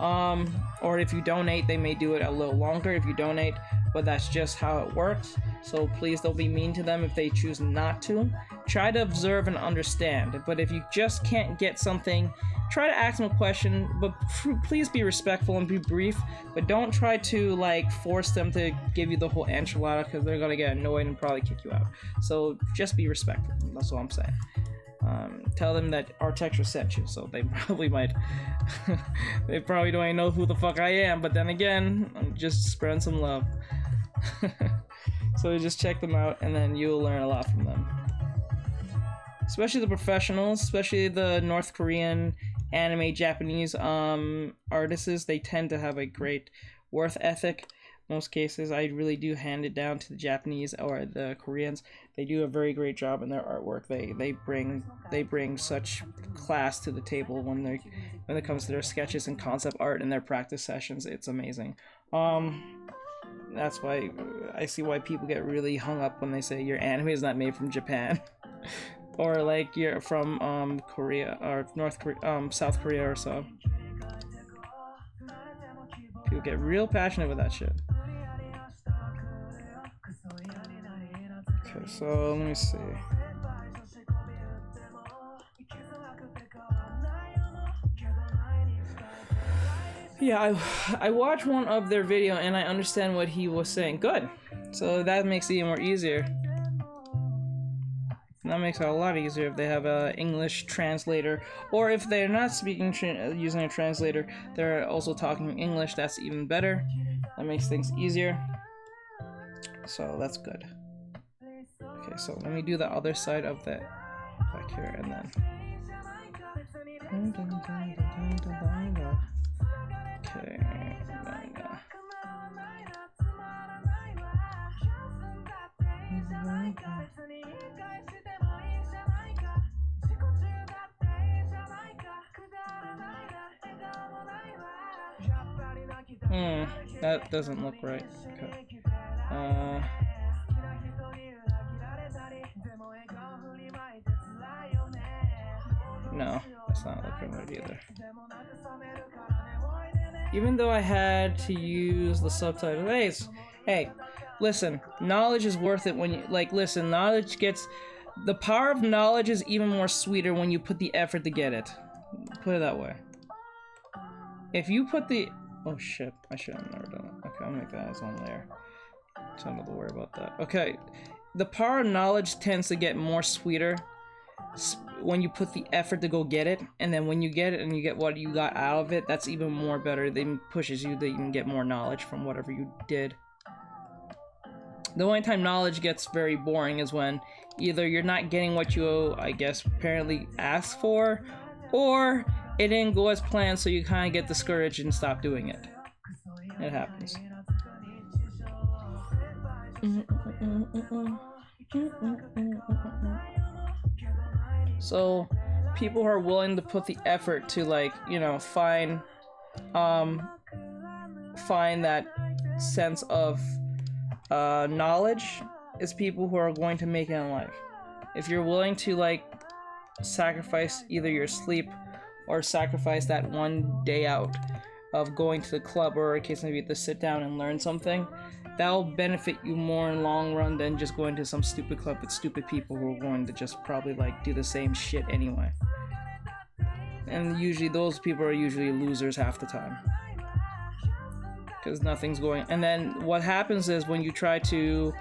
Or if you donate, they may do it a little longer if you donate, but that's just how it works. So please don't be mean to them if they choose not to. Try to observe and understand, but if you just can't get something, try to ask them a question, but please be respectful and be brief, but don't try to like force them to give you the whole enchilada, because they're gonna get annoyed and probably kick you out. So just be respectful, that's all I'm saying. Tell them that Architecture sent you, so they probably might they probably don't even know who the fuck I am, but then again, I'm just spreading some love. So just check them out, and then you'll learn a lot from them, especially the professionals, especially the North Korean, anime, Japanese artists. They tend to have a great work ethic. Most cases, I really do hand it down to the Japanese or the Koreans. They do a very great job in their artwork. They bring such class to the table when it comes to their sketches and concept art and their practice sessions. It's amazing. That's why I see why people get really hung up when they say your anime is not made from Japan. Or like you're from Korea or South Korea or so. People get real passionate with that shit. Okay, so let me see. Yeah, I watched one of their video and I understand what he was saying. Good. So that makes it even more easier. That makes it a lot easier if they have an English translator, or if they're not speaking using a translator, they're also talking English. That's even better. That makes things easier. So that's good. Okay, so let me do the other side of that back here, and then. Okay. That doesn't look right. Okay. No, that's not looking right either. Even though I had to use the subtitles. Hey, listen, knowledge is worth it when you, listen, knowledge gets, the power of knowledge is even more sweeter when you put the effort to get it. Put it that way. If you put the, oh shit, I should have never done it. Okay, I'll make that as one layer. So I don't have to worry about that. Okay, the power of knowledge tends to get more sweeter when you put the effort to go get it, and then when you get it and you get what you got out of it, that's even more better. It even pushes you to even get more knowledge from whatever you did. The only time knowledge gets very boring is when either you're not getting what you, I guess, apparently asked for, or it didn't go as planned, so you kind of get discouraged and stop doing it. It happens. So people who are willing to put the effort to, like, you know, find that sense of knowledge is people who are going to make it in life. If you're willing to, like, sacrifice either your sleep or sacrifice that one day out of going to the club, or in case maybe to sit down and learn something, that'll benefit you more in the long run than just going to some stupid club with stupid people who are going to just probably, like, do the same shit anyway. And usually those people are usually losers half the time, because nothing's going. And then what happens is when you try to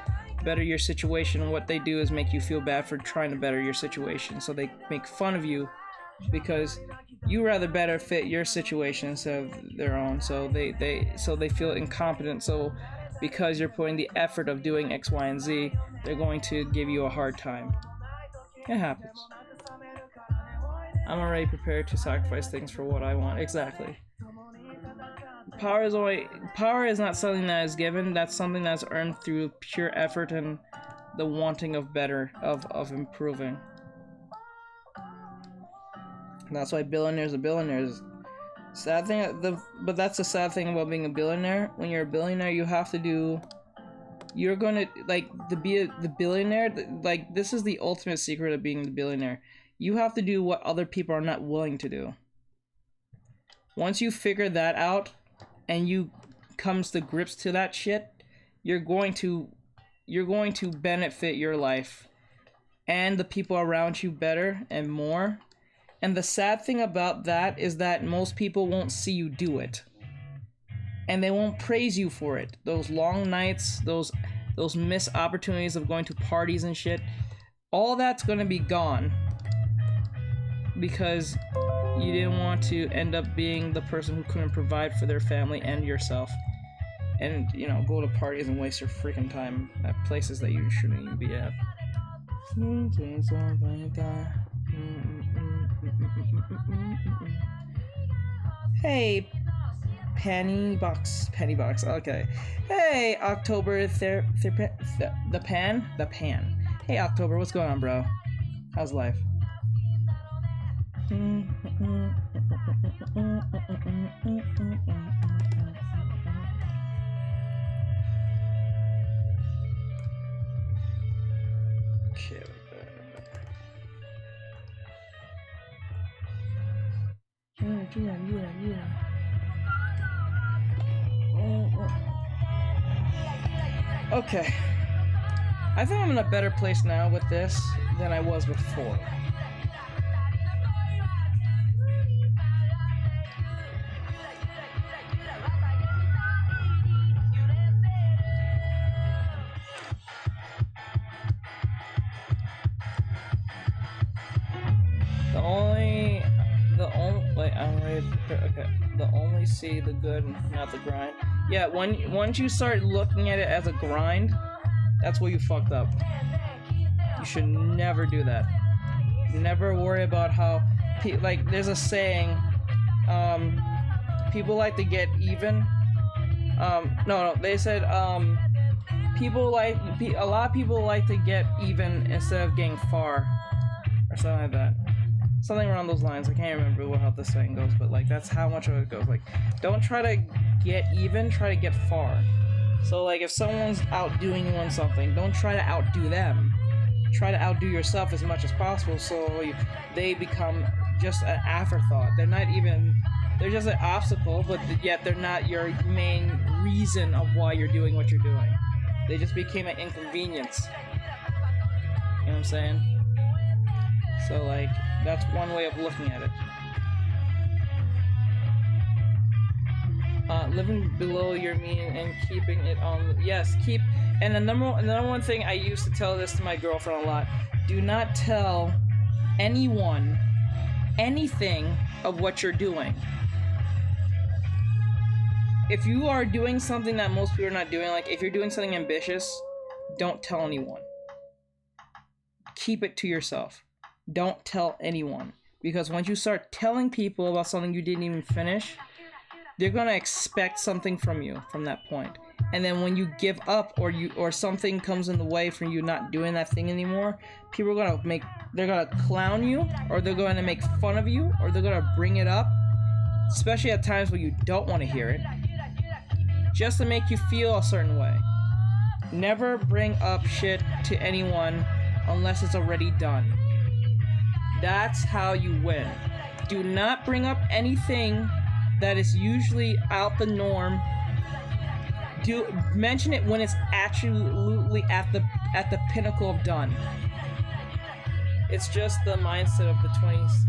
better your situation, what they do is make you feel bad for trying to better your situation. So they make fun of you because you rather better fit your situation instead of their own. So they feel incompetent. So because you're putting the effort of doing X, Y, and Z, they're going to give you a hard time. It happens. I'm already prepared to sacrifice things for what I want. Exactly. Power is not something that is given. That's something that's earned through pure effort and the wanting of better, of improving. And that's why billionaires are billionaires. Sad thing, but that's the sad thing about being a billionaire. When you're a billionaire, you have to do. You're gonna, like, to be the billionaire. Like, this is the ultimate secret of being the billionaire. You have to do what other people are not willing to do. Once you figure that out, and you comes to grips to that shit, you're going to benefit your life and the people around you better and more. And the sad thing about that is that most people won't see you do it, and they won't praise you for it. Those long nights, those missed opportunities of going to parties and shit, all that's gonna be gone because you didn't want to end up being the person who couldn't provide for their family and yourself, and, you know, go to parties and waste your freaking time at places that you shouldn't even be at. Hey, Penny Box, okay. Hey, October, the pan. Hey, October, what's going on, bro? How's life? Okay. Yeah. Okay. I think I'm in a better place now with this than I was before. The only see the good, not the grind. Yeah, once you start looking at it as a grind, that's where you fucked up. You should never do that. Never worry about how, like, there's a saying, people like to get even. No, they said, a lot of people like to get even instead of getting far, or something like that. Something around those lines. I can't remember how the saying goes, but, like, that's how much of it goes. Like, don't try to get even, try to get far. So, like, if someone's outdoing you on something, don't try to outdo them. Try to outdo yourself as much as possible, so they become just an afterthought. They're just an obstacle, but yet they're not your main reason of why you're doing what you're doing. They just became an inconvenience. You know what I'm saying? So, like, that's one way of looking at it. Living below your mean and keeping it on. Yes, keep. And the number one thing I used to tell this to my girlfriend a lot: do not tell anyone anything of what you're doing. If you are doing something that most people are not doing, like if you're doing something ambitious, don't tell anyone. Keep it to yourself. Don't tell anyone. Because once you start telling people about something you didn't even finish, they're gonna expect something from you from that point. And then when you give up or something comes in the way from you not doing that thing anymore, people are they're gonna clown you, or they're gonna make fun of you, or they're gonna bring it up, especially at times when you don't want to hear it, just to make you feel a certain way. Never bring up shit to anyone unless it's already done. That's how you win. Do not bring up anything that is usually out the norm. Mention it when it's absolutely at the pinnacle of done. It's just the mindset of the 20s.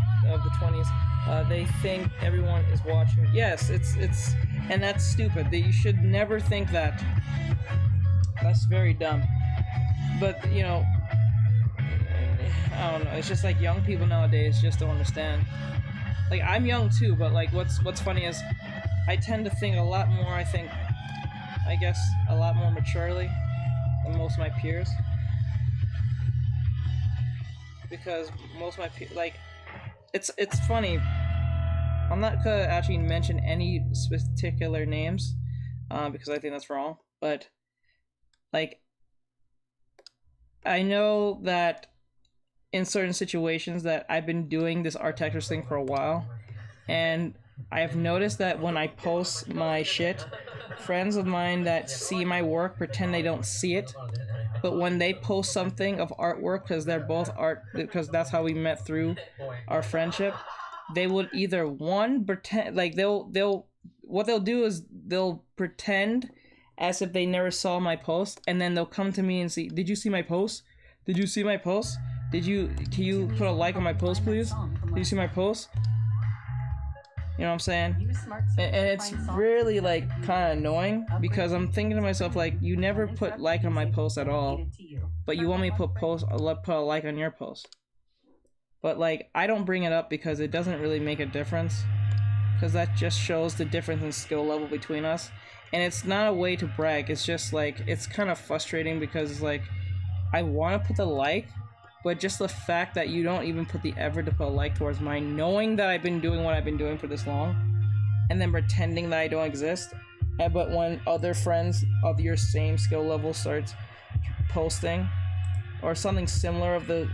They think everyone is watching. Yes, it's and that's stupid. You should never think that. That's very dumb. But you know, I don't know. It's just like young people nowadays just don't understand. Like I'm young too, but like what's funny is I tend to think a lot more. I guess a lot more maturely than most of my peers, because most of my peers, like, it's funny. I'm not gonna actually mention any particular names because I think that's wrong. But like, I know that in certain situations that I've been doing this art textures thing for a while, and I've noticed that when I post my shit, friends of mine that see my work pretend they don't see it, but when they post something of artwork, because they're both art, because that's how we met through our friendship, they would either pretend, like what they'll do is they'll pretend as if they never saw my post, and then they'll come to me and say, "Did you see my post? Did you see my post? Can you put a like on my post, please? Did you see my post?" You know what I'm saying? And it's really like kind of annoying, because I'm thinking to myself, like, you never put like on my post at all, but you want me to put a like on your post. But like, I don't bring it up because it doesn't really make a difference, because that just shows the difference in skill level between us. And it's not a way to brag. It's just like, it's kind of frustrating, because it's like, I want to put the like, but just the fact that you don't even put the effort to put a like towards mine, knowing that I've been doing what I've been doing for this long, and then pretending that I don't exist. But when other friends of your same skill level starts posting, or something similar of the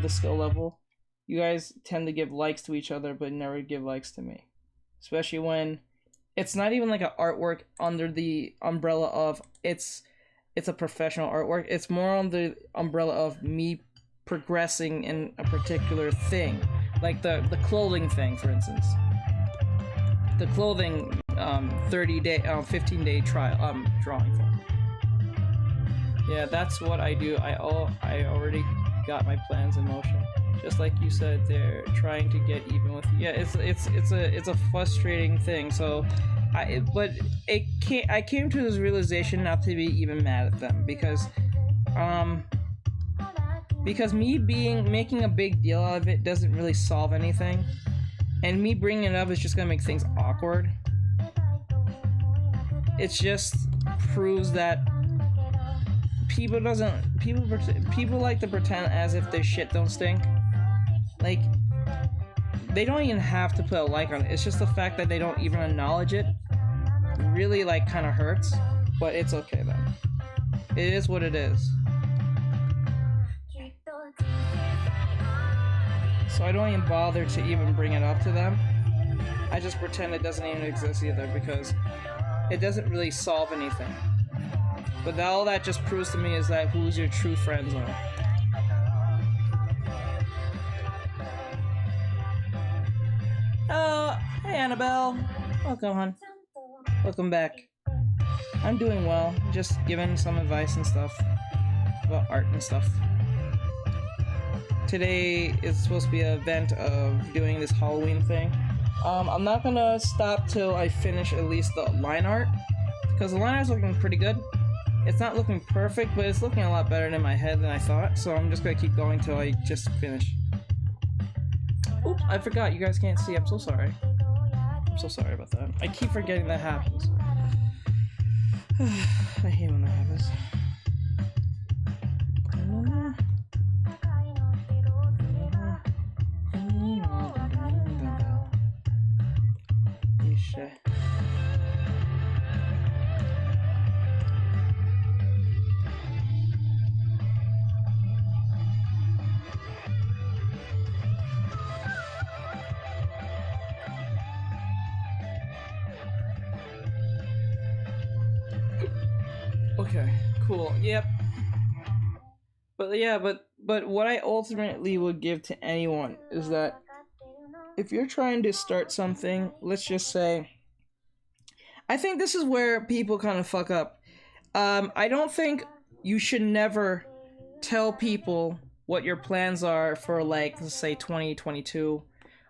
skill level, you guys tend to give likes to each other, but never give likes to me. Especially when it's not even like an artwork under the umbrella of it's a professional artwork. It's more on the umbrella of me progressing in a particular thing, like the clothing thing, for instance. The clothing 15-day trial drawing thing. Yeah, that's what I do. I already got my plans in motion. Just like you said, they're trying to get even with you. Yeah, it's a frustrating thing. So I came to this realization not to be even mad at them, because me making a big deal out of it doesn't really solve anything, and me bringing it up is just gonna make things awkward. It just proves that people like to pretend as if their shit don't stink. Like, they don't even have to put a like on it. It's just the fact that they don't even acknowledge it really like kind of hurts, but it's okay then. It is what it is. So I don't even bother to even bring it up to them. I just pretend it doesn't even exist either, because it doesn't really solve anything. But all that just proves to me is that who's your true friends are. Oh, hey Annabelle. Welcome, hon. Welcome back. I'm doing well. Just giving some advice and stuff about art and stuff. Today is supposed to be an event of doing this Halloween thing. I'm not gonna stop till I finish at least the line art, because the line art's looking pretty good. It's not looking perfect, but it's looking a lot better in my head than I thought, so I'm just gonna keep going till I just finish. Oops, I forgot. You guys can't see. I'm so sorry. I'm so sorry about that. I keep forgetting that happens. I hate when that happens. Okay, cool. Yep. But yeah, but what I ultimately would give to anyone is that if you're trying to start something, let's just say, I think this is where people kind of fuck up. I don't think you should never tell people what your plans are for, like, let's say 2022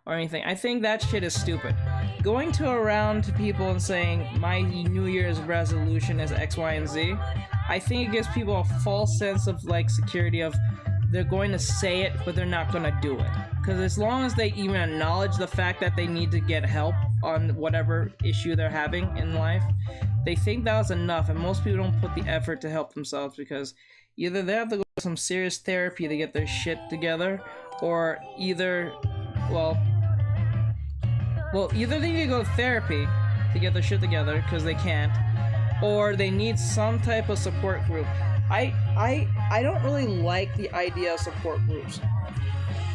or anything. I think that shit is stupid. Going around to people and saying my New Year's resolution is X, Y, and Z, I think it gives people a false sense of, like, security of they're going to say it, but they're not going to do it. Because as long as they even acknowledge the fact that they need to get help on whatever issue they're having in life, they think that was enough, and most people don't put the effort to help themselves because either they have to go to some serious therapy to get their shit together, or either, either they need to go to therapy to get their shit together because they can't, or they need some type of support group. I don't really like the idea of support groups.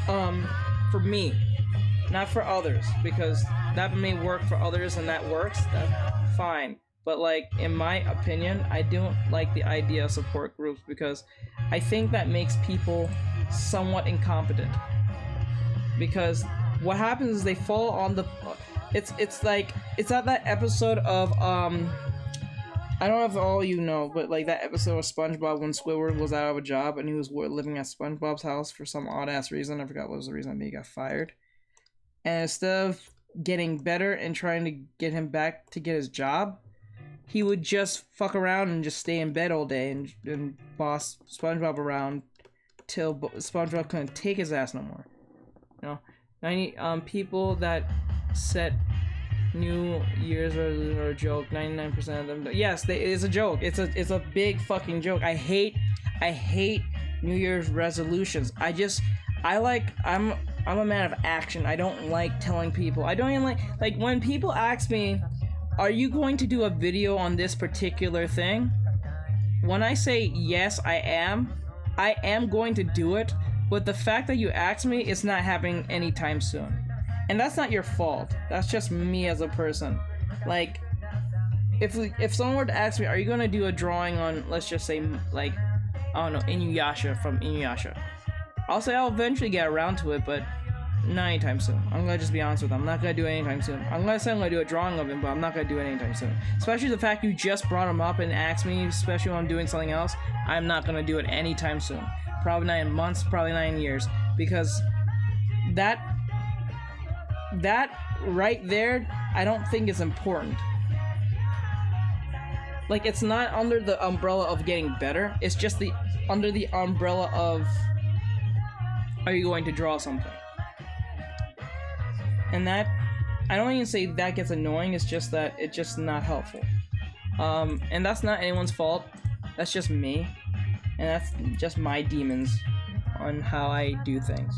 For me, not for others, because that may work for others and that works, that's fine. But, like, in my opinion, I don't like the idea of support groups because I think that makes people somewhat incompetent. Because what happens is they fall on the... It's like... It's at that episode of, I don't know if all you know, but, like, that episode of SpongeBob when Squidward was out of a job and he was living at SpongeBob's house for some odd-ass reason. I forgot what was the reason. Maybe he got fired. And instead of getting better and trying to get him back to get his job, he would just fuck around and just stay in bed all day and boss SpongeBob around till SpongeBob couldn't take his ass no more. You know, people that set New Year's resolution are a joke. 99% of them. Yes, it is a joke. It's a big fucking joke. I hate New Year's resolutions. I'm a man of action. I don't like telling people. I don't even like when people ask me, are you going to do a video on this particular thing? When I say yes, I am going to do it, but the fact that you asked me is not happening anytime soon. And that's not your fault. That's just me as a person. Like, if someone were to ask me, are you going to do a drawing on, let's just say, like, I don't know, Inuyasha from Inuyasha? I'll say I'll eventually get around to it, but not anytime soon. I'm gonna just be honest with them. I'm not gonna do it anytime soon. I'm gonna say I'm gonna do a drawing of him, but I'm not gonna do it anytime soon. Especially the fact you just brought him up and asked me, especially when I'm doing something else, I'm not gonna do it anytime soon. Probably not in months, probably not in years. Because that right there, I don't think is important. Like, it's not under the umbrella of getting better, it's just under the umbrella of, are you going to draw something? And that, I don't even say that gets annoying, it's just that it's just not helpful. And that's not anyone's fault, that's just me. And that's just my demons on how I do things.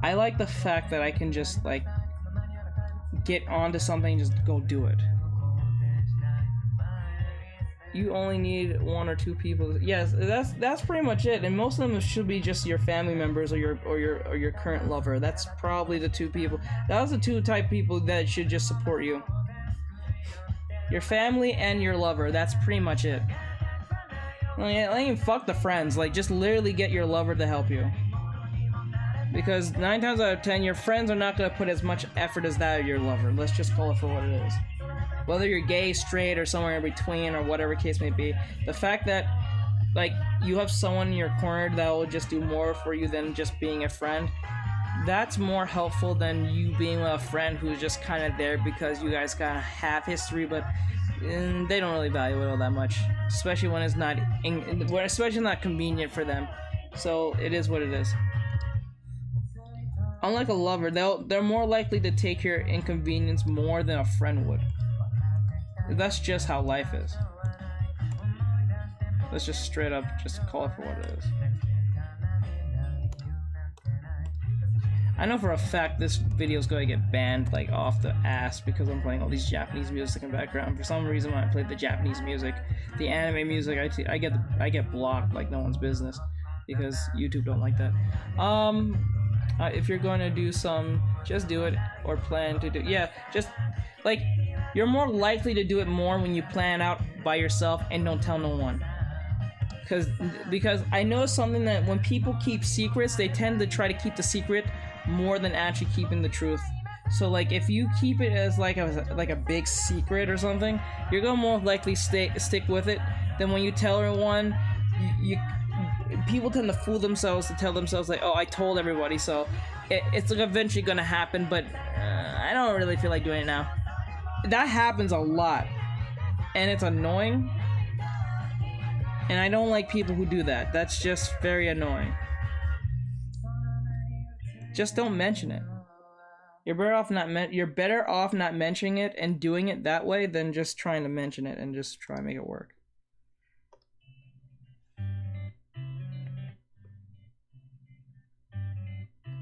I like the fact that I can just, like, get onto something and just go do it. You only need one or two people. Yes, that's pretty much it. And most of them should be just your family members or your current lover. That's probably the two people. Those are the two type of people that should just support you. Your family and your lover. That's pretty much it. Like, even fuck the friends. Like, just literally get your lover to help you. Because 9 times out of 10, your friends are not gonna put as much effort as that of your lover. Let's just call it for what it is. Whether you're gay, straight, or somewhere in between, or whatever case may be, the fact that, like, you have someone in your corner that will just do more for you than just being a friend, that's more helpful than you being with a friend who's just kind of there because you guys kind of have history, but they don't really value it all that much, especially when it's not, especially not convenient for them. So it is what it is. unlike a lover, they're more likely to take your inconvenience more than a friend would. That's just how life is. Let's just straight up just call it for what it is. I know for a fact this video is going to get banned like off the ass because I'm playing all these Japanese music in the background. For some reason, when I play the Japanese music, the anime music, I get blocked like no one's business because YouTube don't like that. If you're going to do some, just do it or plan to do. Yeah, just like you're more likely to do it more when you plan out by yourself and don't tell no one. Because I know something that when people keep secrets, they tend to try to keep the secret more than actually keeping the truth. So like if you keep it as like a big secret or something, you're gonna more likely stick with it than when you tell everyone. People tend to fool themselves to tell themselves like, oh, I told everybody, so it's like eventually gonna happen, but I don't really feel like doing it now. That happens a lot and it's annoying, and I don't like people who do that. That's just very annoying. Just don't mention it. You're better off not mentioning it and doing it that way than just trying to mention it and just try and make it work.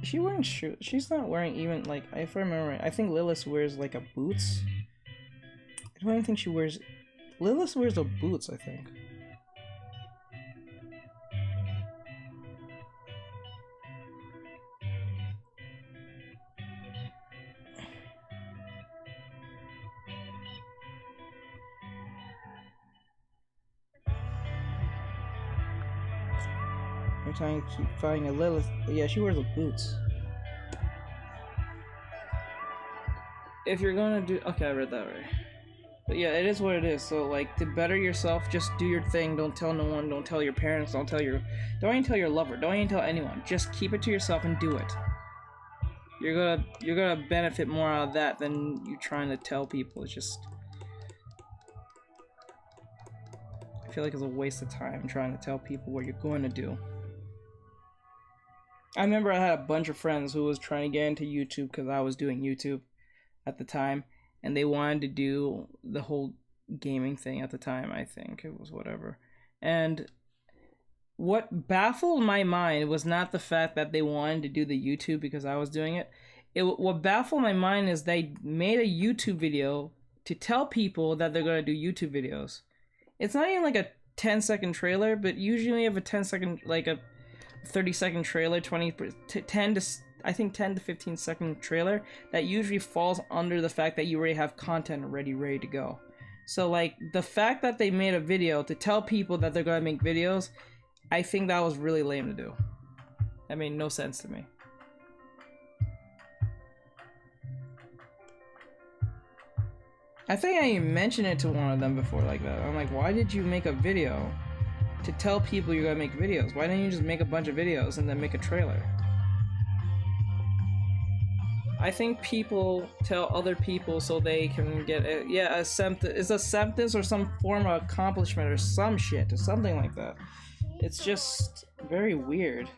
Is she wearing shoes? She's not wearing even like, if I remember right, I think Lilith wears like a boots. I don't even think she wears. Lilith wears a boots, I think. I'm trying to keep finding a Lilith. Yeah, she wears a boots. If you're gonna do, okay, I read that right. But yeah, it is what it is. So like, to better yourself, just do your thing. Don't tell no one. Don't tell your parents. Don't even tell your lover. Don't even tell anyone. Just keep it to yourself and do it. You're gonna benefit more out of that than you trying to tell people. It's just, I feel like it's a waste of time trying to tell people what you're going to do. I remember I had a bunch of friends who was trying to get into YouTube because I was doing YouTube at the time, and they wanted to do the whole gaming thing at the time. I think it was whatever. And what baffled my mind was not the fact that they wanted to do the YouTube because I was doing it. What baffled my mind is they made a YouTube video to tell people that they're going to do YouTube videos. It's not even like a 10-second trailer, but usually you have a 10-second, like a 30-second trailer, 10 to 15 second trailer that usually falls under the fact that you already have content ready to go. So like the fact that they made a video to tell people that they're gonna make videos, I think that was really lame to do. That made no sense to me. I think I even mentioned it to one of them before like that. I'm like, why did you make a video to tell people you're gonna make videos? Why didn't you just make a bunch of videos and then make a trailer? I think people tell other people so they can get acceptance or some form of accomplishment or some shit or something like that. It's just very weird.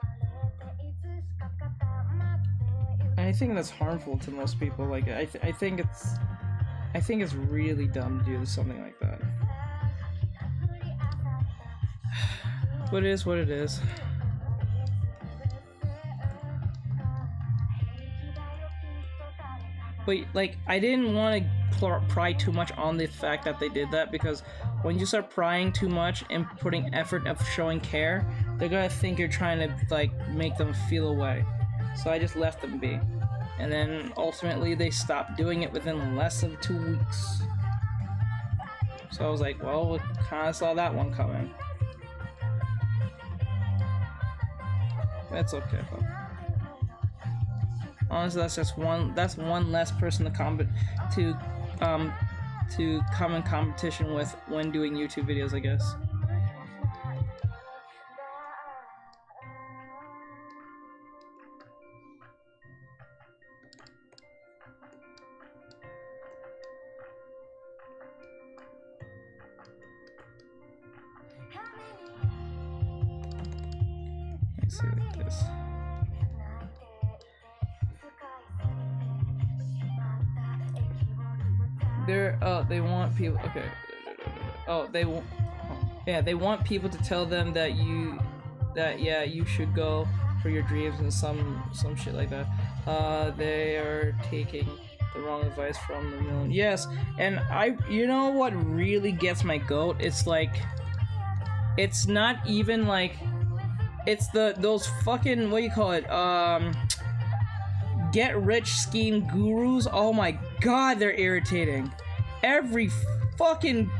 I think that's harmful to most people. Like I think it's really dumb to do something like that. But it is what it is. But like, I didn't want to pry too much on the fact that they did that, because when you start prying too much and putting effort of showing care, they're gonna think you're trying to like make them feel away. So I just left them be. And then ultimately they stopped doing it within less than 2 weeks. So I was like, well, we kinda saw that one coming. That's okay though. Honestly, that's one less person to come in competition with when doing YouTube videos, I guess. Let's see like this. they want people. Okay. Oh, they want. Yeah, they want people to tell them that yeah, you should go for your dreams and some shit like that. They are taking the wrong advice from the million. Yes, and you know what really gets my goat? It's like, it's not even like, it's those fucking, what do you call it? Get rich scheme gurus. Oh my god, they're irritating. Every fucking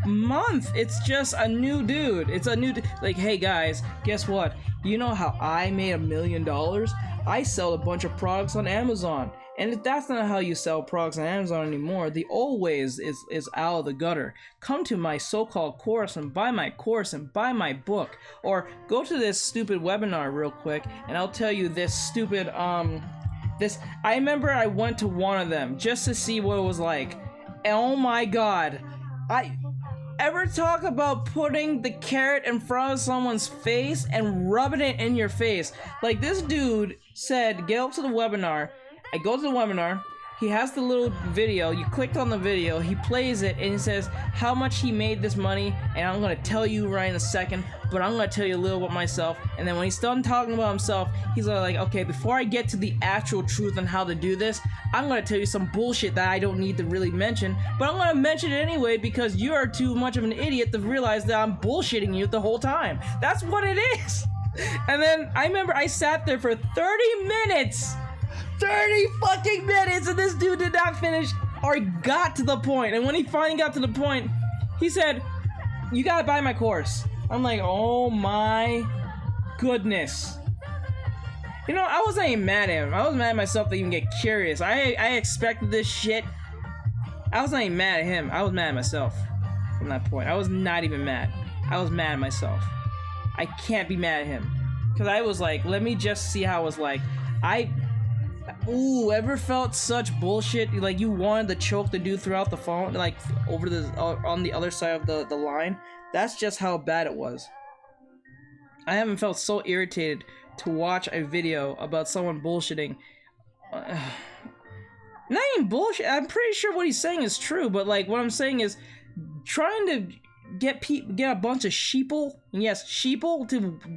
month, it's just a new dude. It's a new like, hey guys, guess what? You know how I made $1 million? I sell a bunch of products on Amazon. And if that's not how you sell products on Amazon anymore, the old ways is out of the gutter. Come to my so-called course and buy my course and buy my book. Or go to this stupid webinar real quick and I'll tell you this stupid, I remember I went to one of them just to see what it was like. Oh my god. Ever talk about putting the carrot in front of someone's face and rubbing it in your face? Like, this dude said, get up to the webinar. I go to the webinar, he has the little video, you clicked on the video, he plays it, and he says how much he made this money, and I'm gonna tell you right in a second, but I'm gonna tell you a little about myself. And then when he's done talking about himself, he's like, okay, before I get to the actual truth on how to do this, I'm gonna tell you some bullshit that I don't need to really mention, but I'm gonna mention it anyway because you are too much of an idiot to realize that I'm bullshitting you the whole time. That's what it is. And then I remember I sat there for 30 minutes. 30 fucking minutes, and this dude did not finish or got to the point. And when he finally got to the point, he said, you gotta buy my course. I'm like, oh my goodness. You know, I wasn't even mad at him. I was mad at myself to even get curious. I expected this shit. I was not even mad at him. I was mad at myself from that point. I was not even mad. I was mad at myself. I can't be mad at him. Because I was like, let me just see how it was like. Ooh, ever felt such bullshit? Like, you wanted to choke the dude throughout the phone, like, over the, on the other side of the line? That's just how bad it was. I haven't felt so irritated to watch a video about someone bullshitting. Not even bullshit, I'm pretty sure what he's saying is true, but, like, what I'm saying is trying to get a bunch of sheeple, yes, sheeple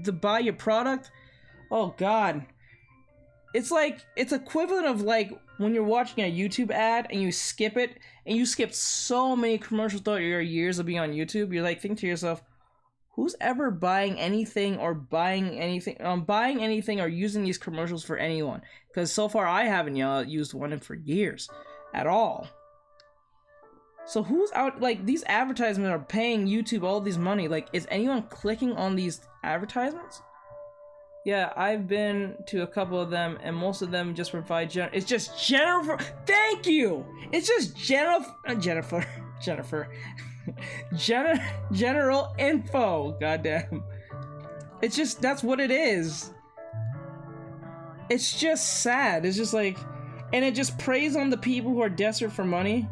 to buy your product? Oh, God. It's like, it's equivalent of like when you're watching a YouTube ad and you skip it, and you skip so many commercials throughout your years of being on YouTube, you're like, think to yourself, who's ever buying anything or using these commercials for anyone? Because so far I haven't used one for years at all. So who's out, like, these advertisements are paying YouTube all this money. Like, is anyone clicking on these advertisements? Yeah, I've been to a couple of them, and most of them just provide it's just Jennifer. Thank you. It's just Jennifer. General info. Goddamn. It's just, that's what it is. It's just sad. It's just like, and it just preys on the people who are desperate for money,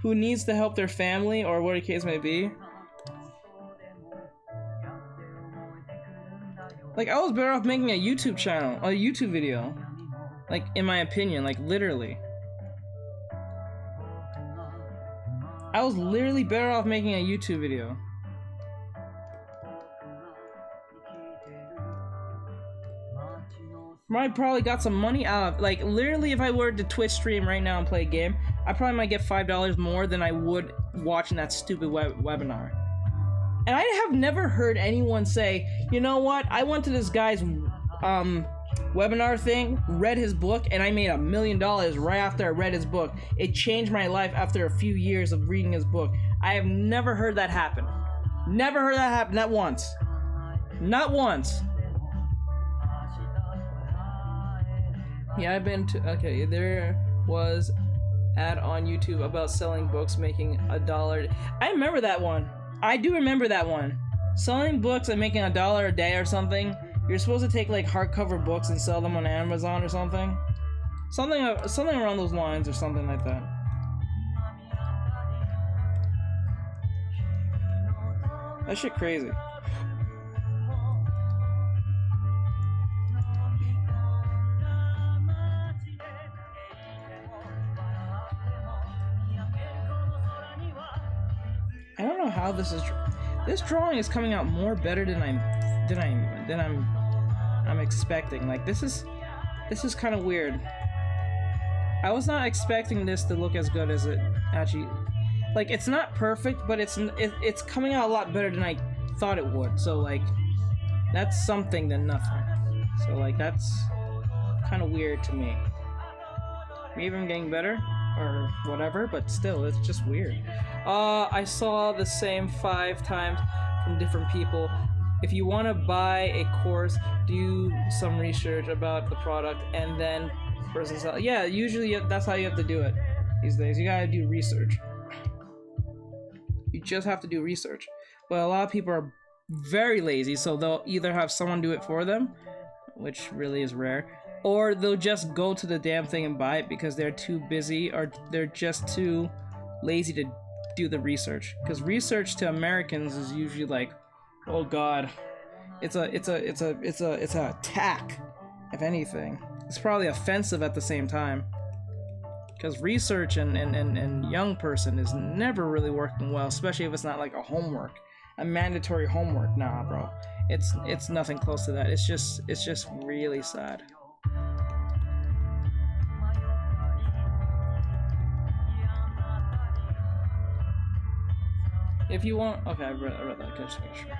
who needs to help their family or what the case may be. Like, I was better off making a YouTube channel, a YouTube video. Like, in my opinion, like, literally. I was literally better off making a YouTube video. I probably got some money out of, like, literally if I were to Twitch stream right now and play a game, I probably might get $5 more than I would watching that stupid webinar. And I have never heard anyone say, you know what, I went to this guy's webinar thing, read his book, and I made $1 million right after I read his book. It changed my life after a few years of reading his book. I have never heard that happen. Never heard that happen, not once. Not once. Yeah, I've been to, okay, there was ad on YouTube about selling books, making $1. I remember that one. I do remember that one. Selling books and making $1 a day or something. You're supposed to take like hardcover books and sell them on Amazon or something. Something around those lines or something like that. That shit crazy. how this is. This drawing is coming out more better than I'm expecting. Like this is kind of weird. I was not expecting this to look as good as it actually. Like it's not perfect, but it's coming out a lot better than I thought it would. So like that's something than nothing. So like that's kind of weird to me. Maybe I'm getting better or whatever, but still, it's just weird. I saw the same 5 times from different people. If you want to buy a course, do some research about the product and then versus yeah, usually that's how you have to do it these days. You gotta do research. You just have to do research. But a lot of people are very lazy, so they'll either have someone do it for them, which really is rare, or they'll just go to the damn thing and buy it because they're too busy or they're just too lazy to do the research. Because research to Americans is usually like, oh god, it's a attack. If anything, it's probably offensive at the same time. Because research and young person is never really working well, especially if it's not like a homework, a mandatory homework. Nah, bro, it's nothing close to that. It's just really sad. If you want, okay, I read that. Just make sure.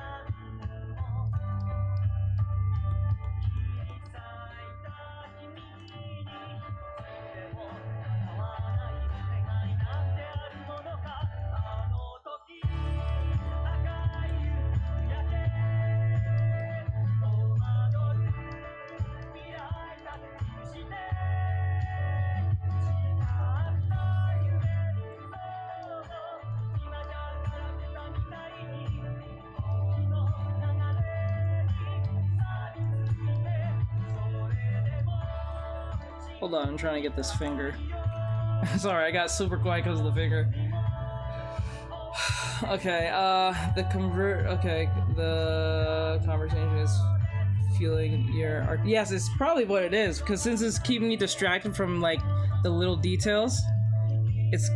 Hold on, I'm trying to get this finger. Sorry, I got super quiet because of the finger. Okay, the conversation is feeling your art. Yes, it's probably what it is, because since it's keeping me distracted from like the little details, it's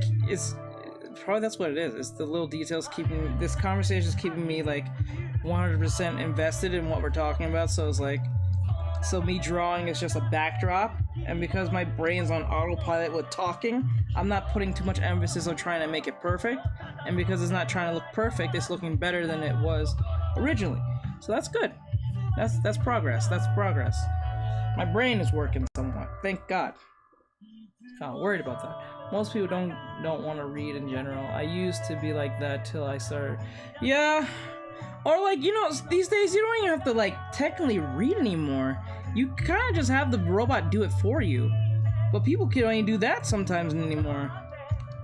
probably that's what it is. It's the little details keeping this conversation is keeping me like 100% invested in what we're talking about. So it's like, so me drawing is just a backdrop, and because my brain's on autopilot with talking, I'm not putting too much emphasis on trying to make it perfect, and because it's not trying to look perfect, it's looking better than it was originally. So that's good. That's progress. That's progress. My brain is working somewhat. Thank God. Not worried about that. Most people don't want to read in general. I used to be like that till I started. Yeah. Or like, you know, these days you don't even have to like technically read anymore. You kind of just have the robot do it for you. But people can only do that sometimes anymore,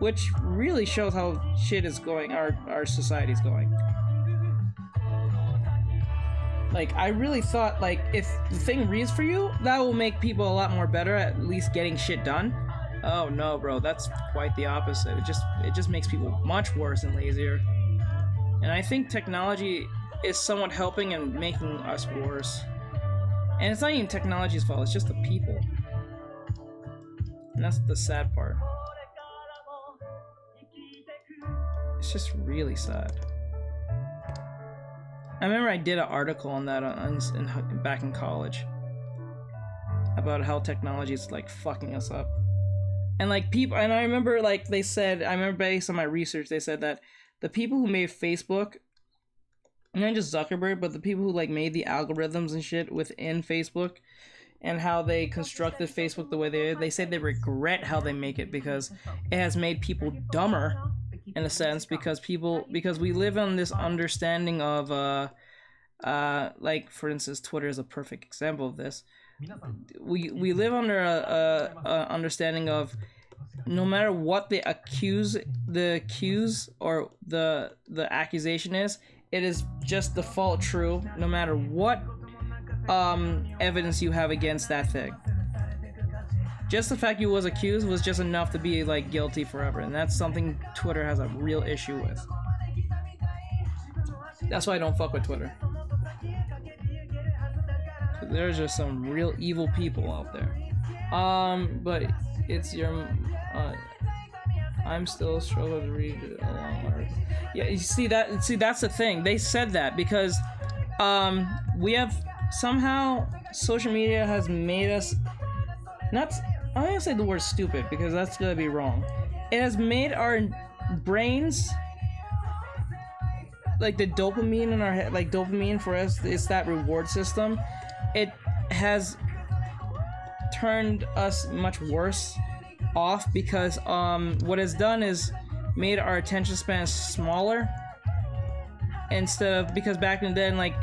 which really shows how shit is going, our society's going. Like, I really thought, like, if the thing reads for you, that will make people a lot more better at least getting shit done. Oh no, bro, that's quite the opposite. It just makes people much worse and lazier. And I think technology is somewhat helping and making us worse. And it's not even technology's fault, it's just the people. And that's the sad part. It's just really sad. I remember I did an article on that back in college. About how technology is like fucking us up. And like people, and I remember like they said, I remember based on my research, they said that the people who made Facebook, not just Zuckerberg, but the people who like made the algorithms and shit within Facebook and how they constructed Facebook the way they say they regret how they make it because it has made people dumber in a sense because we live on this understanding of like for instance Twitter is a perfect example of this. We live under a understanding of no matter what the accuse or the accusation is, it is just default true no matter what evidence you have against that thing. Just the fact you was accused was just enough to be like guilty forever, and that's something Twitter has a real issue with. That's why I don't fuck with Twitter. There's just some real evil people out there. But it's your I'm still struggling to read it along. Yeah, you see that? See, that's the thing. They said that because we have somehow social media has made us not. I'm not gonna say the word stupid because that's gonna be wrong. It has made our brains like the dopamine in our head. Like dopamine for us, it's that reward system. It has turned us much worse off because what it's done is made our attention span smaller instead of, because back in the day, like,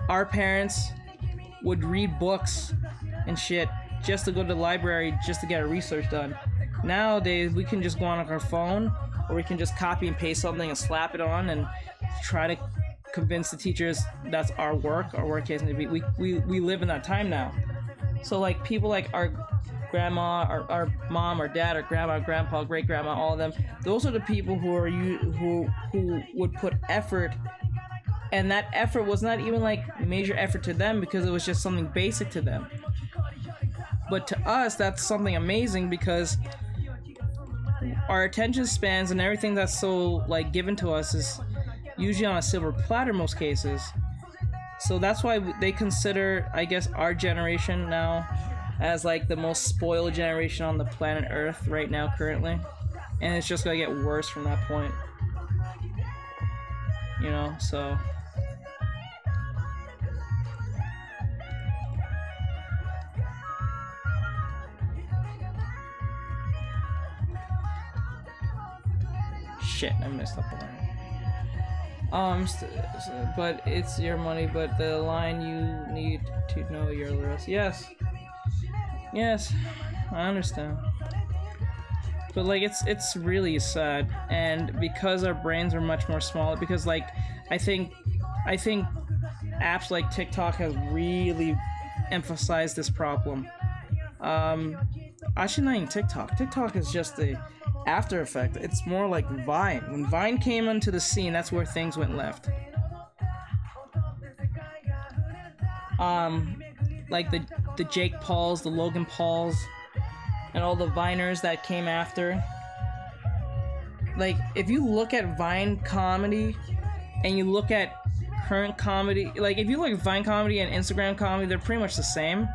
our parents would read books and shit just to go to the library just to get our research done. Nowadays we can just go on our phone, or we can just copy and paste something and slap it on and try to convince the teachers that's our work or work case. We live in that time now. So like people like our grandma, our mom, our dad, our grandma, grandpa, great grandma, all of them. Those are the people who would put effort, and that effort was not even like major effort to them because it was just something basic to them. But to us, that's something amazing because our attention spans and everything that's so like given to us is usually on a silver platter in most cases. So that's why they consider, I guess, our generation now as like the most spoiled generation on the planet Earth right now currently, and it's just gonna get worse from that point, you know. So shit, I messed up a line. But it's your money, but the line you need to know your risk. Yes, I understand. But like it's really sad, and because our brains are much more smaller, because like I think apps like TikTok has really emphasized this problem. Actually not even TikTok. TikTok is just the after effect. It's more like Vine. When Vine came onto the scene, that's where things went left. Like the Jake Pauls, the Logan Pauls, and all the Viners that came after. Like, if you look at Vine comedy and you look at current comedy, like if you look at Vine comedy and Instagram comedy, they're pretty much the same,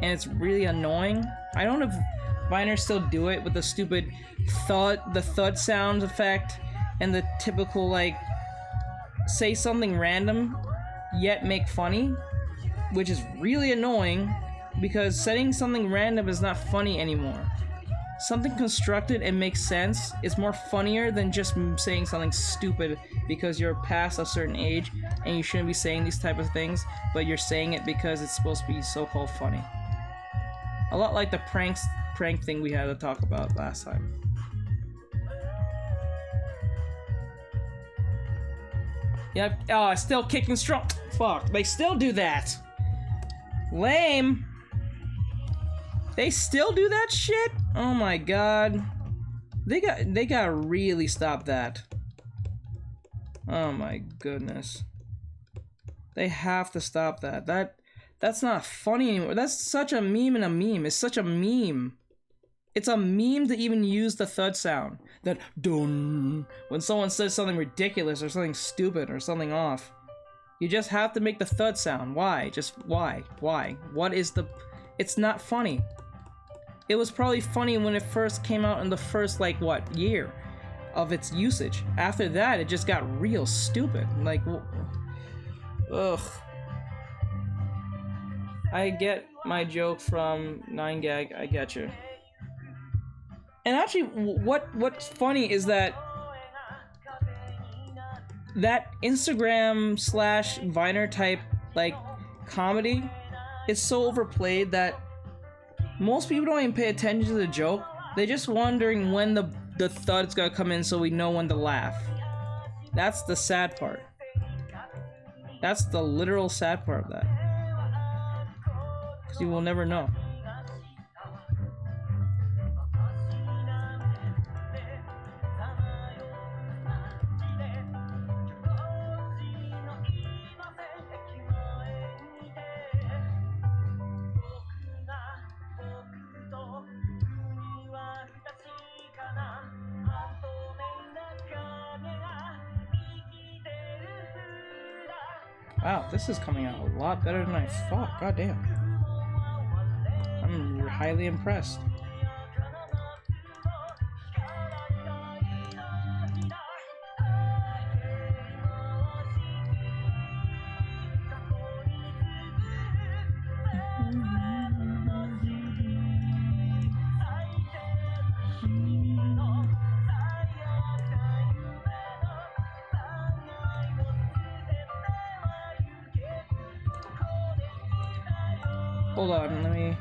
and it's really annoying. I don't know if Viners still do it with the stupid thud sound effect and the typical like say something random yet make funny, which is really annoying because saying something random is not funny anymore. Something constructed and makes sense is more funnier than just saying something stupid because you're past a certain age and you shouldn't be saying these type of things, but you're saying it because it's supposed to be so-called funny. A lot like the prank thing we had to talk about last time. Yep. Oh, still kicking strong. Fuck. They still do that. Lame. They still do that shit? Oh my god. They gotta really stop that. Oh my goodness. They have to stop that. That's not funny anymore. That's such a meme in a meme. It's such a meme. It's a meme to even use the thud sound. That dun when someone says something ridiculous or something stupid or something off. You just have to make the thud sound. Why? Just why? Why? What is the... It's not funny. It was probably funny when it first came out in the first, like, what, year of its usage. After that, it just got real stupid. Like, ugh. I get my joke from 9gag. I get you. And actually, what's funny is that Instagram / Viner type like comedy is so overplayed that most people don't even pay attention to the joke. They're just wondering when the thud's gonna come in so we know when to laugh. That's the sad part. That's the literal sad part of that. Because you will never know. Wow, this is coming out a lot better than I thought. God damn. I'm highly impressed. Hold on, let me...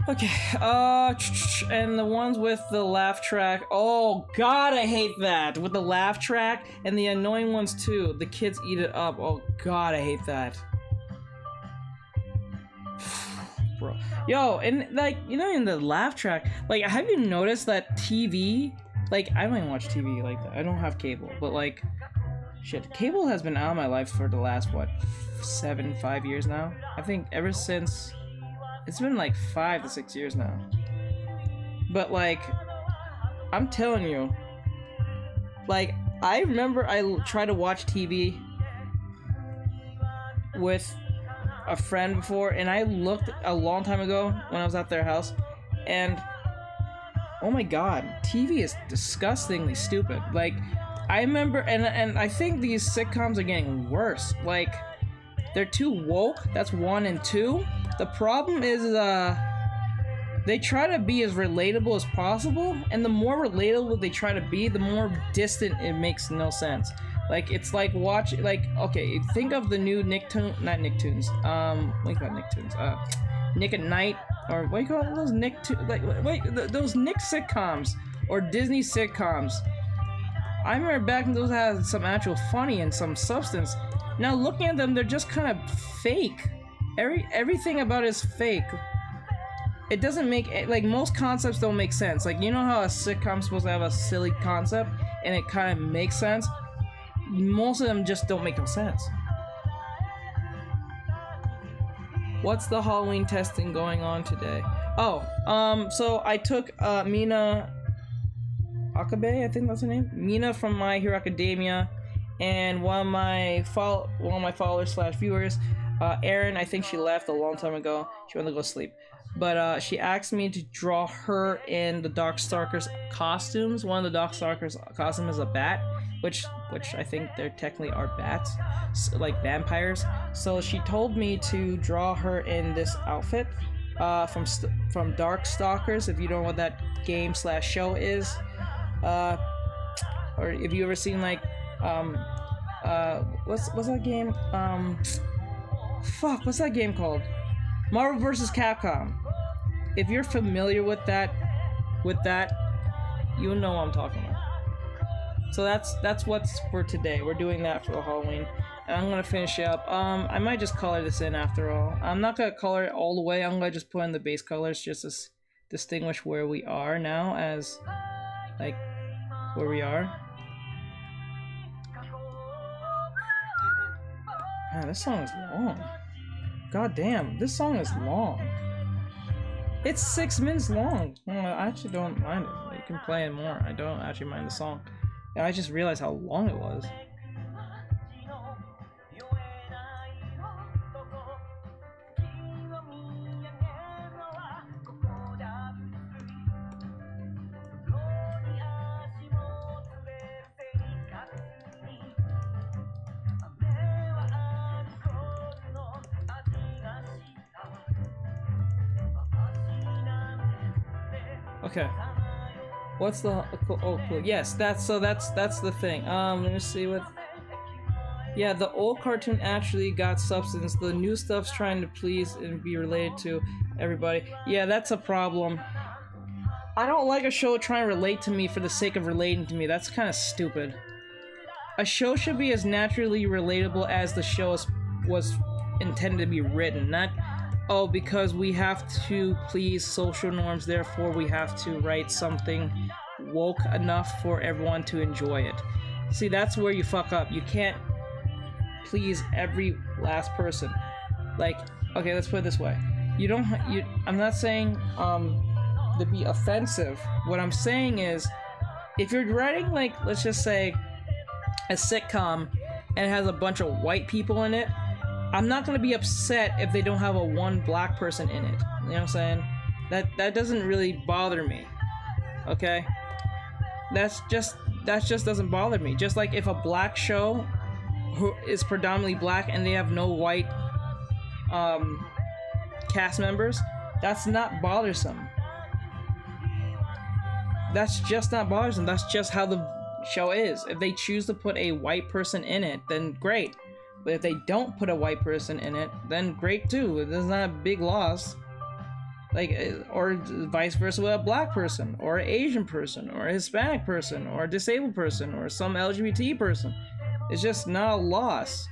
Okay, and the ones with the laugh track, oh god, I hate that! With the laugh track, and the annoying ones too, the kids eat it up, oh god, I hate that. Bro. Yo, and like, you know, in the laugh track, like, have you noticed that TV, like, I don't even watch TV like that, I don't have cable, but like, shit, cable has been out of my life for the last, what, 5 years now? I think ever since... It's been like 5 to 6 years now. But like, I'm telling you, like, I remember I tried to watch TV with a friend before, and I looked a long time ago when I was at their house, and oh my god, TV is disgustingly stupid. Like, I remember, and I think these sitcoms are getting worse. Like, they're too woke, that's 1 and 2. The problem is, they try to be as relatable as possible, and the more relatable they try to be, the more distant it makes no sense. Like, it's like like, okay, think of the new Nick at Night, or what do you call it, those those Nick sitcoms, or Disney sitcoms. I remember back when those had some actual funny and some substance. Now looking at them, they're just kind of fake. Everything about it is fake. It doesn't make, like, most concepts don't make sense. Like, you know how a sitcom's supposed to have a silly concept and it kind of makes sense? Most of them just don't make no sense. What's the Halloween testing going on today? Oh, so I took Mina Akabe, I think that's her name. Mina from My Hero Academia, and one of my followers / viewers, Erin, I think she left a long time ago. She went to go sleep. But she asked me to draw her in the Darkstalkers costumes. One of the Darkstalkers costume is a bat, which I think they technically are bats, like vampires. So she told me to draw her in this outfit from Darkstalkers. If you don't know what that game / show is, or if you ever seen like what's that game? What's that game called? Marvel vs. Capcom. If you're familiar with that, you know what I'm talking about. So that's what's for today. We're doing that for Halloween, and I'm gonna finish it up. I might just color this in after all. I'm not gonna color it all the way. I'm gonna just put in the base colors just to distinguish where we are now, as like where we are. Man, this song is long. God damn, this song is long. It's 6 minutes long. Well, I actually don't mind it. You can play it more. I don't actually mind the song. I just realized how long it was. Okay. What's the cool? Yes, that's the thing. Let me see what. Yeah, the old cartoon actually got substance. The new stuff's trying to please and be related to everybody. Yeah, that's a problem. I don't like a show trying to relate to me for the sake of relating to me. That's kind of stupid. A show should be as naturally relatable as the show was intended to be written, not, oh, because we have to please social norms, therefore we have to write something woke enough for everyone to enjoy it. See, that's where you fuck up. You can't please every last person. Like, okay, let's put it this way. I'm not saying to be offensive. What I'm saying is, if you're writing, like, let's just say a sitcom and it has a bunch of white people in it, I'm not gonna be upset if they don't have a one black person in it. You know what I'm saying? That doesn't really bother me. Okay? That just doesn't bother me. Just like if a black show who is predominantly black and they have no white cast members, that's not bothersome. That's just not bothersome. That's just how the show is. If they choose to put a white person in it, then great. But if they don't put a white person in it, then great too. It's not a big loss. Like, or vice versa with a black person, or an Asian person, or a Hispanic person, or a disabled person, or some LGBT person. It's just not a loss.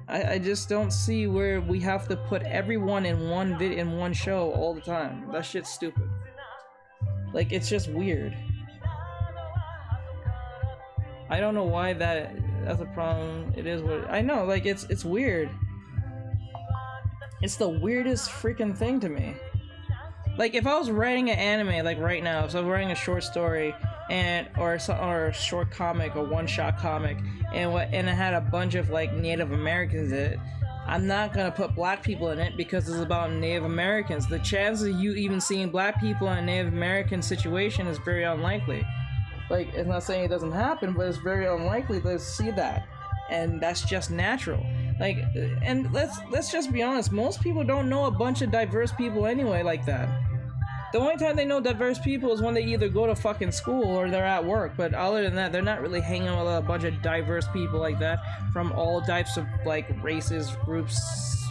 I just don't see where we have to put everyone in one show all the time. That shit's stupid. Like, it's just weird. I don't know why that's a problem. It is what I know. Like, it's weird. It's the weirdest freaking thing to me. Like, if I was writing an anime, like right now, if I was writing a short story or a short comic, or one-shot comic, and it had a bunch of like Native Americans in it, I'm not gonna put black people in it because it's about Native Americans. The chances of you even seeing black people in a Native American situation is very unlikely. Like, it's not saying it doesn't happen, but it's very unlikely to see that, and that's just natural. Like, and let's just be honest, most people don't know a bunch of diverse people anyway like that. The only time they know diverse people is when they either go to fucking school or they're at work, but other than that, they're not really hanging with a bunch of diverse people like that from all types of, like, races, groups,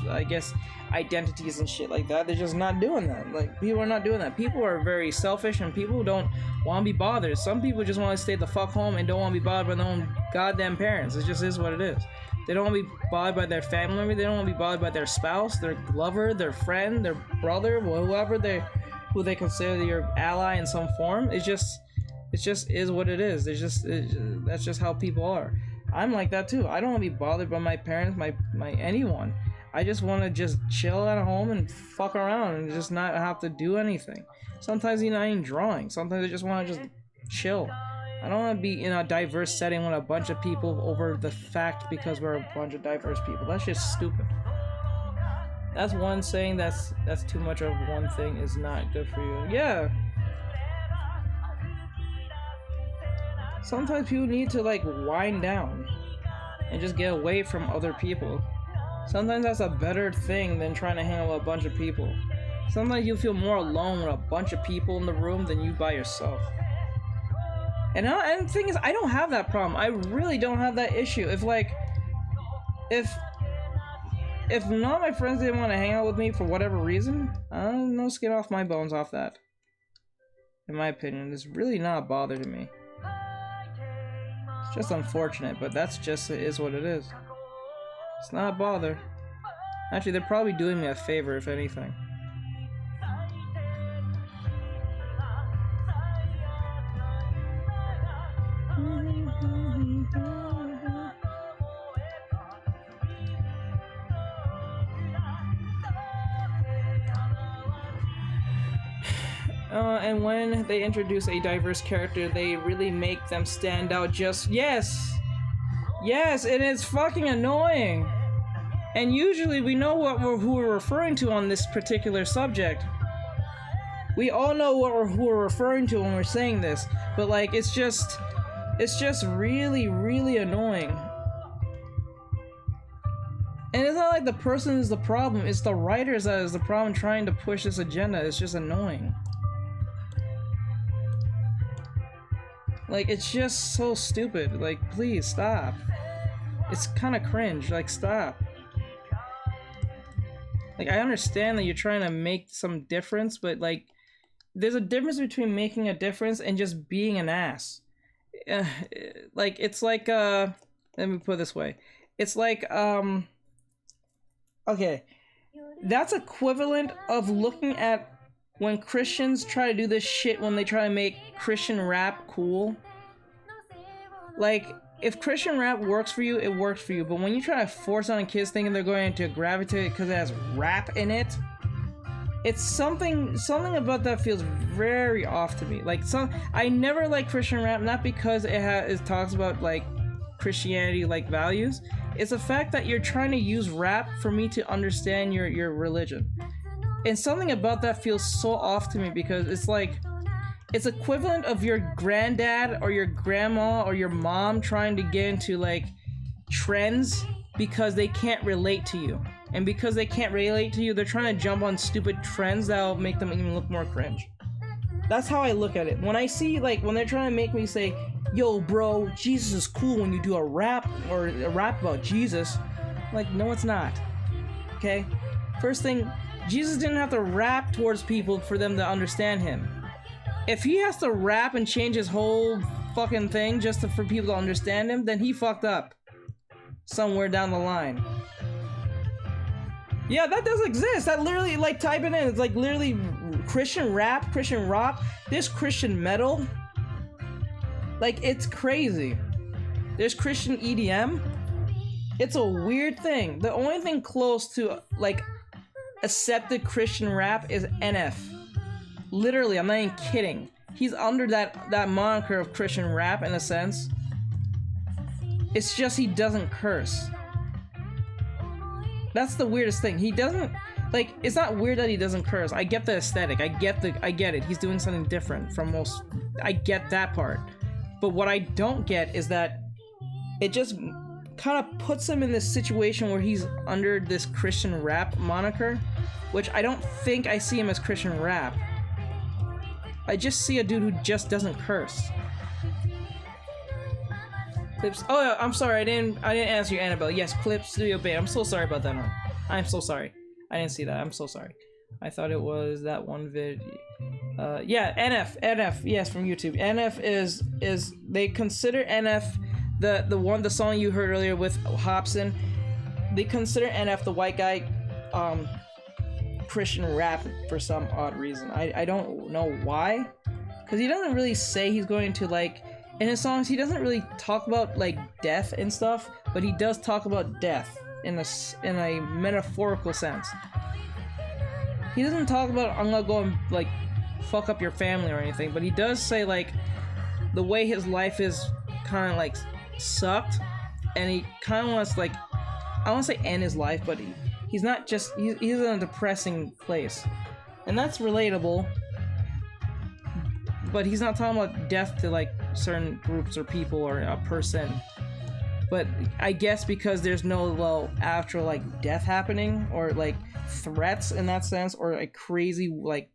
I guess, identities and shit like that. They're just not doing that. Like, people are not doing that. People are very selfish, and people don't want to be bothered. Some people just want to stay the fuck home and don't want to be bothered by their own goddamn parents. It just is what it is. They don't want to be bothered by their family member. They don't want to be bothered by their spouse, their lover, their friend, their brother, whoever who they consider your ally in some form. It just is what it is. That's just how people are. I'm like that too. I don't want to be bothered by my parents, my anyone. I just want to just chill at home and fuck around and just not have to do anything. Sometimes you're not even drawing. Sometimes I just want to just chill. I don't want to be in a diverse setting with a bunch of people over the fact because we're a bunch of diverse people. That's just stupid. That's one saying that's too much of one thing is not good for you. Yeah. Sometimes people need to, like, wind down and just get away from other people. Sometimes that's a better thing than trying to hang out with a bunch of people. Sometimes you feel more alone with a bunch of people in the room than you by yourself. And the thing is, I don't have that problem. I really don't have that issue. If none of my friends didn't want to hang out with me for whatever reason, no skin off my bones off that. In my opinion, it's really not a bother to me. It's just unfortunate, but that's just, it is what it is. It's not a bother. Actually, they're probably doing me a favor, if anything. And when they introduce a diverse character, they really make them stand out. Just yes, and it's fucking annoying. And usually we know who we're referring to on this particular subject. We all know who we're referring to when we're saying this, but like it's just really, really annoying. And it's not like the person is the problem; it's the writers that is the problem trying to push this agenda. It's just annoying. Like, it's just so stupid. Like, please, stop. It's kind of cringe. Like, stop. Like, I understand that you're trying to make some difference, but, like, there's a difference between making a difference and just being an ass. Like, it's like, let me put it this way. It's like, okay. That's equivalent of looking at when Christians try to do this shit, when they try to make Christian rap cool, like, if Christian rap works for you, it works for you. But when you try to force on kids thinking they're going to gravitate because it has rap in it, it's something about that feels very off to me. Like, I never like Christian rap, not because it talks about like Christianity like values. It's the fact that you're trying to use rap for me to understand your religion. And something about that feels so off to me because it's like, it's equivalent of your granddad or your grandma or your mom trying to get into like trends because they can't relate to you. And because they can't relate to you, they're trying to jump on stupid trends that'll make them even look more cringe. That's how I look at it. When I see, like, when they're trying to make me say, yo bro, Jesus is cool when you do a rap or a rap about Jesus. Like, no it's not. Okay? First thing, Jesus didn't have to rap towards people for them to understand him. If he has to rap and change his whole fucking thing just for people to understand him, then he fucked up somewhere down the line. Yeah, that does exist. That literally, like, type it in. It's like literally Christian rap, Christian rock, this Christian metal. Like, it's crazy. There's Christian EDM. It's a weird thing. The only thing close to, like, accepted Christian rap is NF. Literally, I'm not even kidding. He's under that moniker of Christian rap in a sense. It's just he doesn't curse. That's the weirdest thing. He doesn't, like, it's not weird that he doesn't curse. I get the aesthetic. I get it. He's doing something different from most. I get that part. But what I don't get is that it just kind of puts him in this situation where he's under this Christian rap moniker, which I don't think I see him as Christian rap. I just see a dude who just doesn't curse. Clips. Oh yeah, I'm sorry. I didn't answer you, Annabelle. Yes, Clip Studio Bay. I'm so sorry about that one. I'm so sorry. I didn't see that. I'm so sorry. I thought it was that one vid. Yeah, NF. Yes, from YouTube. NF is they consider NF the song you heard earlier with Hobson. They consider NF the white guy Christian rap for some odd reason. I don't know why, because he doesn't really say he's going to, like, in his songs he doesn't really talk about like death and stuff, but he does talk about death in a metaphorical sense. He doesn't talk about I'm gonna go and like fuck up your family or anything, but he does say like the way his life is kind of like sucked, and he kind of wants, like, I don't want to say end his life, but he's not just, he's in a depressing place, and that's relatable. But he's not talking about death to like certain groups or people or a person. But I guess because there's no actual like death happening or like threats in that sense, or a crazy like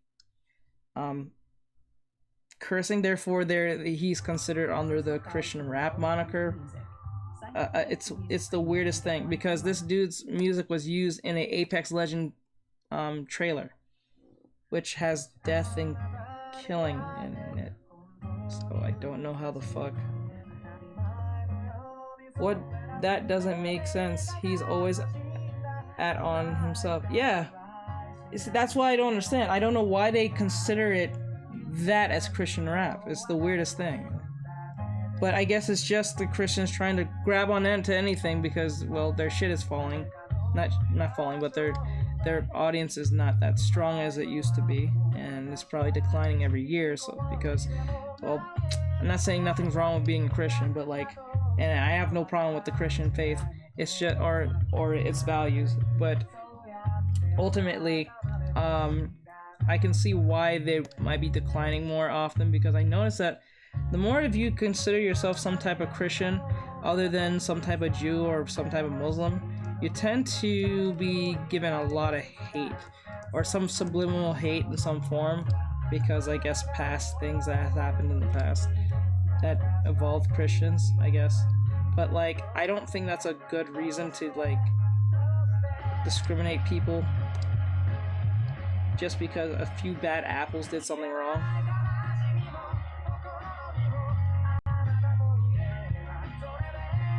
cursing, therefore he's considered under the Christian rap moniker. It's the weirdest thing, because this dude's music was used in a Apex Legend trailer, which has death and killing in it. So I don't know how the fuck. What? That doesn't make sense. He's always on himself. Yeah. That's why I don't understand. I don't know why they consider it that as Christian rap. It's the weirdest thing. But I guess it's just the Christians trying to grab on to anything because, well, their shit is falling. Not falling, but their audience is not that strong as it used to be, and it's probably declining every year. So because, well, I'm not saying nothing's wrong with being a Christian, but like, and I have no problem with the Christian faith. It's just or its values, but ultimately, I can see why they might be declining more often, because I notice that the more of you consider yourself some type of Christian other than some type of Jew or some type of Muslim, you tend to be given a lot of hate, or some subliminal hate in some form, because I guess past things that have happened in the past that involved Christians, I guess. But like, I don't think that's a good reason to like discriminate people just because a few bad apples did something wrong.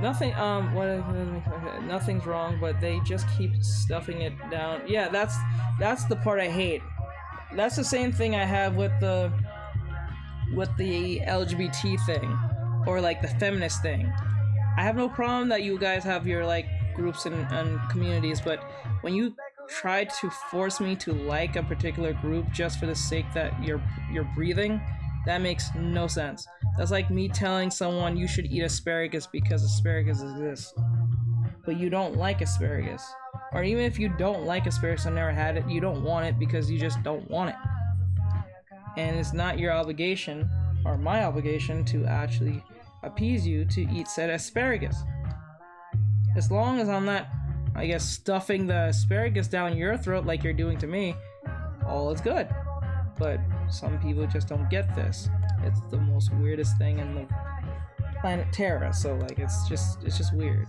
Nothing, nothing's wrong, but they just keep stuffing it down. Yeah, that's the part I hate. that's the same thing I have with the LGBT thing, or like the feminist thing. I have no problem that you guys have your like groups and communities, but when you try to force me to like a particular group just for the sake that you're breathing, that makes no sense. That's like me telling someone you should eat asparagus because asparagus exists, but you don't like asparagus. Or even if you don't like asparagus and never had it, you don't want it because you just don't want it. And it's not your obligation, or my obligation, to actually appease you to eat said asparagus. As long as I'm not, I guess, stuffing the asparagus down your throat like you're doing to me, all is good. But some people just don't get this. It's the most weirdest thing in the planet Terra, so like it's just weird.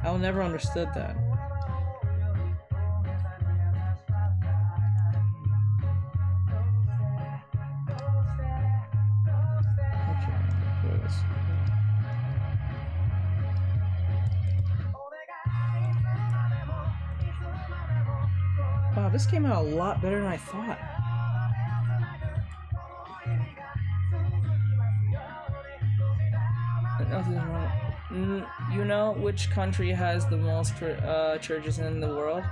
I'll never understood that. Wow, this came out a lot better than I thought. Nothing's wrong. You know which country has the most churches in the world?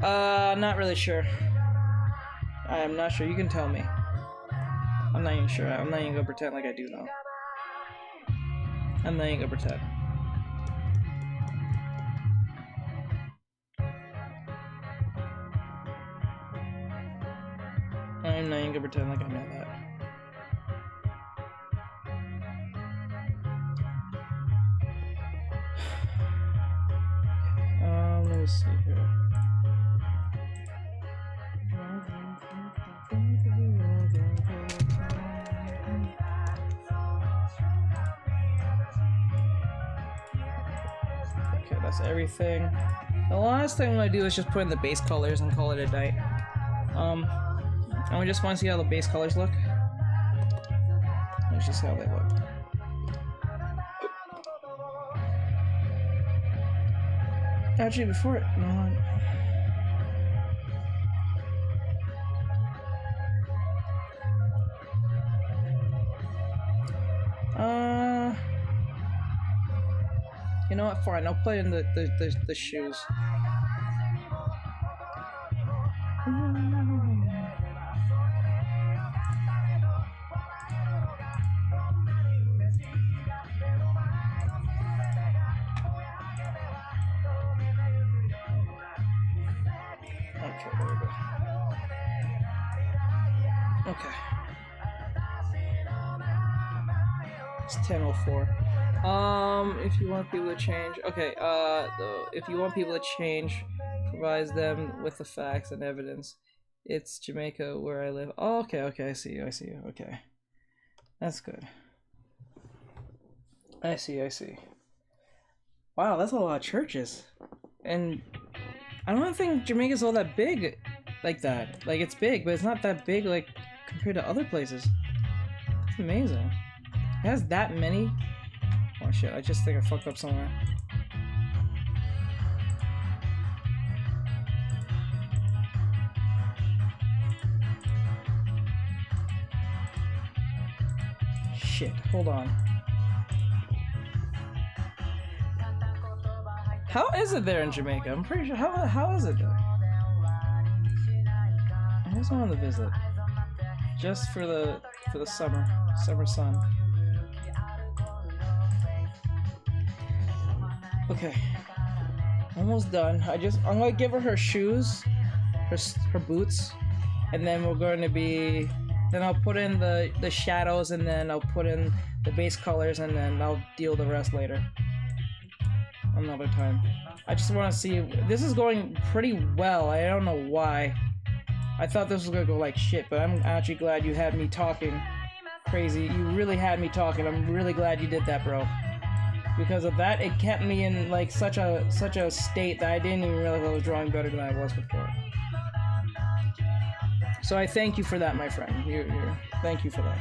Not really sure. I am not sure. You can tell me. I'm not even sure. I'm not even gonna pretend like I do know. I'm not even gonna pretend. I'm not even gonna pretend like I know that. Let me see here. Okay, that's everything. The last thing I'm gonna do is just put in the base colors and call it a night. And we just want to see how the base colors look. Let's just see how they look. Actually, before it, no. You know what? Fine. I'll put in the shoes. Okay, there we go. Okay. It's 10:04. If you want people to change, okay. If you want people to change, provides them with the facts and evidence. It's Jamaica where I live. Oh, okay, okay. I see you. Okay, that's good. I see. Wow, that's a lot of churches, and I don't think Jamaica's all that big like that. Like, it's big, but it's not that big, like, compared to other places. It's amazing. It has that many? Oh shit, I just think I fucked up somewhere. Shit, hold on. How is it there in Jamaica? I'm pretty sure. How is it there? I just wanted to visit, just for the summer sun. Okay, almost done. I'm gonna give her shoes, her boots, and then we're going to be. Then I'll put in the shadows, and then I'll put in the base colors, and then I'll deal the rest later. Another time. I just want to see. This is going pretty well. I don't know why. I thought this was gonna go like shit, but I'm actually glad you had me talking crazy. You really had me talking. I'm really glad you did that, bro. Because of that, it kept me in like such a state that I didn't even realize I was drawing better than I was before. So I thank you for that, my friend. Thank you for that.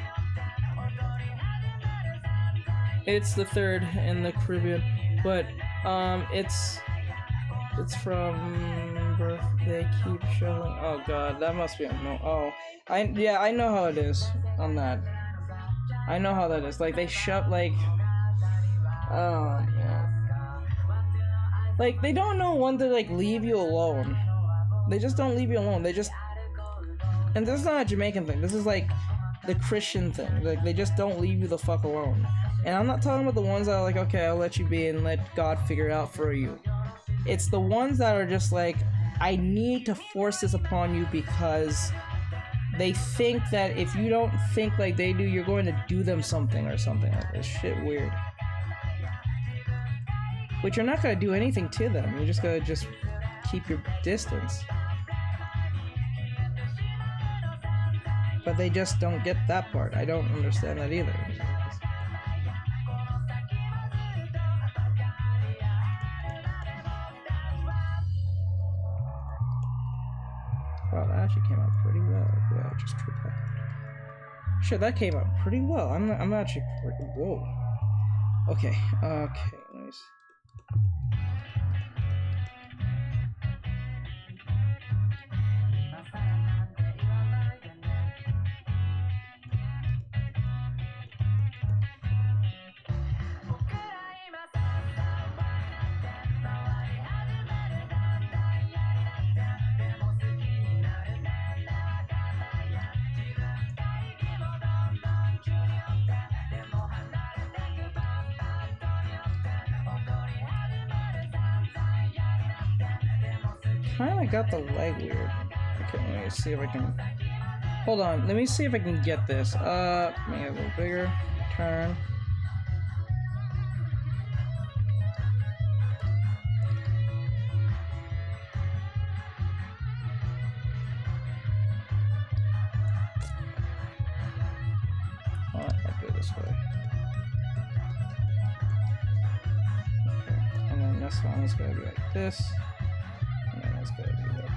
It's the third in the Caribbean, but it's from birthday keep showing. Oh god, that must be a no. Oh, I know how it is on that. I know how that is. Like they shove like. Oh man. Like they don't know when to like leave you alone. They just don't leave you alone. They just. And this is not a Jamaican thing. This is like the Christian thing. Like they just don't leave you the fuck alone. And I'm not talking about the ones that are like, okay, I'll let you be and let God figure it out for you. It's the ones that are just like, I need to force this upon you because they think that if you don't think like they do, you're going to do them something or something like this. Shit weird. But you're not going to do anything to them. You're just going to just keep your distance. But they just don't get that part. I don't understand that either. Wow, that actually came out pretty well. Yeah, just true that. Shit, that came out pretty well. I'm actually pretty. Whoa. Okay. Okay. Nice. Kinda got the leg weird. Okay, let me see if I can. Hold on, let me see if I can get this. Make it a little bigger. Turn. Oh, I'll do it this way. Okay, and then this one is gonna be like this. And then it's gonna be like.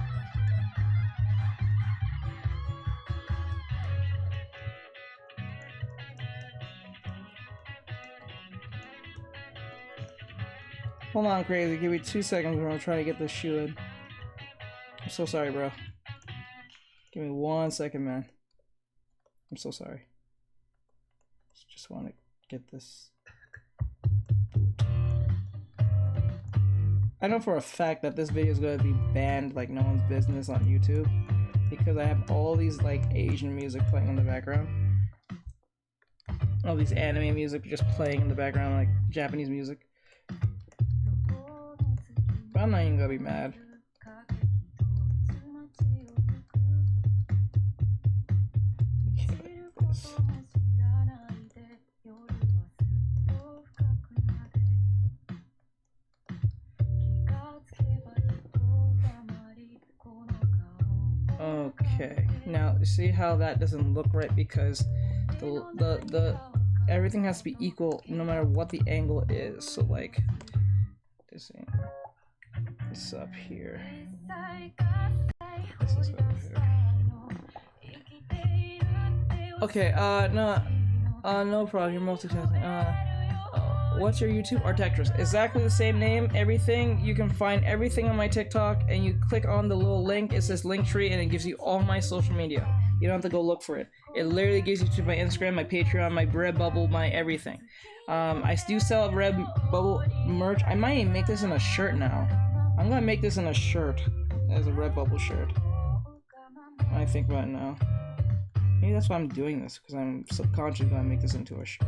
Hold on, crazy. Give me 2 seconds. We're gonna try to get this shoe in. I'm so sorry, bro. Give me 1 second, man. I'm so sorry. Just want to get this. I know for a fact that this video is going to be banned like no one's business on YouTube because I have all these like Asian music playing in the background. All these anime music just playing in the background, like Japanese music. But I'm not even gonna be mad. Okay, now you see how that doesn't look right because the everything has to be equal no matter what the angle is. So like this up here. This is over here. Okay, no problem. You're multitasking. What's your YouTube? Artectress. Exactly the same name, everything. You can find everything on my TikTok, and you click on the little link. It says Linktree, and it gives you all my social media. You don't have to go look for it. It literally gives you to my Instagram, my Patreon, my Redbubble, my everything. I do sell Redbubble merch. I might even make this in a shirt now. I'm gonna make this in a shirt as a Redbubble shirt. I think about it now. Maybe that's why I'm doing this, because I'm subconsciously gonna make this into a shirt.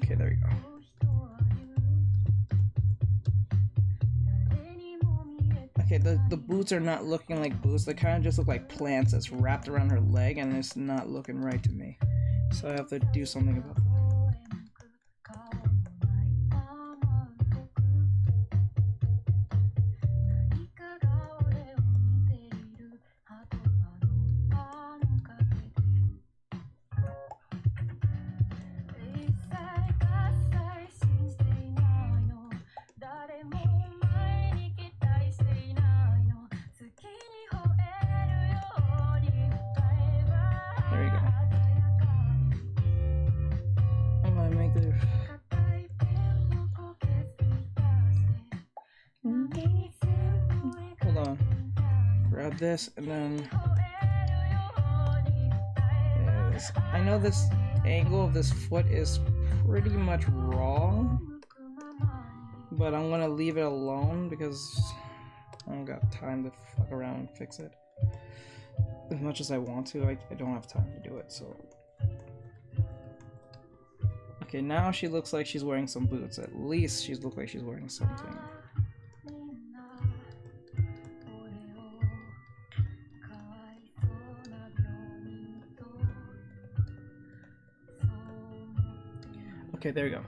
Okay, there we go. Okay, the boots are not looking like boots. They kind of just look like plants that's wrapped around her leg, and it's not looking right to me. So I have to do something about that. grab this and then I know this angle of this foot is pretty much wrong, but I'm gonna leave it alone because I don't got time to fuck around and fix it. As much as I want to, I don't have time to do it, so. Okay, now she looks like she's wearing some boots. At least she looks like she's wearing something. Okay, there we go.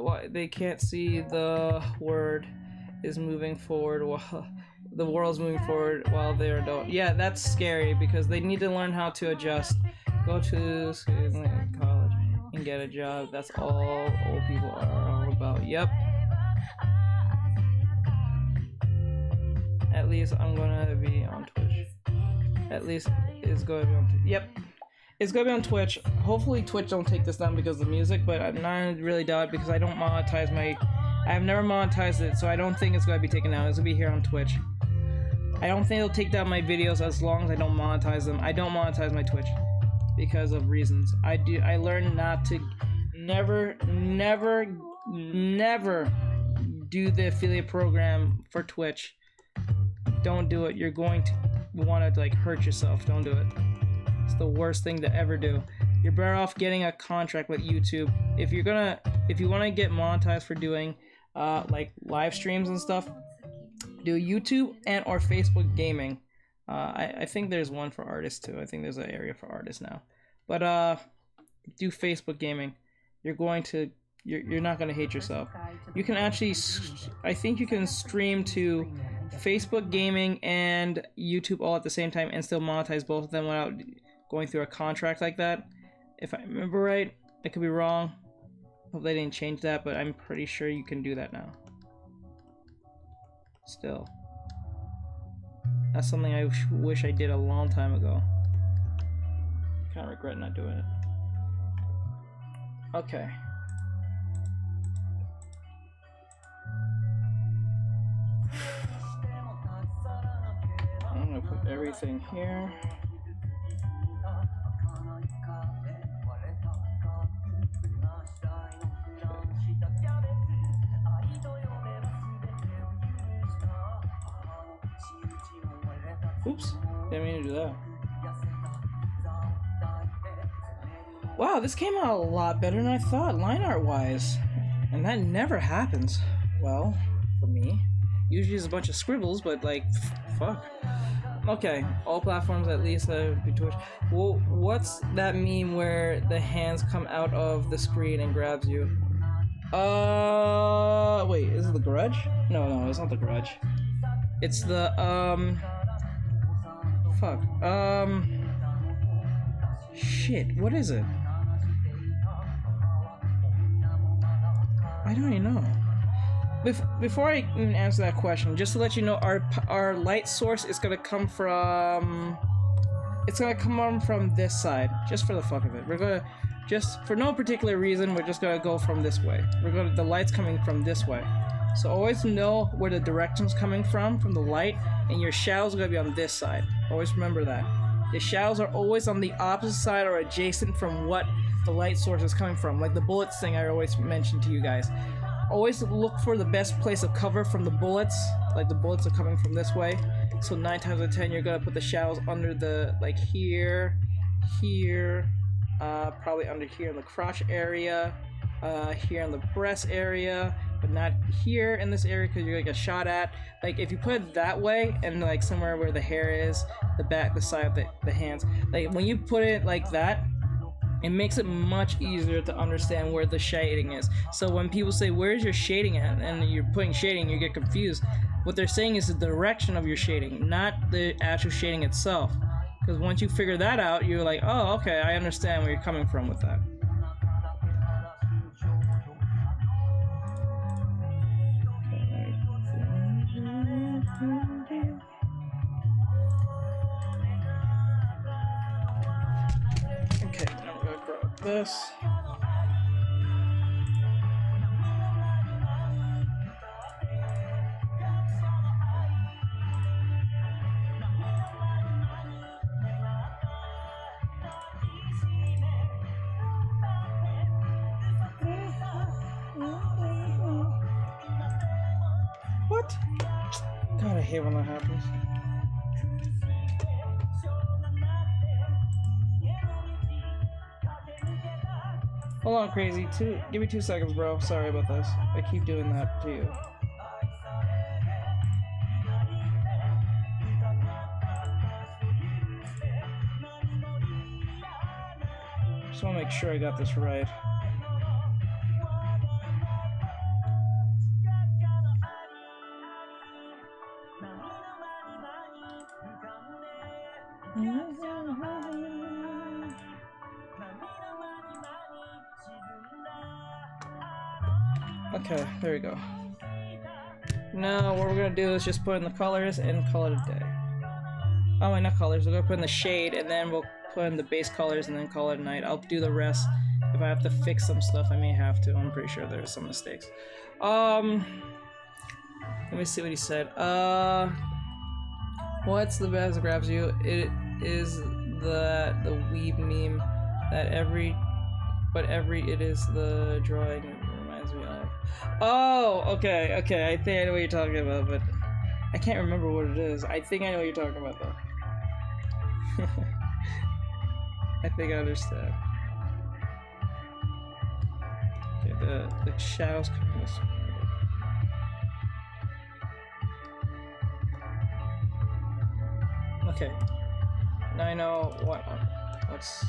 Why they can't see the word is moving forward while the world's moving forward while they're adult. Yeah, that's scary because they need to learn how to adjust. Go to college and get a job. That's all old people are all about. Yep. At least I'm gonna be on Twitch. At least it's going to be on. Yep. It's gonna be on Twitch. Hopefully Twitch don't take this down because of the music, but I'm not really doubt because I don't monetize my. I've never monetized it, so I don't think it's gonna be taken down. It's gonna be here on Twitch. I don't think they'll take down my videos as long as I don't monetize them. I don't monetize my Twitch because of reasons. I learned not to, never do the affiliate program for Twitch. Don't do it. You're going to want to like hurt yourself. Don't do it. It's the worst thing to ever do. You're better off getting a contract with YouTube. If you want to get monetized for doing like live streams and stuff, do YouTube and or Facebook gaming. I think there's one for artists too. I think there's an area for artists now. But do Facebook gaming. You're not going to hate yourself. You can actually, I think you can stream to Facebook gaming and YouTube all at the same time and still monetize both of them without going through a contract like that. If I remember right, I could be wrong. Hope they didn't change that, but I'm pretty sure you can do that now. Still. That's something I wish I did a long time ago. Kind of regret not doing it. Okay. I'm gonna put everything here. Oops, didn't mean to do that. Wow, this came out a lot better than I thought, line art wise. And that never happens. Well, for me. Usually it's a bunch of scribbles, but like, fuck. Okay, all platforms at least be Twitch. Well, what's that meme where the hands come out of the screen and grabs you? Wait, is it The Grudge? No, it's not The Grudge. It's the, fuck. Shit, what is it? I don't even know. Before I even answer that question, just to let you know, our light source is gonna come from. It's gonna come from this side, just for the fuck of it. We're gonna just for no particular reason. We're just gonna go from this way. The light's coming from this way. So always know where the direction's coming from the light, and your shadows are gonna be on this side. Always remember that. The shadows are always on the opposite side or adjacent from what the light source is coming from. Like the bullets thing I always mention to you guys. Always look for the best place of cover from the bullets. Like the bullets are coming from this way. So 9 times out of 10 you're gonna put the shadows under the, like here, probably under here in the crotch area, here in the breast area, but not here in this area because you're gonna get shot at. Like if you put it that way and like somewhere where the hair is, the back, the side of the hands, like when you put it like that, it makes it much easier to understand where the shading is. So when people say, where's your shading at? And you're putting shading, you get confused. What they're saying is the direction of your shading, not the actual shading itself. Because once you figure that out, you're like, oh, okay, I understand where you're coming from with that. Okay, now we're gonna grab this. not. God, I hate when that happens. Hold on, crazy. Give me 2 seconds, bro. Sorry about this. I keep doing that to you. Just want to make sure I got this right. Okay, there we go. Now what we're gonna do is just put in the colors and call it a day. Oh wait, not colors. We're gonna put in the shade and then we'll put in the base colors and then call it a night. I'll do the rest. If I have to fix some stuff, I may have to. I'm pretty sure there's some mistakes. Let me see what he said. What's the best that grabs you? It is the weeb meme that it is the drawing reminds me of. Oh, okay, I think I know what you're talking about, but I can't remember what it is. I think I know what you're talking about though. I think I understand. Okay, the shadows coming this way. Okay. Now I know what's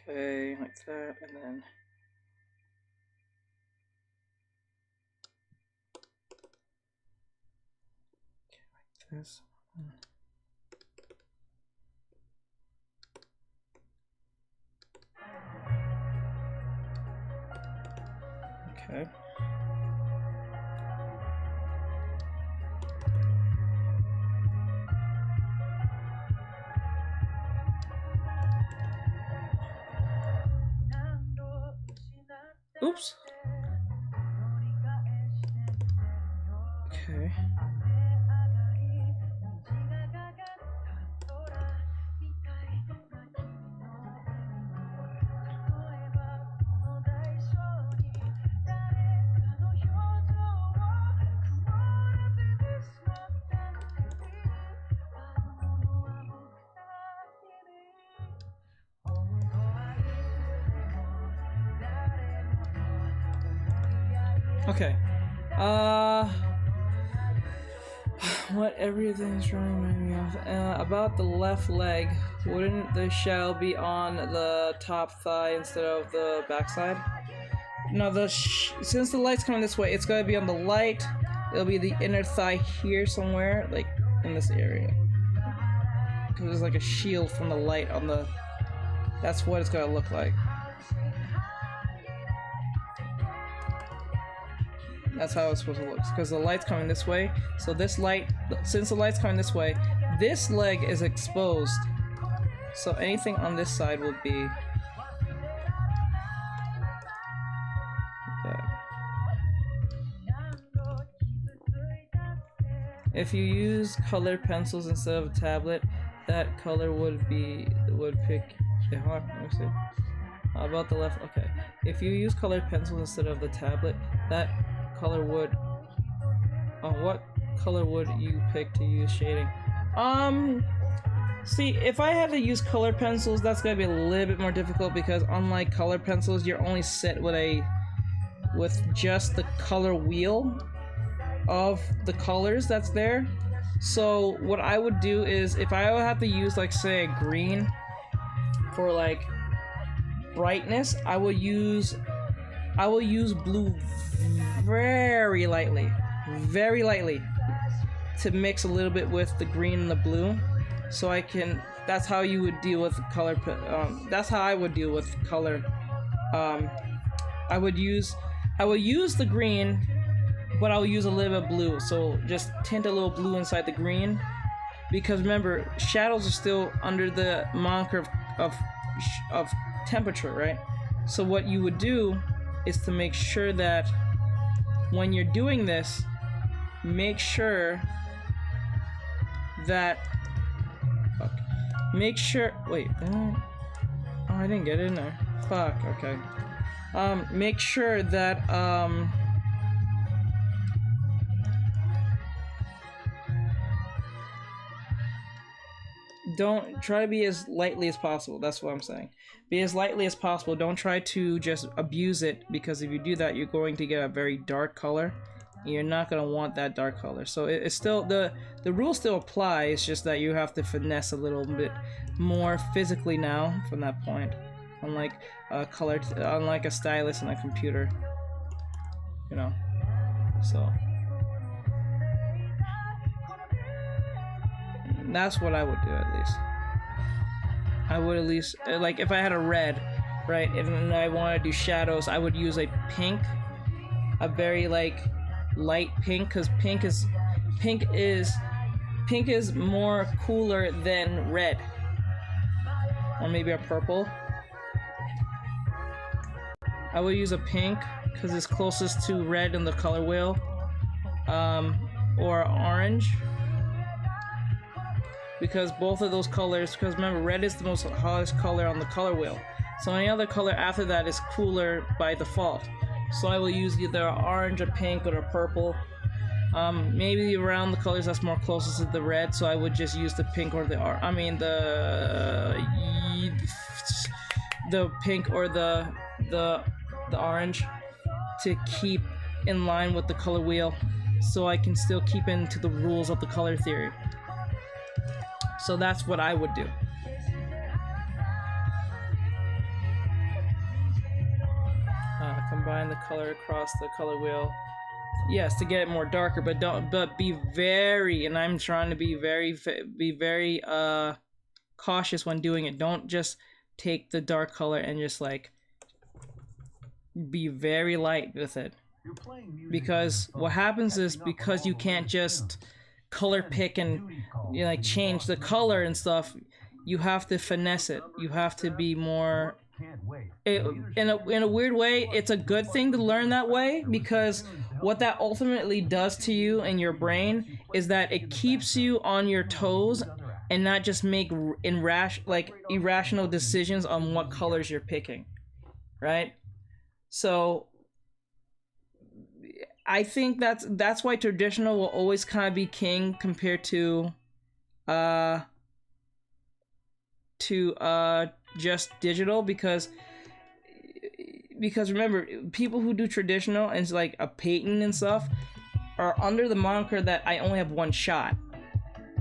okay, like that, and then like this. Okay. Oops. Okay. Okay. What everything's running me off. About the left leg, wouldn't the shell be on the top thigh instead of the backside? No, since the light's coming this way, it's gonna be on the light. It'll be the inner thigh here somewhere, like in this area. Because there's like a shield from the light on the. That's what it's gonna look like. That's how it's supposed to look, because the light's coming this way. So this light, since the light's coming this way, this leg is exposed. So anything on this side will be that. If you use colored pencils instead of a tablet, that color would pick. Let me see. About the left. Okay. If you use colored pencils instead of the tablet, that color would. What color would you pick to use shading? See, if I had to use colored pencils, that's gonna be a little bit more difficult because unlike colored pencils, you're only set with just the color wheel of the colors that's there. So what I would do is, if I would have to use, like, say, a green for like brightness, I will use blue very lightly to mix a little bit with the green and the blue, so I can. That's how you would deal with color. That's how I would deal with color. I would use the green, but I'll use a little bit of blue. So just tint a little blue inside the green, because remember, shadows are still under the moniker of temperature, right? So what you would do is to make sure that when you're doing this, make sure that wait, oh, I didn't get in there. Fuck, okay. Make sure that don't try to be as lightly as possible. That's what I'm saying. Be as lightly as possible. Don't try to just abuse it, because if you do that, you're going to get a very dark color. And you're not going to want that dark color. So it's still, the rules still apply. It's just that you have to finesse a little bit more physically now from that point. Unlike unlike a stylus and a computer. You know. So that's what I would do, at least. I would at least, like, if I had a red, right, and I want to do shadows, I would use a pink, a very, like, light pink, because pink is more cooler than red, or maybe a purple. I would use a pink, because it's closest to red in the color wheel, or orange. Because both of those colors, because remember, red is the most hottest color on the color wheel. So any other color after that is cooler by default. So I will use either orange, a pink, or a purple. Maybe around the colors that's more closest to the red, so I would just use the pink or the pink or the orange to keep in line with the color wheel, so I can still keep into the rules of the color theory. So that's what I would do. Combine the color across the color wheel. Yes, to get it more darker, but be very, and I'm trying to be very cautious when doing it. Don't just take the dark color and just like be very light with it. Because what happens is, because you can't just color pick and, you know, like change the color and stuff, you have to finesse it. You have to be more, in a weird way, it's a good thing to learn that way, because what that ultimately does to you and your brain is that it keeps you on your toes and not just make irrational decisions on what colors you're picking, right? So I think that's why traditional will always kind of be king compared to just digital, because remember, people who do traditional and it's like a patent and stuff are under the moniker that I only have one shot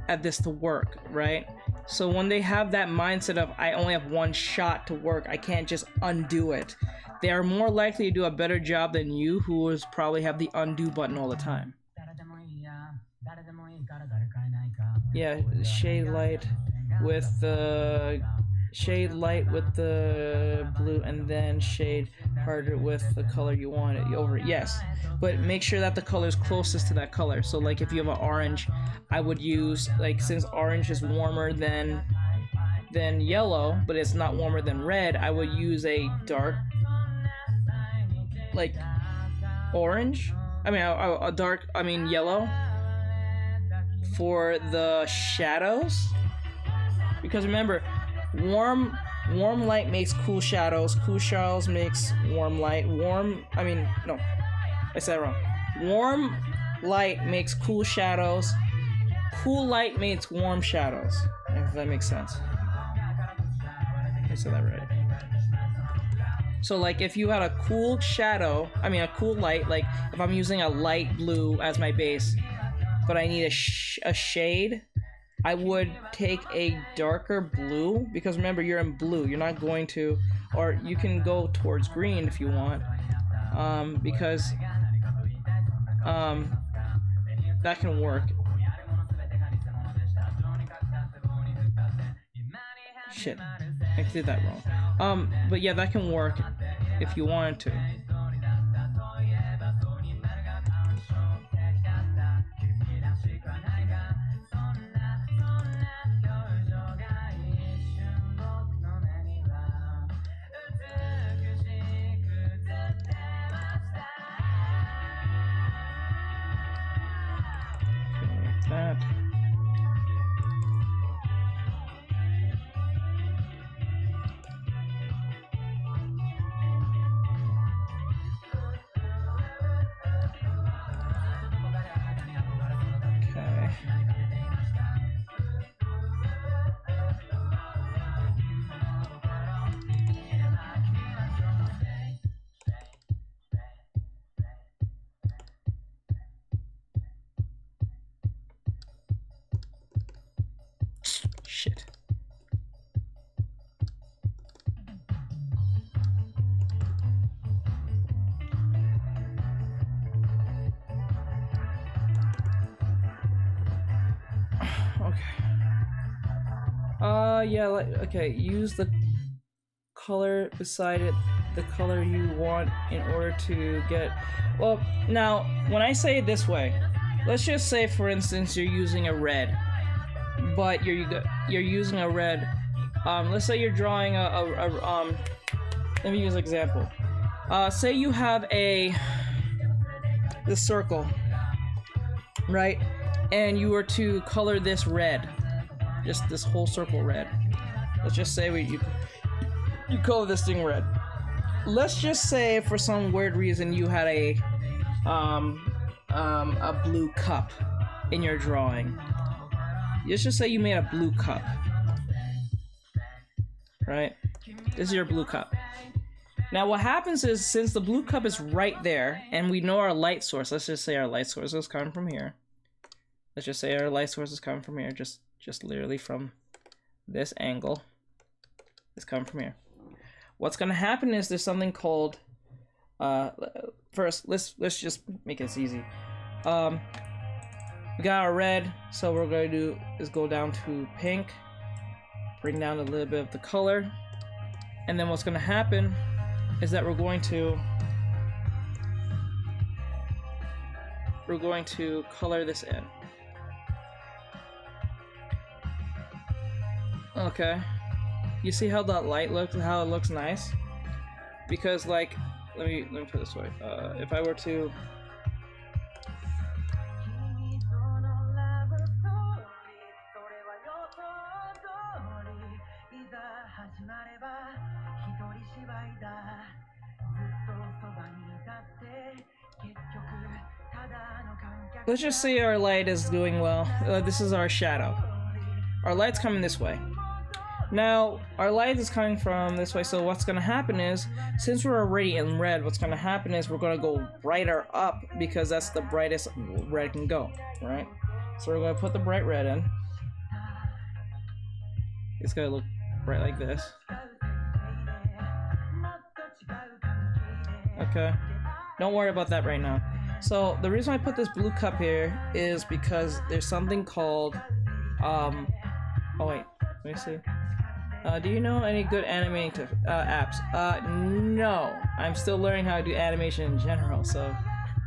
at this to work, right? So when they have that mindset of I only have one shot to work, I can't just undo it, they are more likely to do a better job than you, who is probably have the undo button all the time. Yeah, shade light with the blue, and then shade harder with the color you want it over. Yes, but make sure that the color is closest to that color. So like if you have an orange, I would use, like, since orange is warmer than yellow, but it's not warmer than red, I would use a dark, like, orange, yellow for the shadows. Because remember, warm light makes cool shadows makes warm light. I said it wrong. Warm light makes cool shadows, cool light makes warm shadows, if that makes sense. I said that right. So like if you had a cool a cool light, like if I'm using a light blue as my base, but I need a shade, I would take a darker blue, because remember, you're in blue, you're not going to, or you can go towards green if you want, because that can work. Shit, I did that wrong. But yeah, that can work if you wanted to. Yeah, like, okay, use the color beside it, the color you want in order to get, well, now, when I say it this way, let's just say, for instance, you're using a red, but you're using a red, let's say you're drawing let me use an example. Say you have this circle, right? And you were to color this red, just this whole circle red. Let's just say you color this thing red. Let's just say for some weird reason you had a blue cup in your drawing. Let's just say you made a blue cup, right? This is your blue cup. Now what happens is, since the blue cup is right there, and we know our light source, let's just say our light source is coming from here. Let's just say our light source is coming from here, just literally from this angle. It's coming from here. What's gonna happen is there's something called, first, let's just make this easy. We got our red, so what we're gonna do is go down to pink, bring down a little bit of the color, and then what's gonna happen is that we're going to color this in. Okay, you see how that light looks, how it looks nice? Because, like, let me put it this way. If I were to let's just say our light is doing well. This is our shadow. Our light's coming this way. Now, our light is coming from this way, so what's gonna happen is, since we're already in red, what's gonna happen is we're gonna go brighter up, because that's the brightest red can go, right? So we're gonna put the bright red in. It's gonna look bright like this. Okay, don't worry about that right now. So the reason I put this blue cup here is because there's something called, oh wait, let me see. Do you know any good animating apps? No. I'm still learning how to do animation in general, so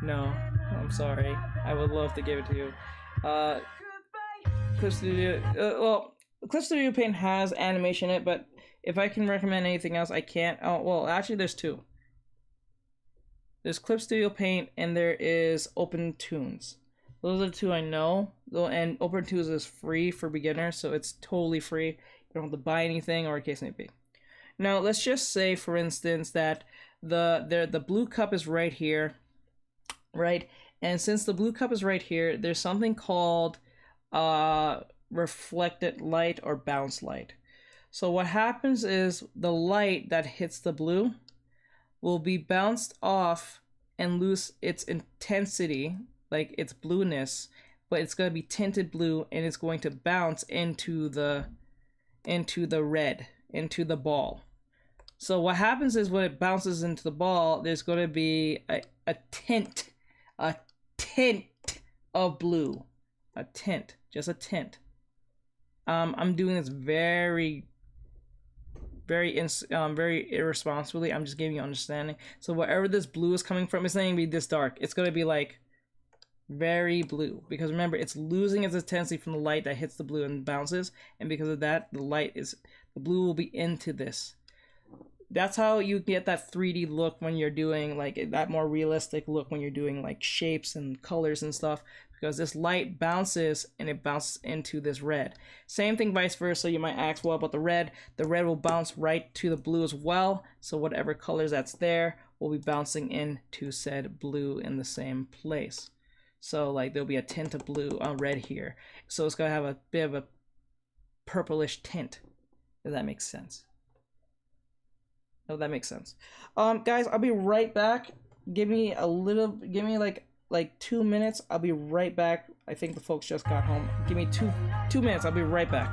no. I'm sorry. I would love to give it to you. Clip Studio, well, Clip Studio Paint has animation in it, but if I can recommend anything else, I can't. Oh, well, actually there's two. There's Clip Studio Paint and there is Open Tunes. Those are the two I know. And Open Tunes is free for beginners, so it's totally free. You don't have to buy anything, or a case may be. Now, let's just say, for instance, that the blue cup is right here, right? And since the blue cup is right here, there's something called reflected light or bounce light. So what happens is the light that hits the blue will be bounced off and lose its intensity, like its blueness, but it's going to be tinted blue, and it's going to bounce into the red, into the ball. So what happens is, when it bounces into the ball, there's going to be a tint of blue, just a tint. I'm doing this very irresponsibly. I'm just giving you understanding. So wherever this blue is coming from, it's not going to be this dark. It's going to be like very blue, because remember, it's losing its intensity from the light that hits the blue and bounces, and because of that, the blue will be into this. That's how you get that 3D look when you're doing, like, that more realistic look when you're doing, like, shapes and colors and stuff, because this light bounces and it bounces into this red. Same thing vice versa. You might ask, what about the red? The red will bounce right to the blue as well, so whatever colors that's there will be bouncing into said blue in the same place. So, like, there'll be a tint of blue on red here. So it's gonna have a bit of a purplish tint, if that makes sense. Oh, that makes sense. Guys, I'll be right back. Give me like 2 minutes. I'll be right back. I think the folks just got home. Give me two minutes. I'll be right back.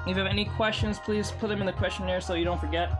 If you have any questions, please put them in the questionnaire so you don't forget.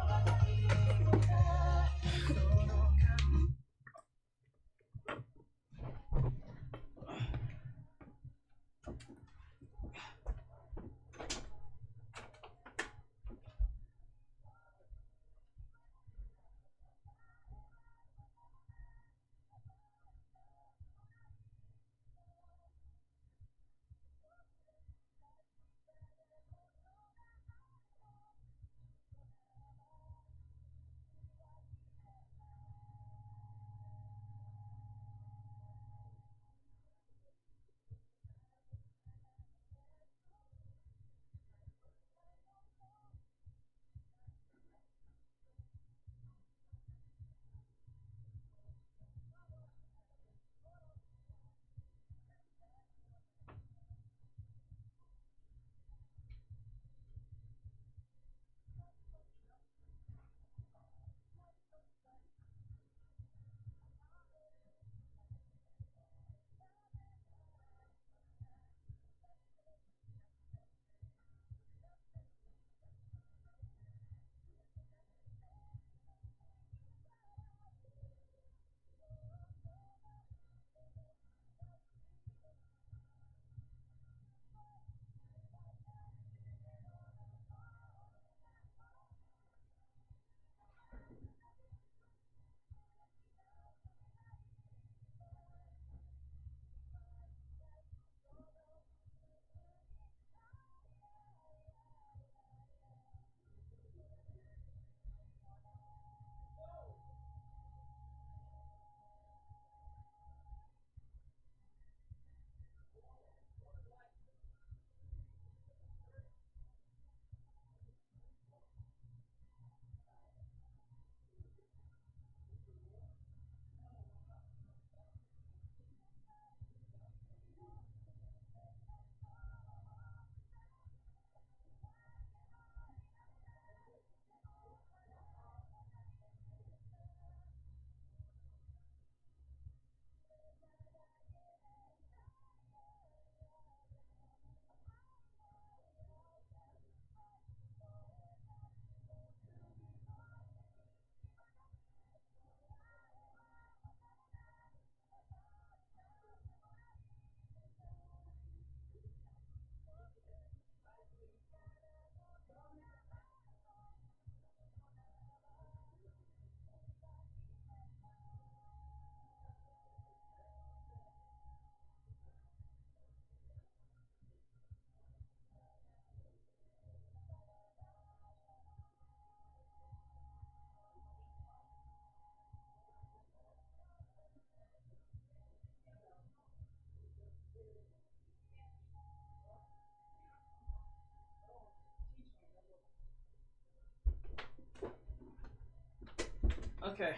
Okay.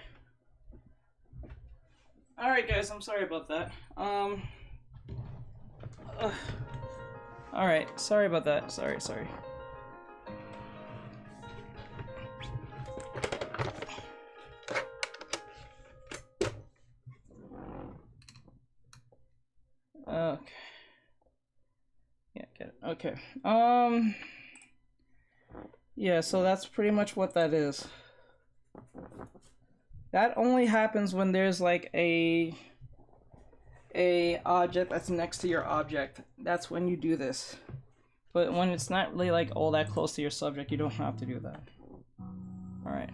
Alright guys, I'm sorry about that. Alright, sorry about that. Sorry. Okay. Yeah, get it. Okay. Yeah, so that's pretty much what that is. That only happens when there's like a object that's next to your object. That's when you do this. But when it's not really like all that close to your subject, you don't have to do that. Alright.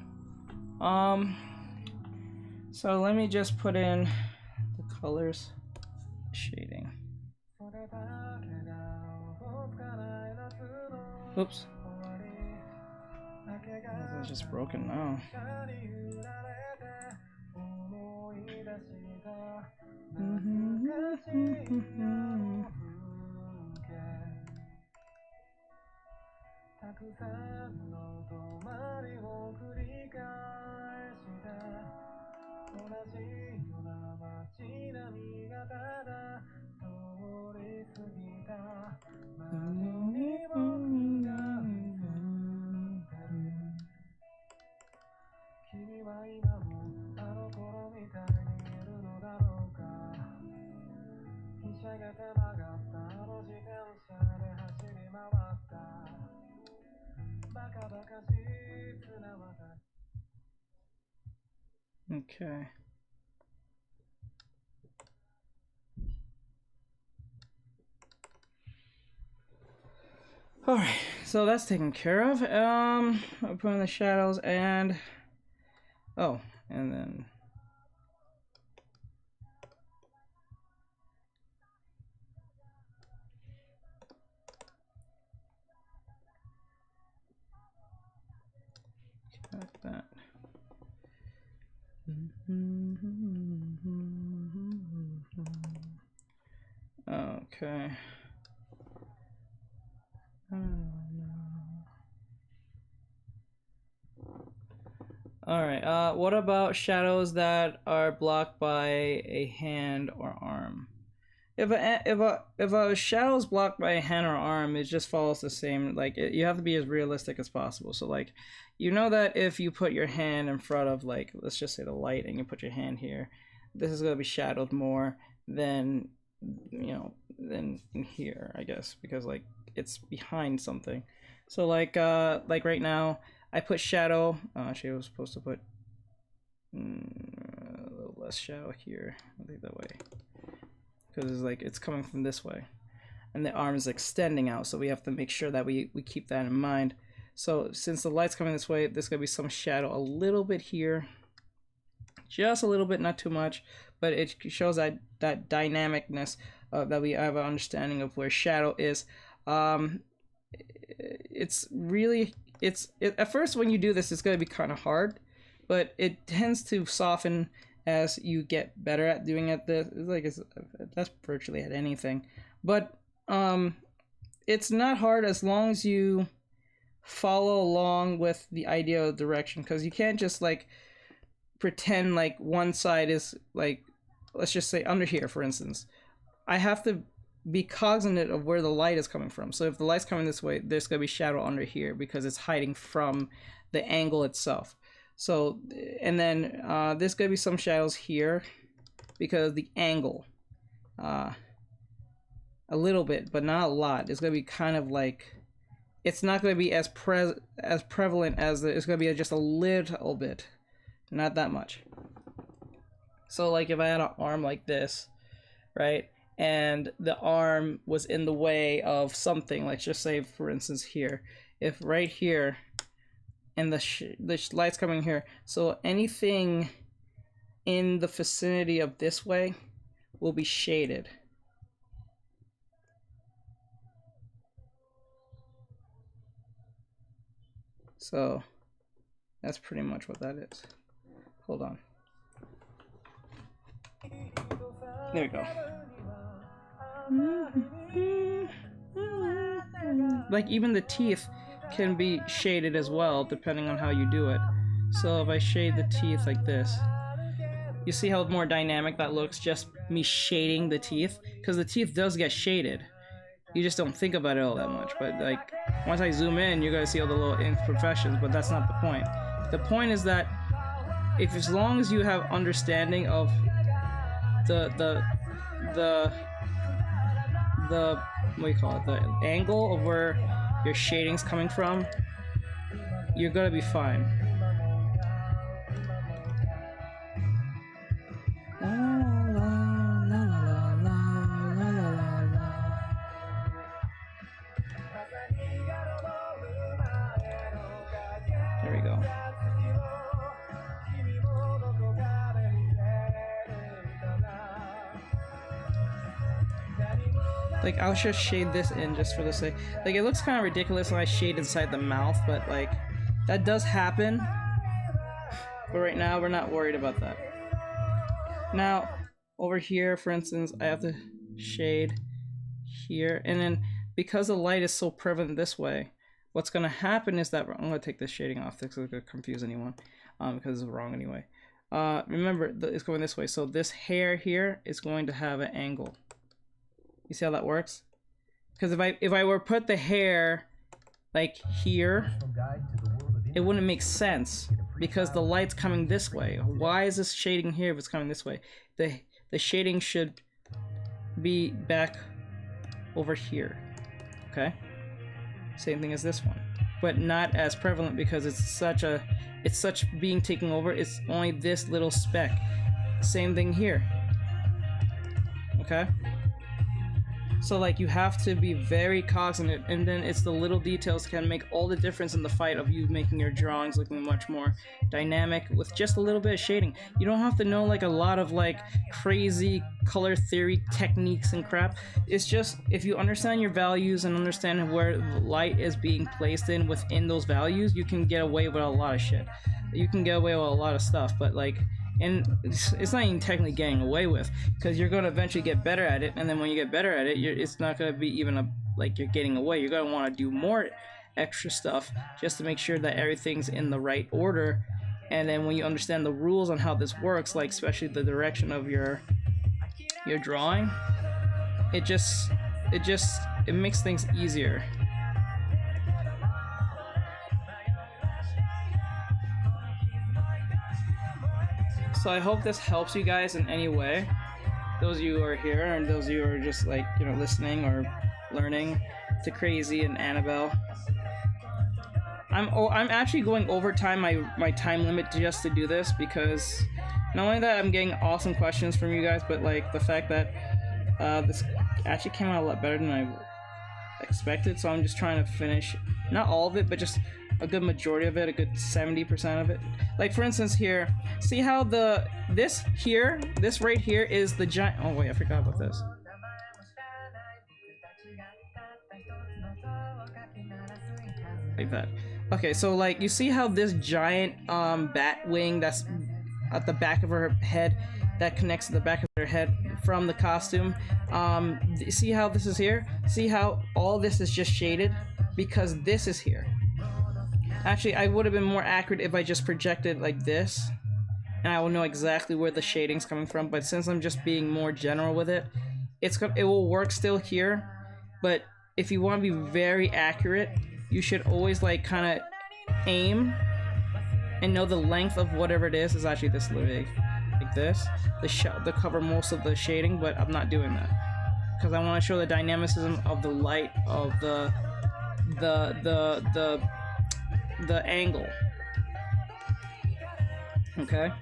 So let me just put in the colors, shading. Oops. This is just broken now. Okay. Alright, so that's taken care of. I'll put in the shadows and oh, and then like that. Okay. Alright, what about shadows that are blocked by a hand or arm? If a shadow is blocked by a hand or arm, it just follows the same. Like you have to be as realistic as possible. So like, you know that if you put your hand in front of like, let's just say the light, and you put your hand here, this is gonna be shadowed more than, you know, than in here, I guess, because like it's behind something. So like right now, I put shadow. Actually, I was supposed to put a little less shadow here. I think that way. Because it's like it's coming from this way and the arm is extending out, so we have to make sure that we keep that in mind. So since the light's coming this way, there's gonna be some shadow a little bit here, just a little bit, not too much, but it shows that dynamicness that we have an understanding of where shadow is. It's really at first when you do this, it's gonna be kind of hard, but it tends to soften as you get better at doing it. That's virtually at anything, but it's not hard as long as you follow along with the idea of direction, because you can't just like pretend like one side is like, let's just say under here, for instance. I have to be cognizant of where the light is coming from. So if the light's coming this way, there's gonna be shadow under here because it's hiding from the angle itself. So, and then there's gonna be some shadows here because the angle, a little bit, but not a lot. It's gonna be kind of like, it's not gonna be as prevalent as it's gonna be just a little bit, not that much. So like if I had an arm like this, right, and the arm was in the way of something, like just say for instance here, if right here, and the light's coming here, so anything in the vicinity of this way will be shaded. So that's pretty much what that is. Hold on. There we go. Like even the teeth can be shaded as well, depending on how you do it. So if I shade the teeth like this, you see how more dynamic that looks, just me shading the teeth? Because the teeth does get shaded. You just don't think about it all that much. But like, once I zoom in, you're gonna see all the little imperfections, but that's not the point. The point is that if as long as you have understanding of the what do you call it, the angle of where your shading's coming from, you're gonna be fine. There we go. Like, I'll just shade this in just for the sake. Like, it looks kind of ridiculous when I shade inside the mouth, but like, that does happen. But right now, we're not worried about that. Now, over here, for instance, I have to shade here, and then because the light is so prevalent this way, what's going to happen is that I'm going to take this shading off because it's going to confuse anyone, because it's wrong anyway. Remember, it's going this way, so this hair here is going to have an angle. You see how that works? Because if I were to put the hair like here, it wouldn't make sense because the light's coming this way. Why is this shading here if it's coming this way? The shading should be back over here. Okay? Same thing as this one, but not as prevalent because it's such being taken over. It's only this little speck. Same thing here. Okay? So like, you have to be very cognizant, and then it's the little details can make all the difference in the fight of you making your drawings looking much more dynamic with just a little bit of shading. You don't have to know like a lot of like crazy color theory techniques and crap. It's just, if you understand your values and understand where light is being placed in within those values, you can get away with a lot of shit. You can get away with a lot of stuff, but like, and it's not even technically getting away with, because you're going to eventually get better at it, and then when you get better at it, it's not going to be even like you're getting away. You're going to want to do more extra stuff just to make sure that everything's in the right order, and then when you understand the rules on how this works, like especially the direction of your drawing, it makes things easier. So I hope this helps you guys in any way. Those of you who are here, and those of you who are just like, you know, listening or learning to Crazy and Annabelle. I'm actually going over my time limit just to do this, because not only that I'm getting awesome questions from you guys, but like the fact that this actually came out a lot better than I expected. So I'm just trying to finish, not all of it, but just a good majority of it, a good 70% of it. Like for instance here, see how this right here is the giant, oh wait, I forgot about this. Like that. Okay, so like you see how this giant bat wing that's at the back of her head, that connects to the back of her head from the costume, see how this is here? See how all this is just shaded? Because this is here. Actually, I would have been more accurate if I just projected like this, and I will know exactly where the shading's coming from, but since I'm just being more general with it, it will work still here, but if you want to be very accurate, you should always like kind of aim and know the length of whatever it is actually this big, like this, to cover most of the shading, but I'm not doing that, because I want to show the dynamicism of the light, of the angle. Okay.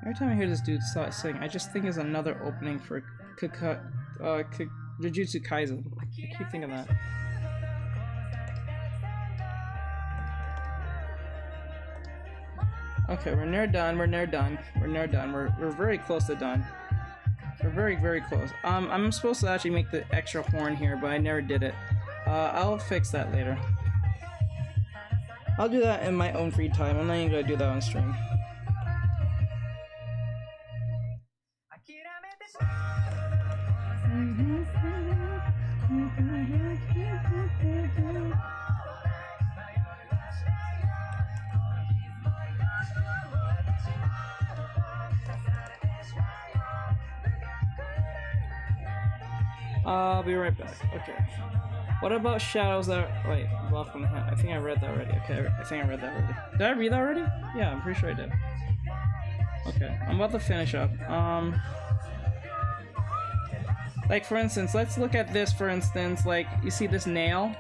Every time I hear this dude sing, I just think it's another opening for Jujutsu Kaisen. I keep thinking that. Okay, we're near done. We're very close to done. We're very, very close. I'm supposed to actually make the extra horn here, but I never did it. I'll fix that later. I'll do that in my own free time. I'm not even gonna do that on stream. I'll be right back. Okay. What about shadows that are... Wait, block from the hand. I think I read that already. Okay, I think I read that already. Did I read that already? Yeah, I'm pretty sure I did. Okay, I'm about to finish up. Like for instance, let's look at this for instance. Like, you see this nail?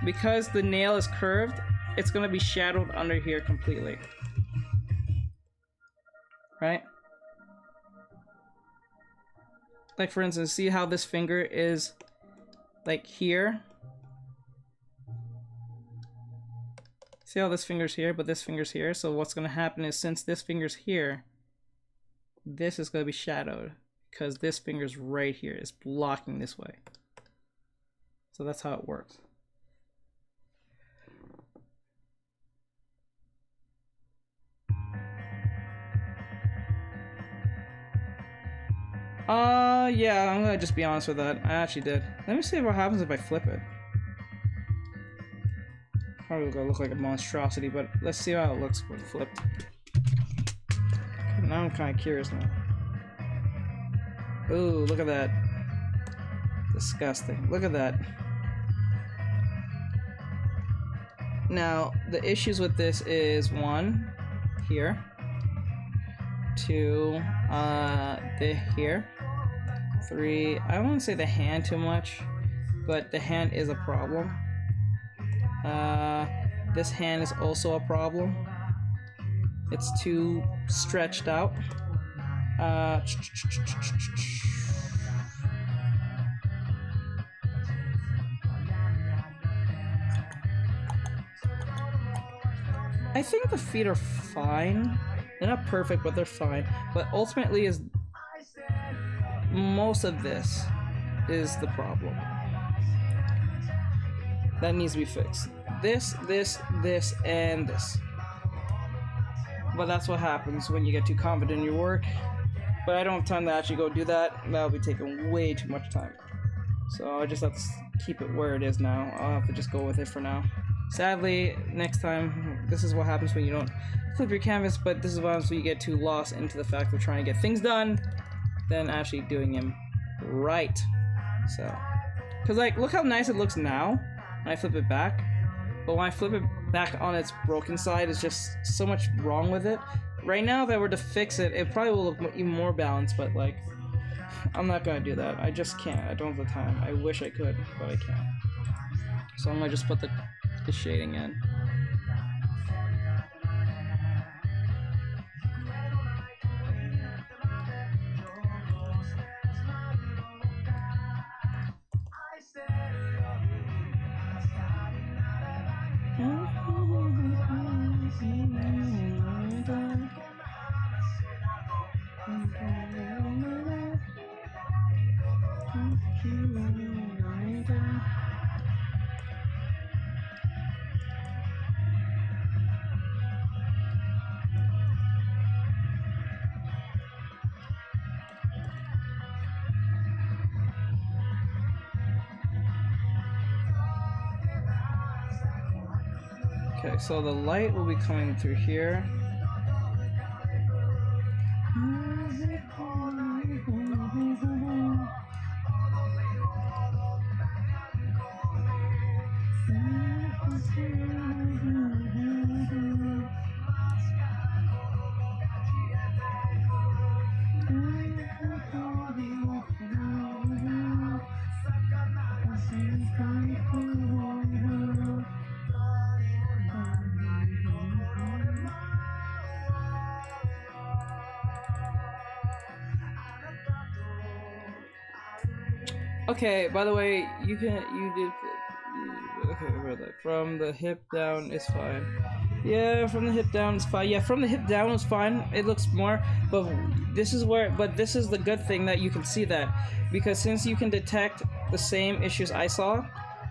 Because the nail is curved, it's gonna be shadowed under here completely. Right? Like for instance, see how this finger is like here? See how this finger's here, but this finger's here? So what's gonna happen is, since this finger's here, this is gonna be shadowed because this finger's right here. It's blocking this way. So that's how it works. Yeah, I'm gonna just be honest with that. I actually did. Let me see what happens if I flip it. Probably gonna look like a monstrosity, but let's see how it looks when flipped. Okay, now I'm kind of curious now. Ooh, look at that. Disgusting. Look at that. Now, the issues with this is 1, here. 2, here. 3, I don't want to say the hand too much, but the hand is a problem. This hand is also a problem. It's too stretched out. I think the feet are fine. They're not perfect, but they're fine. But ultimately, is most of this is the problem that needs to be fixed. This, and this. But that's what happens when you get too confident in your work. But I don't have time to actually go do that. That'll be taking way too much time. So I just have to keep it where it is now. I'll have to just go with it for now. Sadly, next time, this is what happens when you don't flip your canvas, but this is what happens when you get too lost into the fact of trying to get things done than actually doing them right. So, because like, look how nice it looks now when I flip it back, but when I flip it back on its broken side, it's just so much wrong with it. Right now, if I were to fix it, it probably will look even more balanced, but like, I'm not gonna do that. I just can't. I don't have the time. I wish I could, but I can't. So I'm gonna just put the shading in. Okay, so the light will be coming through here. Okay, by the way, you did, okay, I read that. From the hip down is fine. Yeah, from the hip down it's fine. Yeah, from the hip down it's fine. It looks more, but this is the good thing that you can see that, because since you can detect the same issues I saw,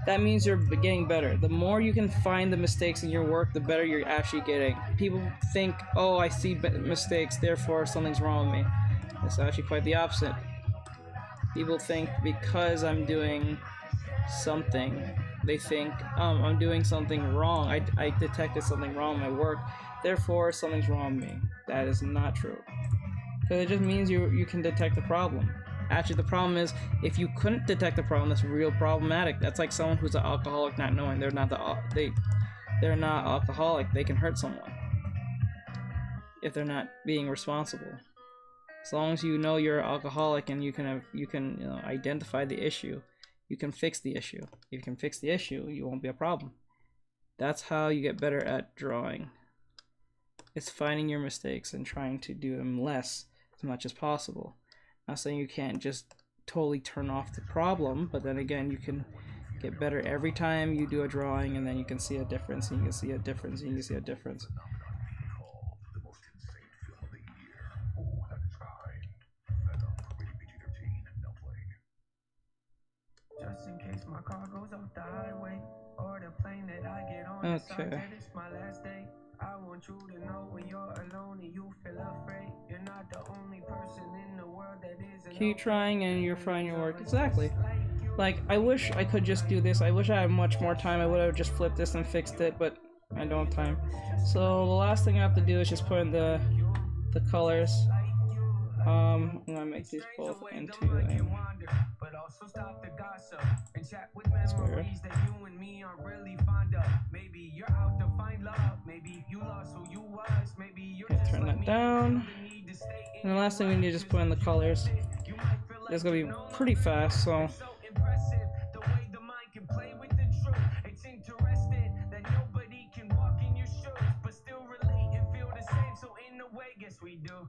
that means you're getting better. The more you can find the mistakes in your work, the better you're actually getting. People think, oh, I see mistakes, therefore something's wrong with me. It's actually quite the opposite. People think because I'm doing something, they think I'm doing something wrong. I detected something wrong in my work, therefore something's wrong with me. That is not true, because it just means you can detect the problem. Actually, the problem is if you couldn't detect the problem, that's real problematic. That's like someone who's an alcoholic not knowing they're not they're not alcoholic. They can hurt someone if they're not being responsible. As long as you know you're an alcoholic and you can identify the issue, you can fix the issue. If you can fix the issue, you won't be a problem. That's how you get better at drawing. It's finding your mistakes and trying to do them less as much as possible. Not saying you can't just totally turn off the problem, but then again, you can get better every time you do a drawing, and then you can see a difference, and you can see a difference, and you can see a difference. Just in case my car goes off the highway or the plane that I get on decides that it's my last day. I want you to know when you're alone and you feel afraid, you're not the only person in the world that isn't. Keep trying and you're finding your work. Exactly. Like, I wish I could just do this. I wish I had much more time. I would have just flipped this and fixed it, but I don't have time. So the last thing I have to do is just put in the colors. I'm gonna make these both into but also stop the gossip and chat with memories that you and me aren't really fond of. Maybe you're out to find love, maybe you lost who you was, maybe you're just turn that down. And the last thing we need to just put in the colors. It's gonna be pretty fast, so impressive the way the mind can play with the truth. It's interesting that nobody can walk in your shoes but still relate and feel the same. So in a way, guess we do.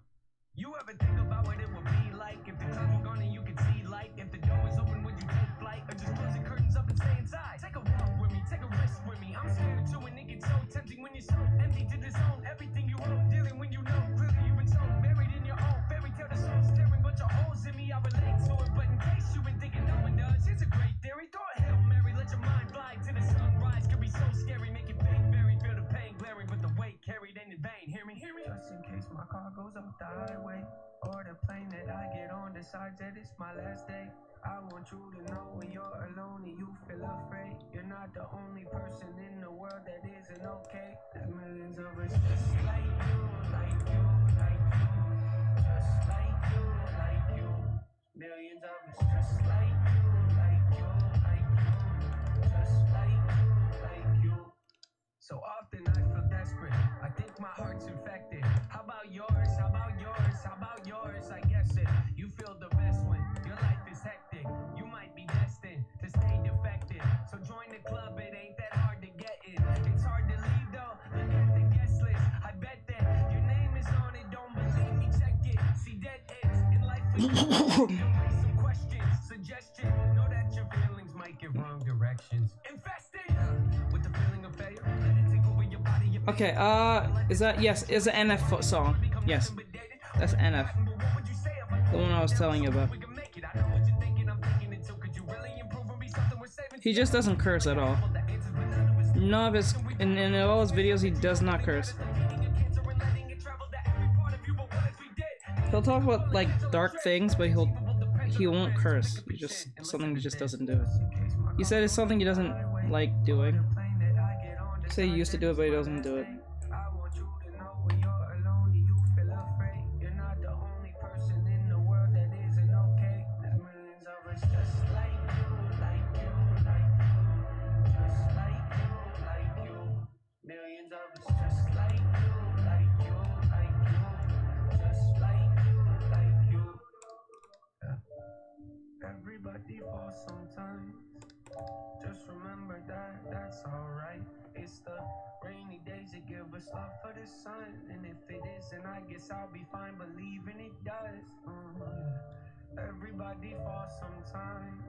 You ever think about what it would be like if the clouds were gone and you could see light? If the door was open, would you take flight or just close the curtains up and stay inside? Take a walk with me, take a risk with me. I'm scared too, and it gets so tempting when you're so empty to disown everything you hope, dealing when you know clearly you've been so buried in your own fairy tale. The soul's staring, bunch of holes in me. I relate to it, but in case you've been thinking no one does, here's a great theory. Throw a Hail Mary, let your mind fly to the sunrise. Could be so scary, make it fake buried, feel the pain glaring, but the weight carried ain't in vain. Hear me, hear me. Just in case my car goes off the highway or the plane that I get on decides that it's my last day. I want you to know when you're alone and you feel afraid, you're not the only person in the world that isn't okay. There's millions of us just like you, like you, like you, just like you, like you. Millions of us just like you, like you, like you, just like you, like you. So often I feel desperate. I think my heart's infected. How about yours? How about yours? How about yours? I guess it. You feel the best when your life is hectic. You might be destined to stay defected. So join the club, it ain't that hard to get in. It's hard to leave though. Look at the guest list. I bet that your name is on it. Don't believe me, check it. See dead ends in life. Some questions, suggestion. Know that your feelings might get wrong directions. Infested with the feeling of failure. okay, is that, yes, is an NF song. Yes, that's NF. The one I was telling you about. He just doesn't curse at all. None of his, in all his videos, he does not curse. He'll talk about, like, dark things, but he won't curse. He just, something he just doesn't do. He said it's something he doesn't like doing. Say he used to do it, but he doesn't do it. I want you to know when you're alone and you feel afraid, you're not the only person in the world that isn't okay. There's millions of us just like you, like you, like you, just like you, like you. Millions of us just like you, like you, like you, just like you, like you. Yeah. Everybody falls sometimes. Just remember that that's alright. It's the rainy days that give us love for the sun. And if it isn't, I guess I'll be fine believing it does. Everybody falls sometimes.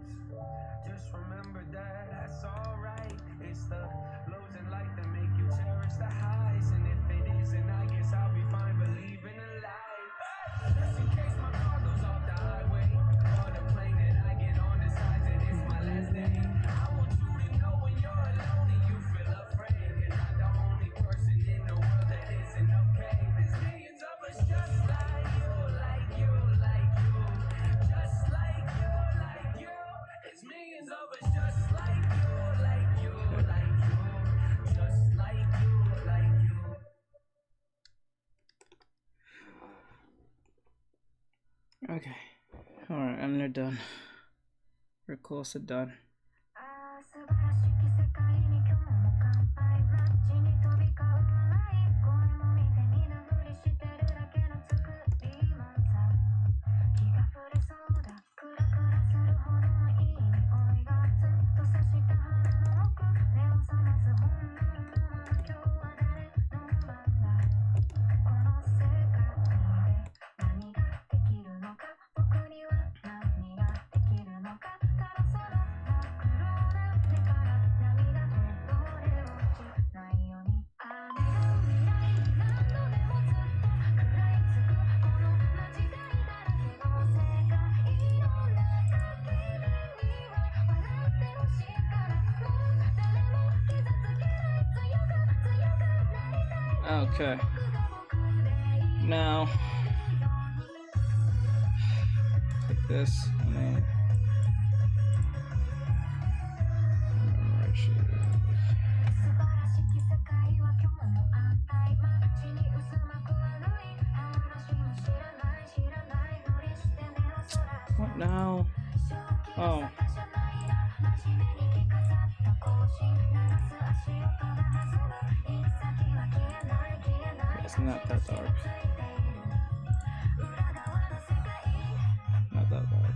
Just remember that that's alright. It's the lows in life that make you cherish the highs. And if it isn't, I guess I'll be fine believing in life. Just in case my car goes off the highway, or the plane that I get on decides that it's my last day. I want you to know when you're alone and you feel afraid, you're not the only person in the world that isn't okay. There's millions of us just like you, like you, like you, just like you, like you. There's millions of us just like you, like you, like you, just like you, like you. Okay. Alright, and they're done. We're close to done. 素晴らしき世界に今日も乾杯街に飛び交う笑い声も見て見ぬふりしてるだけの作りまんさ気が触れそうだクラクラするほどのいい匂いがずっと刺した鼻の奥目を覚ます本能のまま今日は誰の番だこの世界で何ができるのか僕には何ができるのかただその落黒な目から涙こぼれ落ちないように雨が未来に何度でもずっと食らいつくこの間違いだらけの世界の中君には笑ってほしいからもう誰も傷つけない強くなりたい Okay. Now, like this, and then right here. 素晴らしき世界は今日も安泰街に渦巻く悪い話も知らないふりして目をそらす What now? 正気の Oh. 沙汰じゃないな真面目に着飾った行進鳴らす足音が弾む行き先は消えない It's not that dark. ついている裏側の世界 Not that dark.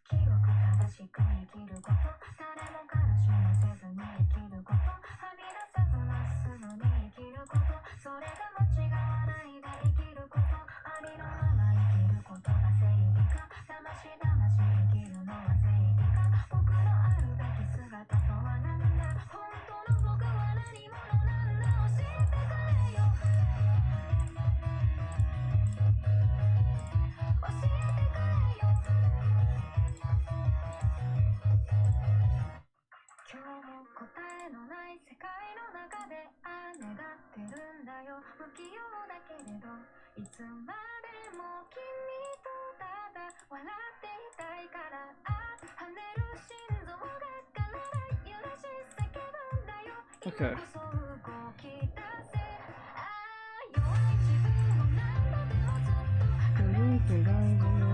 清く正しく生きること誰も悲しませずに生きることはみ出さずまっすぐに生きることそれが間違わないで生きることありのまま生きることが正義かだまし生きるのは正義か僕のあるべき姿とは何だ本当の僕は何者なんだ教えてくれよ教えてくれよ今日も答えのない世界の中で願ってるんだよ不器用だけれどいつまでも君とただ笑っていたいから跳ねる心臓が体揺らし叫ぶんだよ Okay. 今こそ動き出せ弱い自分を何度でもずっと食らいつくこの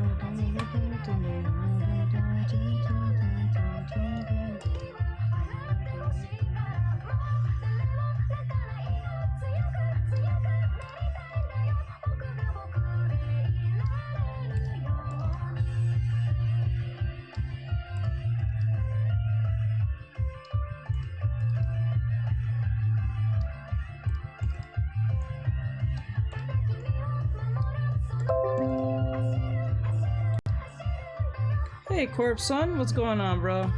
間違いだけの世界には笑ってほしいからもう誰も泣かないよ強くなりたいんだよ僕が僕でいられるように Hey, Corpse Son, what's going on, bro?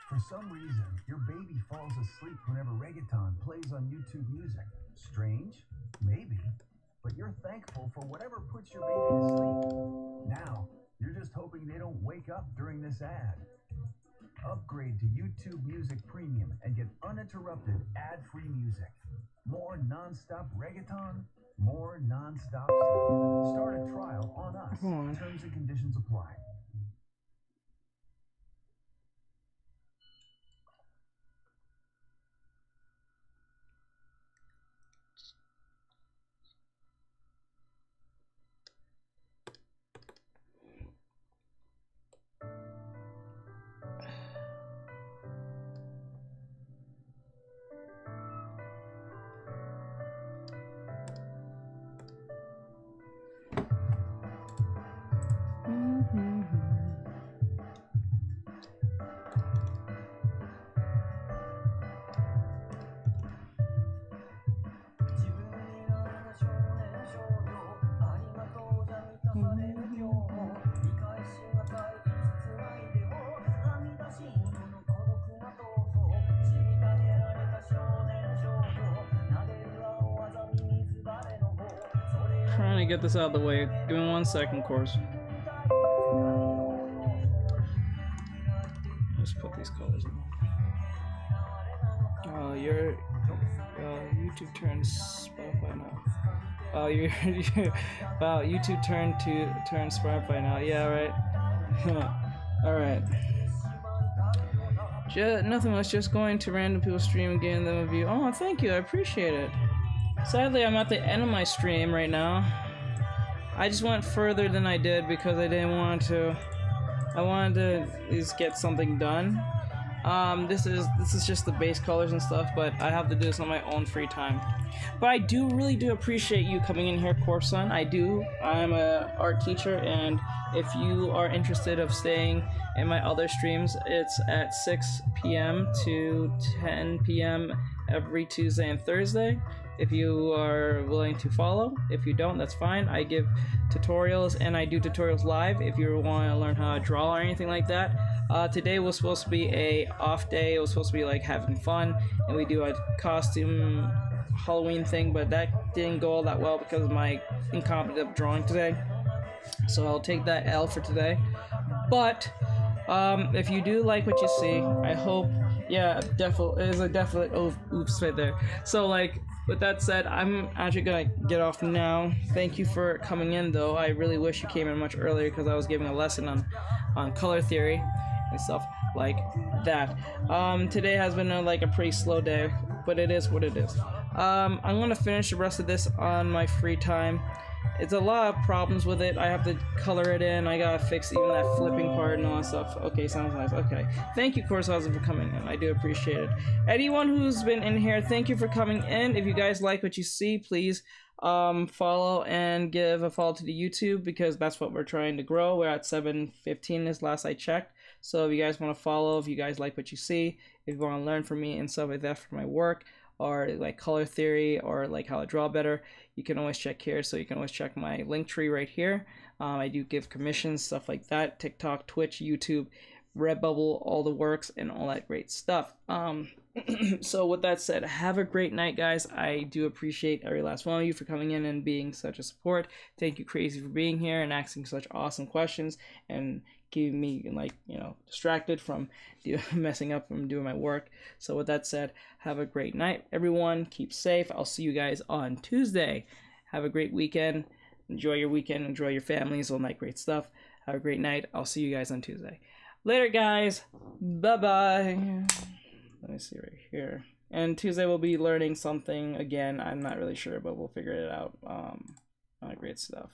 For some reason, your baby falls asleep whenever reggaeton plays on YouTube Music. Strange? Maybe. But you're thankful for whatever puts your baby to sleep. Now, you're just hoping they don't wake up during this ad. Upgrade to YouTube Music Premium and get uninterrupted ad-free music. More non-stop reggaeton, more non-stop sleep. Start a trial on us. Terms and conditions apply. me get this out of the way. Give me 1 second, of course. Just put these colors in. Your YouTube turns Spotify now. Oh, wow, YouTube turn Spotify now. Yeah, right. All right. Nothing much. Just going to random people's stream and getting them a view. Oh, thank you. I appreciate it. Sadly, I'm at the end of my stream right now. I just went further than I did because I didn't want to. I wanted to at least get something done. This is just the base colors and stuff, but I have to do this on my own free time. But I really do appreciate you coming in here, Corpson. I do. I'm a art teacher, and if you are interested of staying in my other streams, it's at 6 p.m. to 10 p.m. every Tuesday and Thursday. If you are willing to follow, if you don't, that's fine. I give tutorials, and I do tutorials live if you want to learn how to draw or anything like that. Today was supposed to be a off day. It was supposed to be like having fun, and we do a costume Halloween thing, but that didn't go all that well because of my incompetent drawing today. So I'll take that L for today. But if you do like what you see, I hope, yeah, definitely, it is a definite oops right there. So like, with that said, I'm actually gonna get off now. Thank you for coming in, though. I really wish you came in much earlier because I was giving a lesson on color theory and stuff like that. Today has been a pretty slow day, but it is what it is. I'm gonna finish the rest of this on my free time. It's a lot of problems with it. I have to color it in. I gotta fix even that flipping part and all that stuff. Okay, sounds nice. Okay. Thank you, Corsausen, for coming in. I do appreciate it. Anyone who's been in here, thank you for coming in. If you guys like what you see, please follow and give a follow to the YouTube because that's what we're trying to grow. We're at 715 this last I checked. So if you guys want to follow, if you guys like what you see, if you want to learn from me and stuff like that for my work, or like color theory, or like how to draw better, you can always check here. So you can always check my link tree right here. I do give commissions, stuff like that, TikTok, Twitch, YouTube, Redbubble, all the works, and all that great stuff. So with that said, have a great night, guys. I do appreciate every last one of you for coming in and being such a support. Thank you, Crazy, for being here and asking such awesome questions and keeping me distracted from messing up from doing my work. So with that said, have a great night, everyone. Keep safe. I'll see you guys on Tuesday. Have a great weekend. Enjoy your weekend. Enjoy your families. All that great stuff. Have a great night. I'll see you guys on Tuesday. Later, guys. Bye-bye. Let me see right here. And Tuesday we'll be learning something again. I'm not really sure, but we'll figure it out. Great stuff.